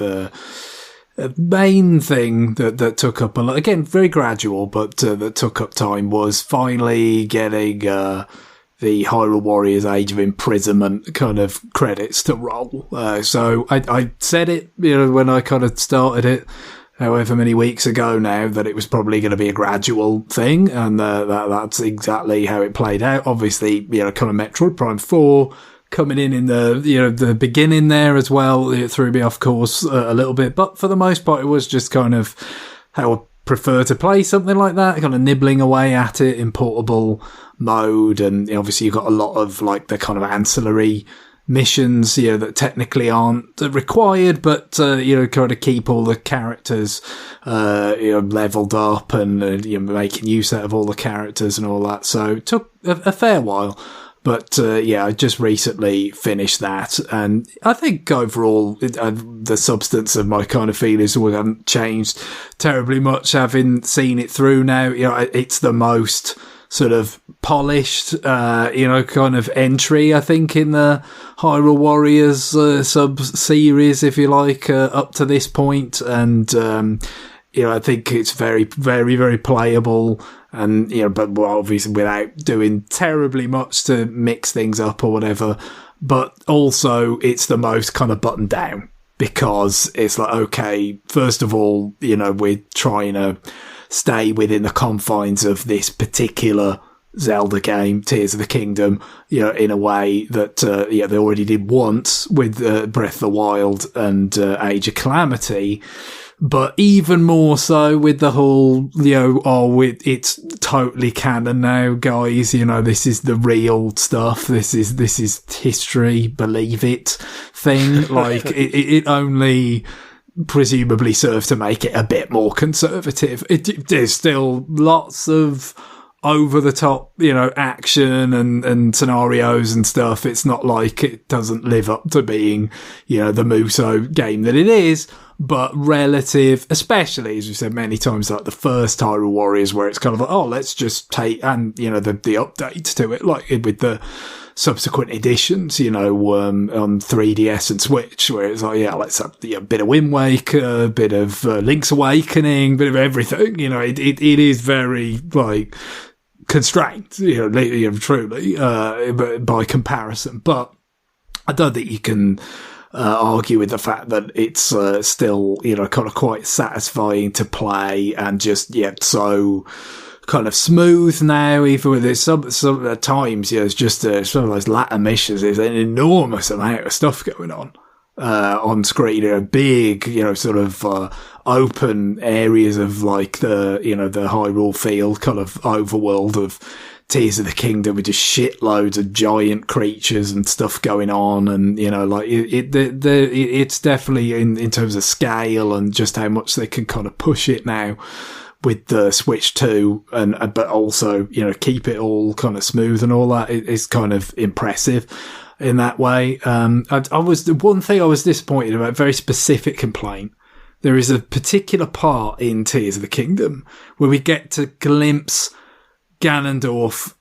main thing that took up a lot, again very gradual, but that took up time, was finally getting the Hyrule Warriors Age of Imprisonment kind of credits to roll. So I said it when I kind of started it however many weeks ago now, that it was probably going to be a gradual thing, and that's exactly how it played out. Obviously, kind of Metroid Prime 4 coming in the beginning there as well, it threw me off course a little bit, but for the most part it was just kind of how I prefer to play something like that, kind of nibbling away at it in portable mode. And obviously you've got a lot of like the kind of ancillary missions, that technically aren't required, but kind of keep all the characters leveled up, and making use out of all the characters and all that. So it took a fair while, but I just recently finished that, and I think overall the substance of my kind of feelings haven't changed terribly much having seen it through now. It's the most sort of polished, kind of entry, I think, in the Hyrule Warriors sub-series, if you like, up to this point. And, I think it's very, very, very playable. And, but obviously without doing terribly much to mix things up or whatever. But also it's the most kind of buttoned down, because it's like, okay, first of all, we're trying to stay within the confines of this particular Zelda game, Tears of the Kingdom, in a way that, they already did once with Breath of the Wild and Age of Calamity, but even more so with the whole, it's totally canon now, guys, this is the real stuff, this is history, believe it thing. Like, it only presumably serve to make it a bit more conservative. There's still lots of over-the-top, action and scenarios and stuff. It's not like it doesn't live up to being, the Muso game that it is, but relative, especially, as we said many times, like the first Hyrule Warriors, where it's kind of like, oh, let's just take, and, the updates to it, like with the subsequent editions, on 3DS and Switch, where it's like, yeah, let's have a bit of Wind Waker, a bit of Link's Awakening, a bit of everything. It is very, like, constrained, truly, by comparison. But I don't think you can argue with the fact that it's still, kind of quite satisfying to play and just yet so kind of smooth now, even with it some at times, it's just some of those latter missions, there's an enormous amount of stuff going on screen, big, sort of open areas of like the Hyrule field kind of overworld of Tears of the Kingdom with just shitloads of giant creatures and stuff going on, and it's definitely in terms of scale and just how much they can kind of push it now with the Switch 2, but also keep it all kind of smooth and all that is kind of impressive in that way. One thing I was disappointed about, very specific complaint. There is a particular part in Tears of the Kingdom where we get to glimpse Ganondorf,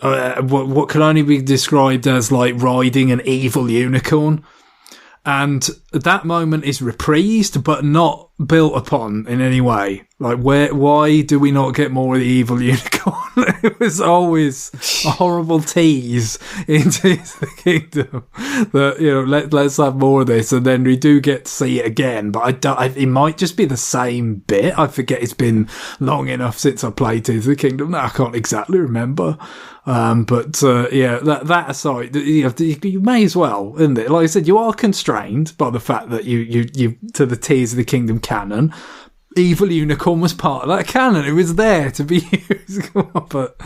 what can only be described as like riding an evil unicorn. And that moment is reprised, but not built upon in any way. Like, why do we not get more of the evil unicorn? It was always a horrible tease in Tears of the Kingdom that, let's have more of this. And then we do get to see it again, but it might just be the same bit. I forget, it's been long enough since I played Tears of the Kingdom that I can't exactly remember. That aside, you may as well, isn't it? Like I said, you are constrained by the fact that you to the Tears of the Kingdom canon. Evil Unicorn was part of that canon. It was there to be used. But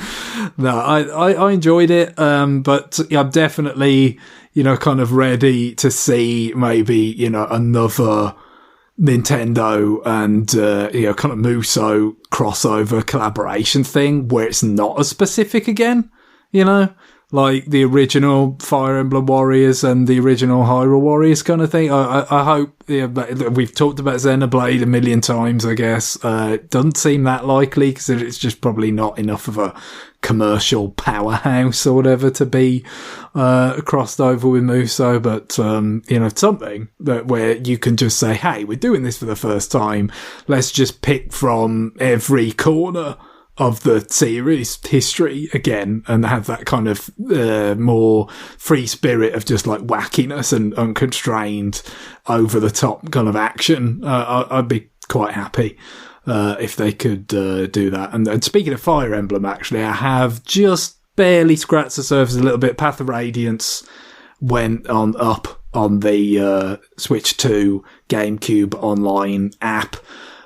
no, I enjoyed it. But I'm definitely, kind of ready to see maybe, another Nintendo and, kind of Muso crossover collaboration thing where it's not as specific again, like the original Fire Emblem Warriors and the original Hyrule Warriors kind of thing. I hope, we've talked about Xenoblade a million times, I guess. It doesn't seem that likely because it's just probably not enough of a commercial powerhouse or whatever to be crossed over with Muso, but something that where you can just say, hey, we're doing this for the first time, let's just pick from every corner of the series history again and have that kind of more free spirit of just like wackiness and unconstrained over the top kind of action. I'd be quite happy if they could do that. And speaking of Fire Emblem, actually, I have just barely scratched the surface a little bit. Path of Radiance went up on the Switch 2 GameCube online app.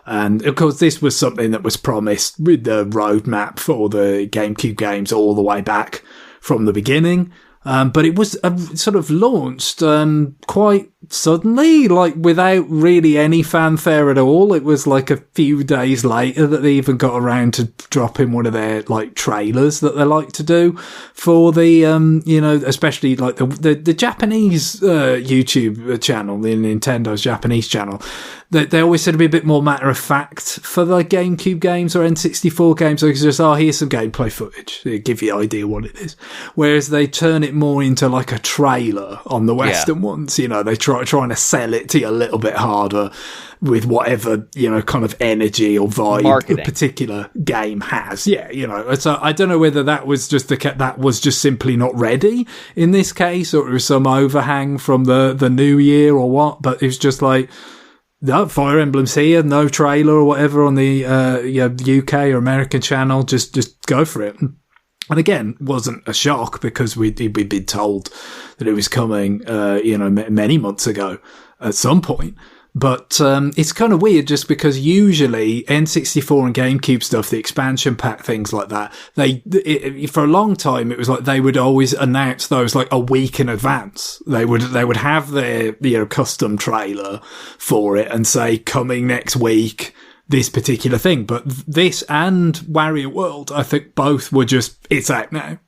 And of course, this was something that was promised with the roadmap for the GameCube games all the way back from the beginning. But it was sort of launched quite suddenly, like without really any fanfare at all. It was like a few days later that they even got around to dropping one of their like trailers that they like to do for the, especially like the Japanese YouTube channel, the Nintendo's Japanese channel. They always said to be a bit more matter of fact for the GameCube games or N64 games. So it's just, here's some gameplay footage. They give you an idea what it is. Whereas they turn it more into like a trailer on the Western ones. They trying to sell it to you a little bit harder with whatever, kind of energy or vibe marketing a particular game has. Yeah, so I don't know whether that was just that was just simply not ready in this case, or it was some overhang from the new year or what, but it was just like, no, Fire Emblem's here, no trailer or whatever on the UK or American channel, just go for it. And again, wasn't a shock because we'd been told that it was coming, many months ago at some point. But it's kind of weird just because usually N64 and GameCube stuff, the expansion pack, things like that, for a long time it was like they would always announce those like a week in advance. They would have their custom trailer for it and say coming next week, this particular thing. But this and Wario World, I think both were just, it's out now,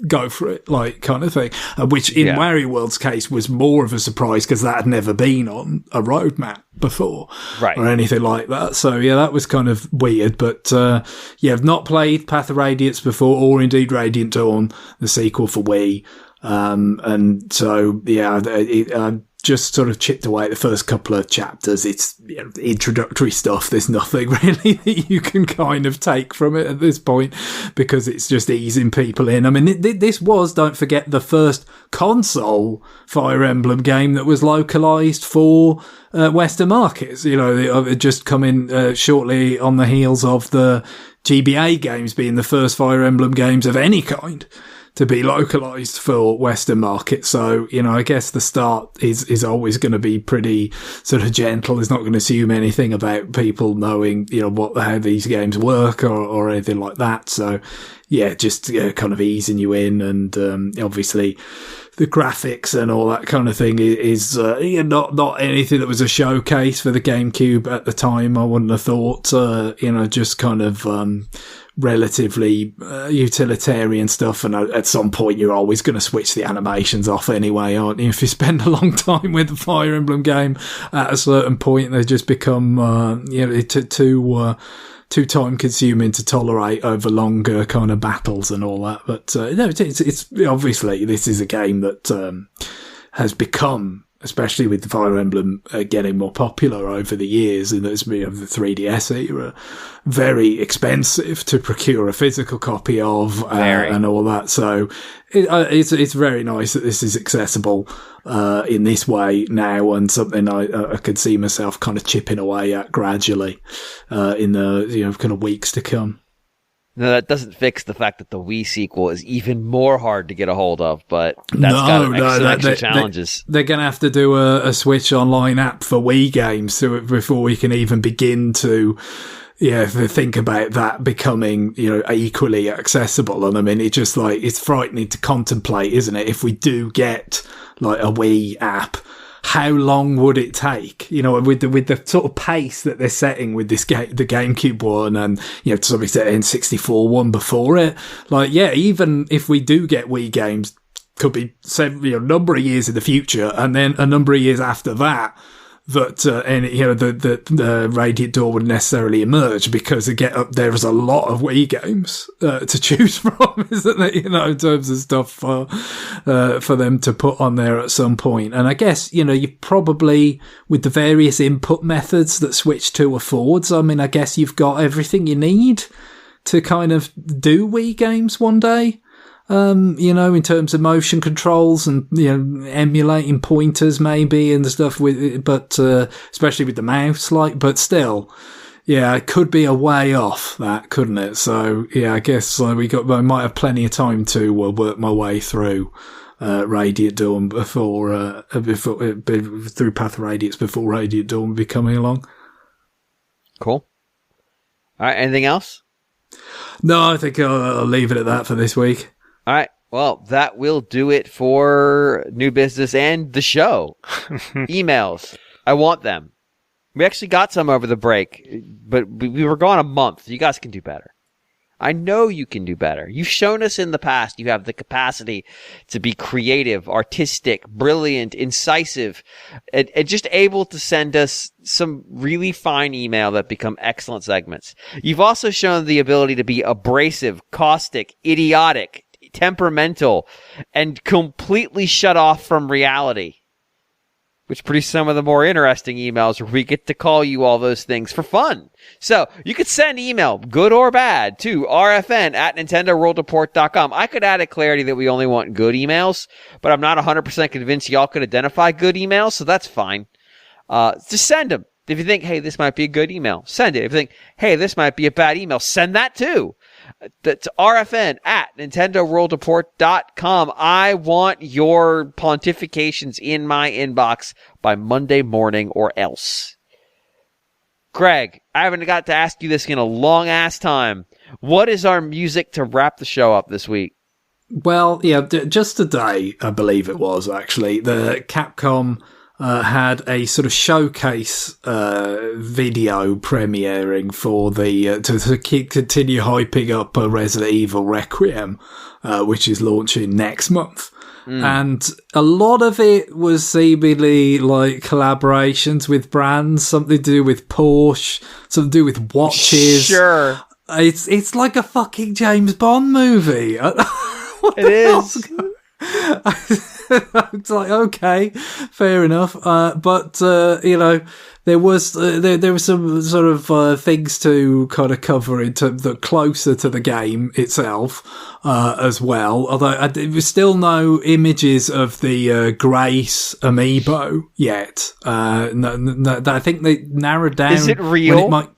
go for it, like kind of thing, which in Wario World's case was more of a surprise because that had never been on a roadmap before, right, or anything like that. So yeah, that was kind of weird. But I've not played Path of Radiance before, or indeed Radiant Dawn, the sequel for Wii, and so I just sort of chipped away at the first couple of chapters. It's introductory stuff. There's nothing really that you can kind of take from it at this point because it's just easing people in. I mean, this was, don't forget, the first console Fire Emblem game that was localized for Western markets. It just coming shortly on the heels of the GBA games being the first Fire Emblem games of any kind to be localized for Western markets. So, I guess the start is always going to be pretty sort of gentle. It's not going to assume anything about people knowing, how these games work or anything like that. So yeah, just kind of easing you in. And, obviously the graphics and all that kind of thing is not anything that was a showcase for the GameCube at the time. I wouldn't have thought, just kind of, relatively utilitarian stuff, and at some point you're always going to switch the animations off anyway, aren't you? If you spend a long time with the Fire Emblem game, at a certain point they just become too time consuming to tolerate over longer kind of battles and all that. But it's obviously this is a game that has become, especially with the Fire Emblem getting more popular over the years, and it's the 3DS era, very expensive to procure a physical copy of and all that. So it's very nice that this is accessible in this way now, and something I could see myself kind of chipping away at gradually in the kind of weeks to come. No, that doesn't fix the fact that the Wii sequel is even more hard to get a hold of, but that's got some extra challenges. They're going to have to do a Switch Online app for Wii games before we can even begin to think about that becoming, equally accessible. And I mean, it's just like, it's frightening to contemplate, isn't it? If we do get like a Wii app, how long would it take? With the sort of pace that they're setting with this game, the GameCube one, and to some extent N64 one before it. Like, yeah, even if we do get Wii games, could be a number of years in the future, and then a number of years after that. That the Radiant Dawn would necessarily emerge, because there's a lot of Wii games to choose from, isn't there? In terms of stuff for them to put on there at some point. And I guess you probably, with the various input methods that Switch 2 affords, I mean, I guess you've got everything you need to kind of do Wii games one day. In terms of motion controls and, emulating pointers maybe and stuff but especially with the mouse, but still, yeah, it could be a way off that, couldn't it? So, yeah, I guess I might have plenty of time to work my way through, Radiant Dawn before through Path of Radiance before Radiant Dawn would be coming along. Cool. All right. Anything else? No, I think I'll leave it at that for this week. All right. Well, that will do it for New Business and the show. Emails. I want them. We actually got some over the break, but we were gone a month. You guys can do better. I know you can do better. You've shown us in the past you have the capacity to be creative, artistic, brilliant, incisive, and just able to send us some really fine email that become excellent segments. You've also shown the ability to be abrasive, caustic, idiotic, temperamental, and completely shut off from reality, which produce some of the more interesting emails where we get to call you all those things for fun. So you could send email, good or bad, to rfn@nintendoworldreport.com. I could add a clarity that we only want good emails, but I'm not 100% convinced y'all could identify good emails, so that's fine. Just send them. If you think, hey, this might be a good email, send it. If you think, hey, this might be a bad email, send that too. That's RFN at NintendoWorldReport.com. I want your pontifications in my inbox by Monday morning or else. Greg, I haven't got to ask you this in a long ass time. What is our music to wrap the show up this week? Well, yeah, just today, I believe it was actually, the Capcom had a sort of showcase video premiering for the to continue hyping up Resident Evil Requiem, which is launching next month. And a lot of it was seemingly like collaborations with brands, something to do with Porsche, something to do with watches. Sure. It's like a fucking James Bond movie. It is. It's like, okay, fair enough. But you know, there was some sort of things to kind of cover in terms of closer to the game itself as well. Although there was still no images of the Grace amiibo yet. No, I think they narrowed down. Is it real?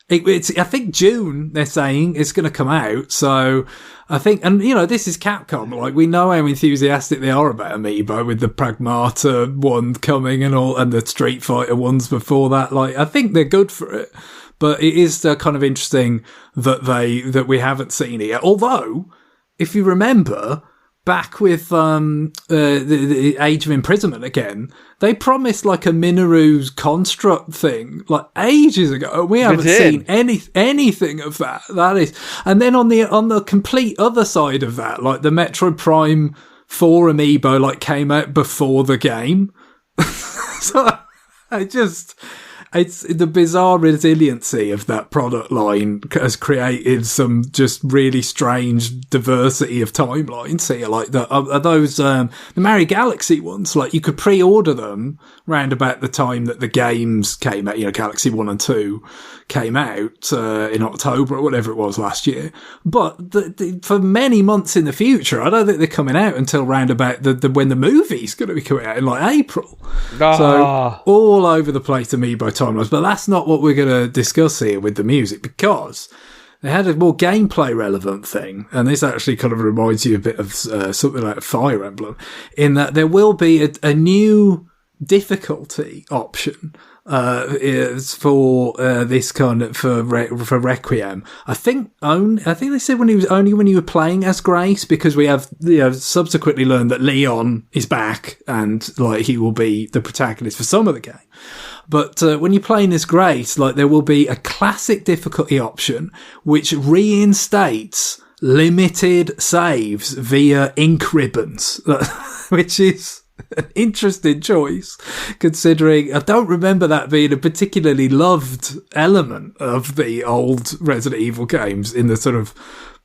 It's I think June they're saying it's going to come out. So I think, and you know, this is Capcom. Like, we know how enthusiastic they are about amiibo with the Pragmata one coming and all, and the Street Fighter ones before that. Like, I think they're good for it, but it is kind of interesting that we haven't seen it yet. Although, if you remember, back with the Age of Imprisonment again, they promised like a Minoru's construct thing like ages ago. We haven't seen anything of that. That is, and then on the complete other side of that, like the Metroid Prime 4 amiibo like came out before the game. So it's the bizarre resiliency of that product line has created some just really strange diversity of timelines here. Like those the Mario Galaxy ones, like you could pre-order them round about the time that the games came out. You know, Galaxy 1 and 2 came out in October or whatever it was last year. But for many months in the future, I don't think they're coming out until round about when the movie's going to be coming out in like April. So all over the place amiibo timelines. But that's not what we're going to discuss here with the music, because they had a more gameplay relevant thing, and this actually kind of reminds you a bit of something like Fire Emblem, in that there will be a new difficulty option is for this kind of for Requiem. I think they said when you were playing as Grace, because we have subsequently learned that Leon is back and like he will be the protagonist for some of the game. But when you're playing as Grace, like there will be a classic difficulty option which reinstates limited saves via ink ribbons, which is an interesting choice, considering I don't remember that being a particularly loved element of the old Resident Evil games in the sort of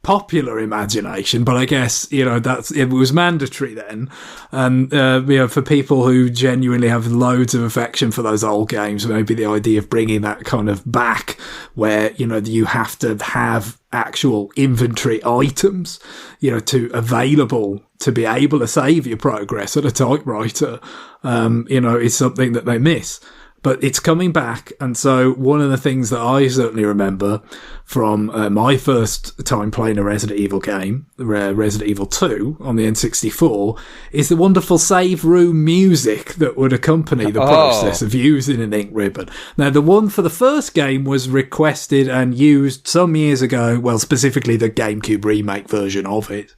popular imagination. But I guess, you know, it was mandatory then. And, you know, for people who genuinely have loads of affection for those old games, maybe the idea of bringing that kind of back where, you know, you have to have actual inventory items, you know, available to be able to save your progress at a typewriter, you know, is something that they miss. But it's coming back, and so one of the things that I certainly remember from my first time playing a Resident Evil game, Resident Evil 2 on the N64, is the wonderful save room music that would accompany the process of using an ink ribbon. Now, the one for the first game was requested and used some years ago, well, specifically the GameCube remake version of it.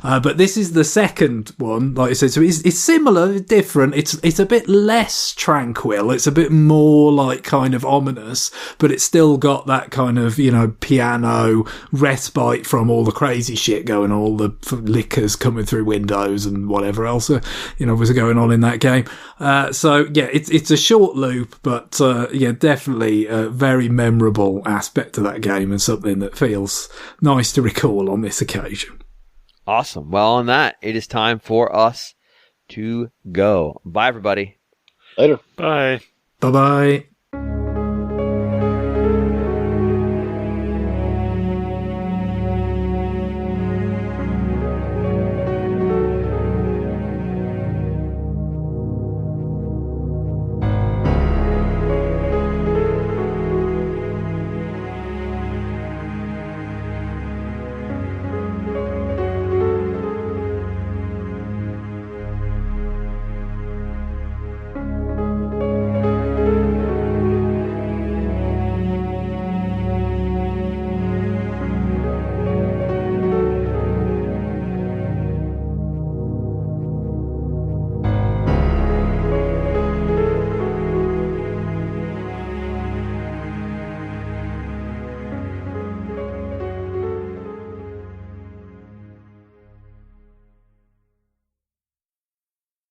But this is the second one, like I said, so it's similar, different. It's a bit less tranquil. It's a bit more like kind of ominous, but it's still got that kind of, you know, piano respite from all the crazy shit going on, all the liquors coming through windows and whatever else, you know, was going on in that game. So yeah, it's a short loop, but yeah, definitely a very memorable aspect to that game and something that feels nice to recall on this occasion. Awesome. Well, on that, it is time for us to go. Bye, everybody. Later. Bye. Bye-bye.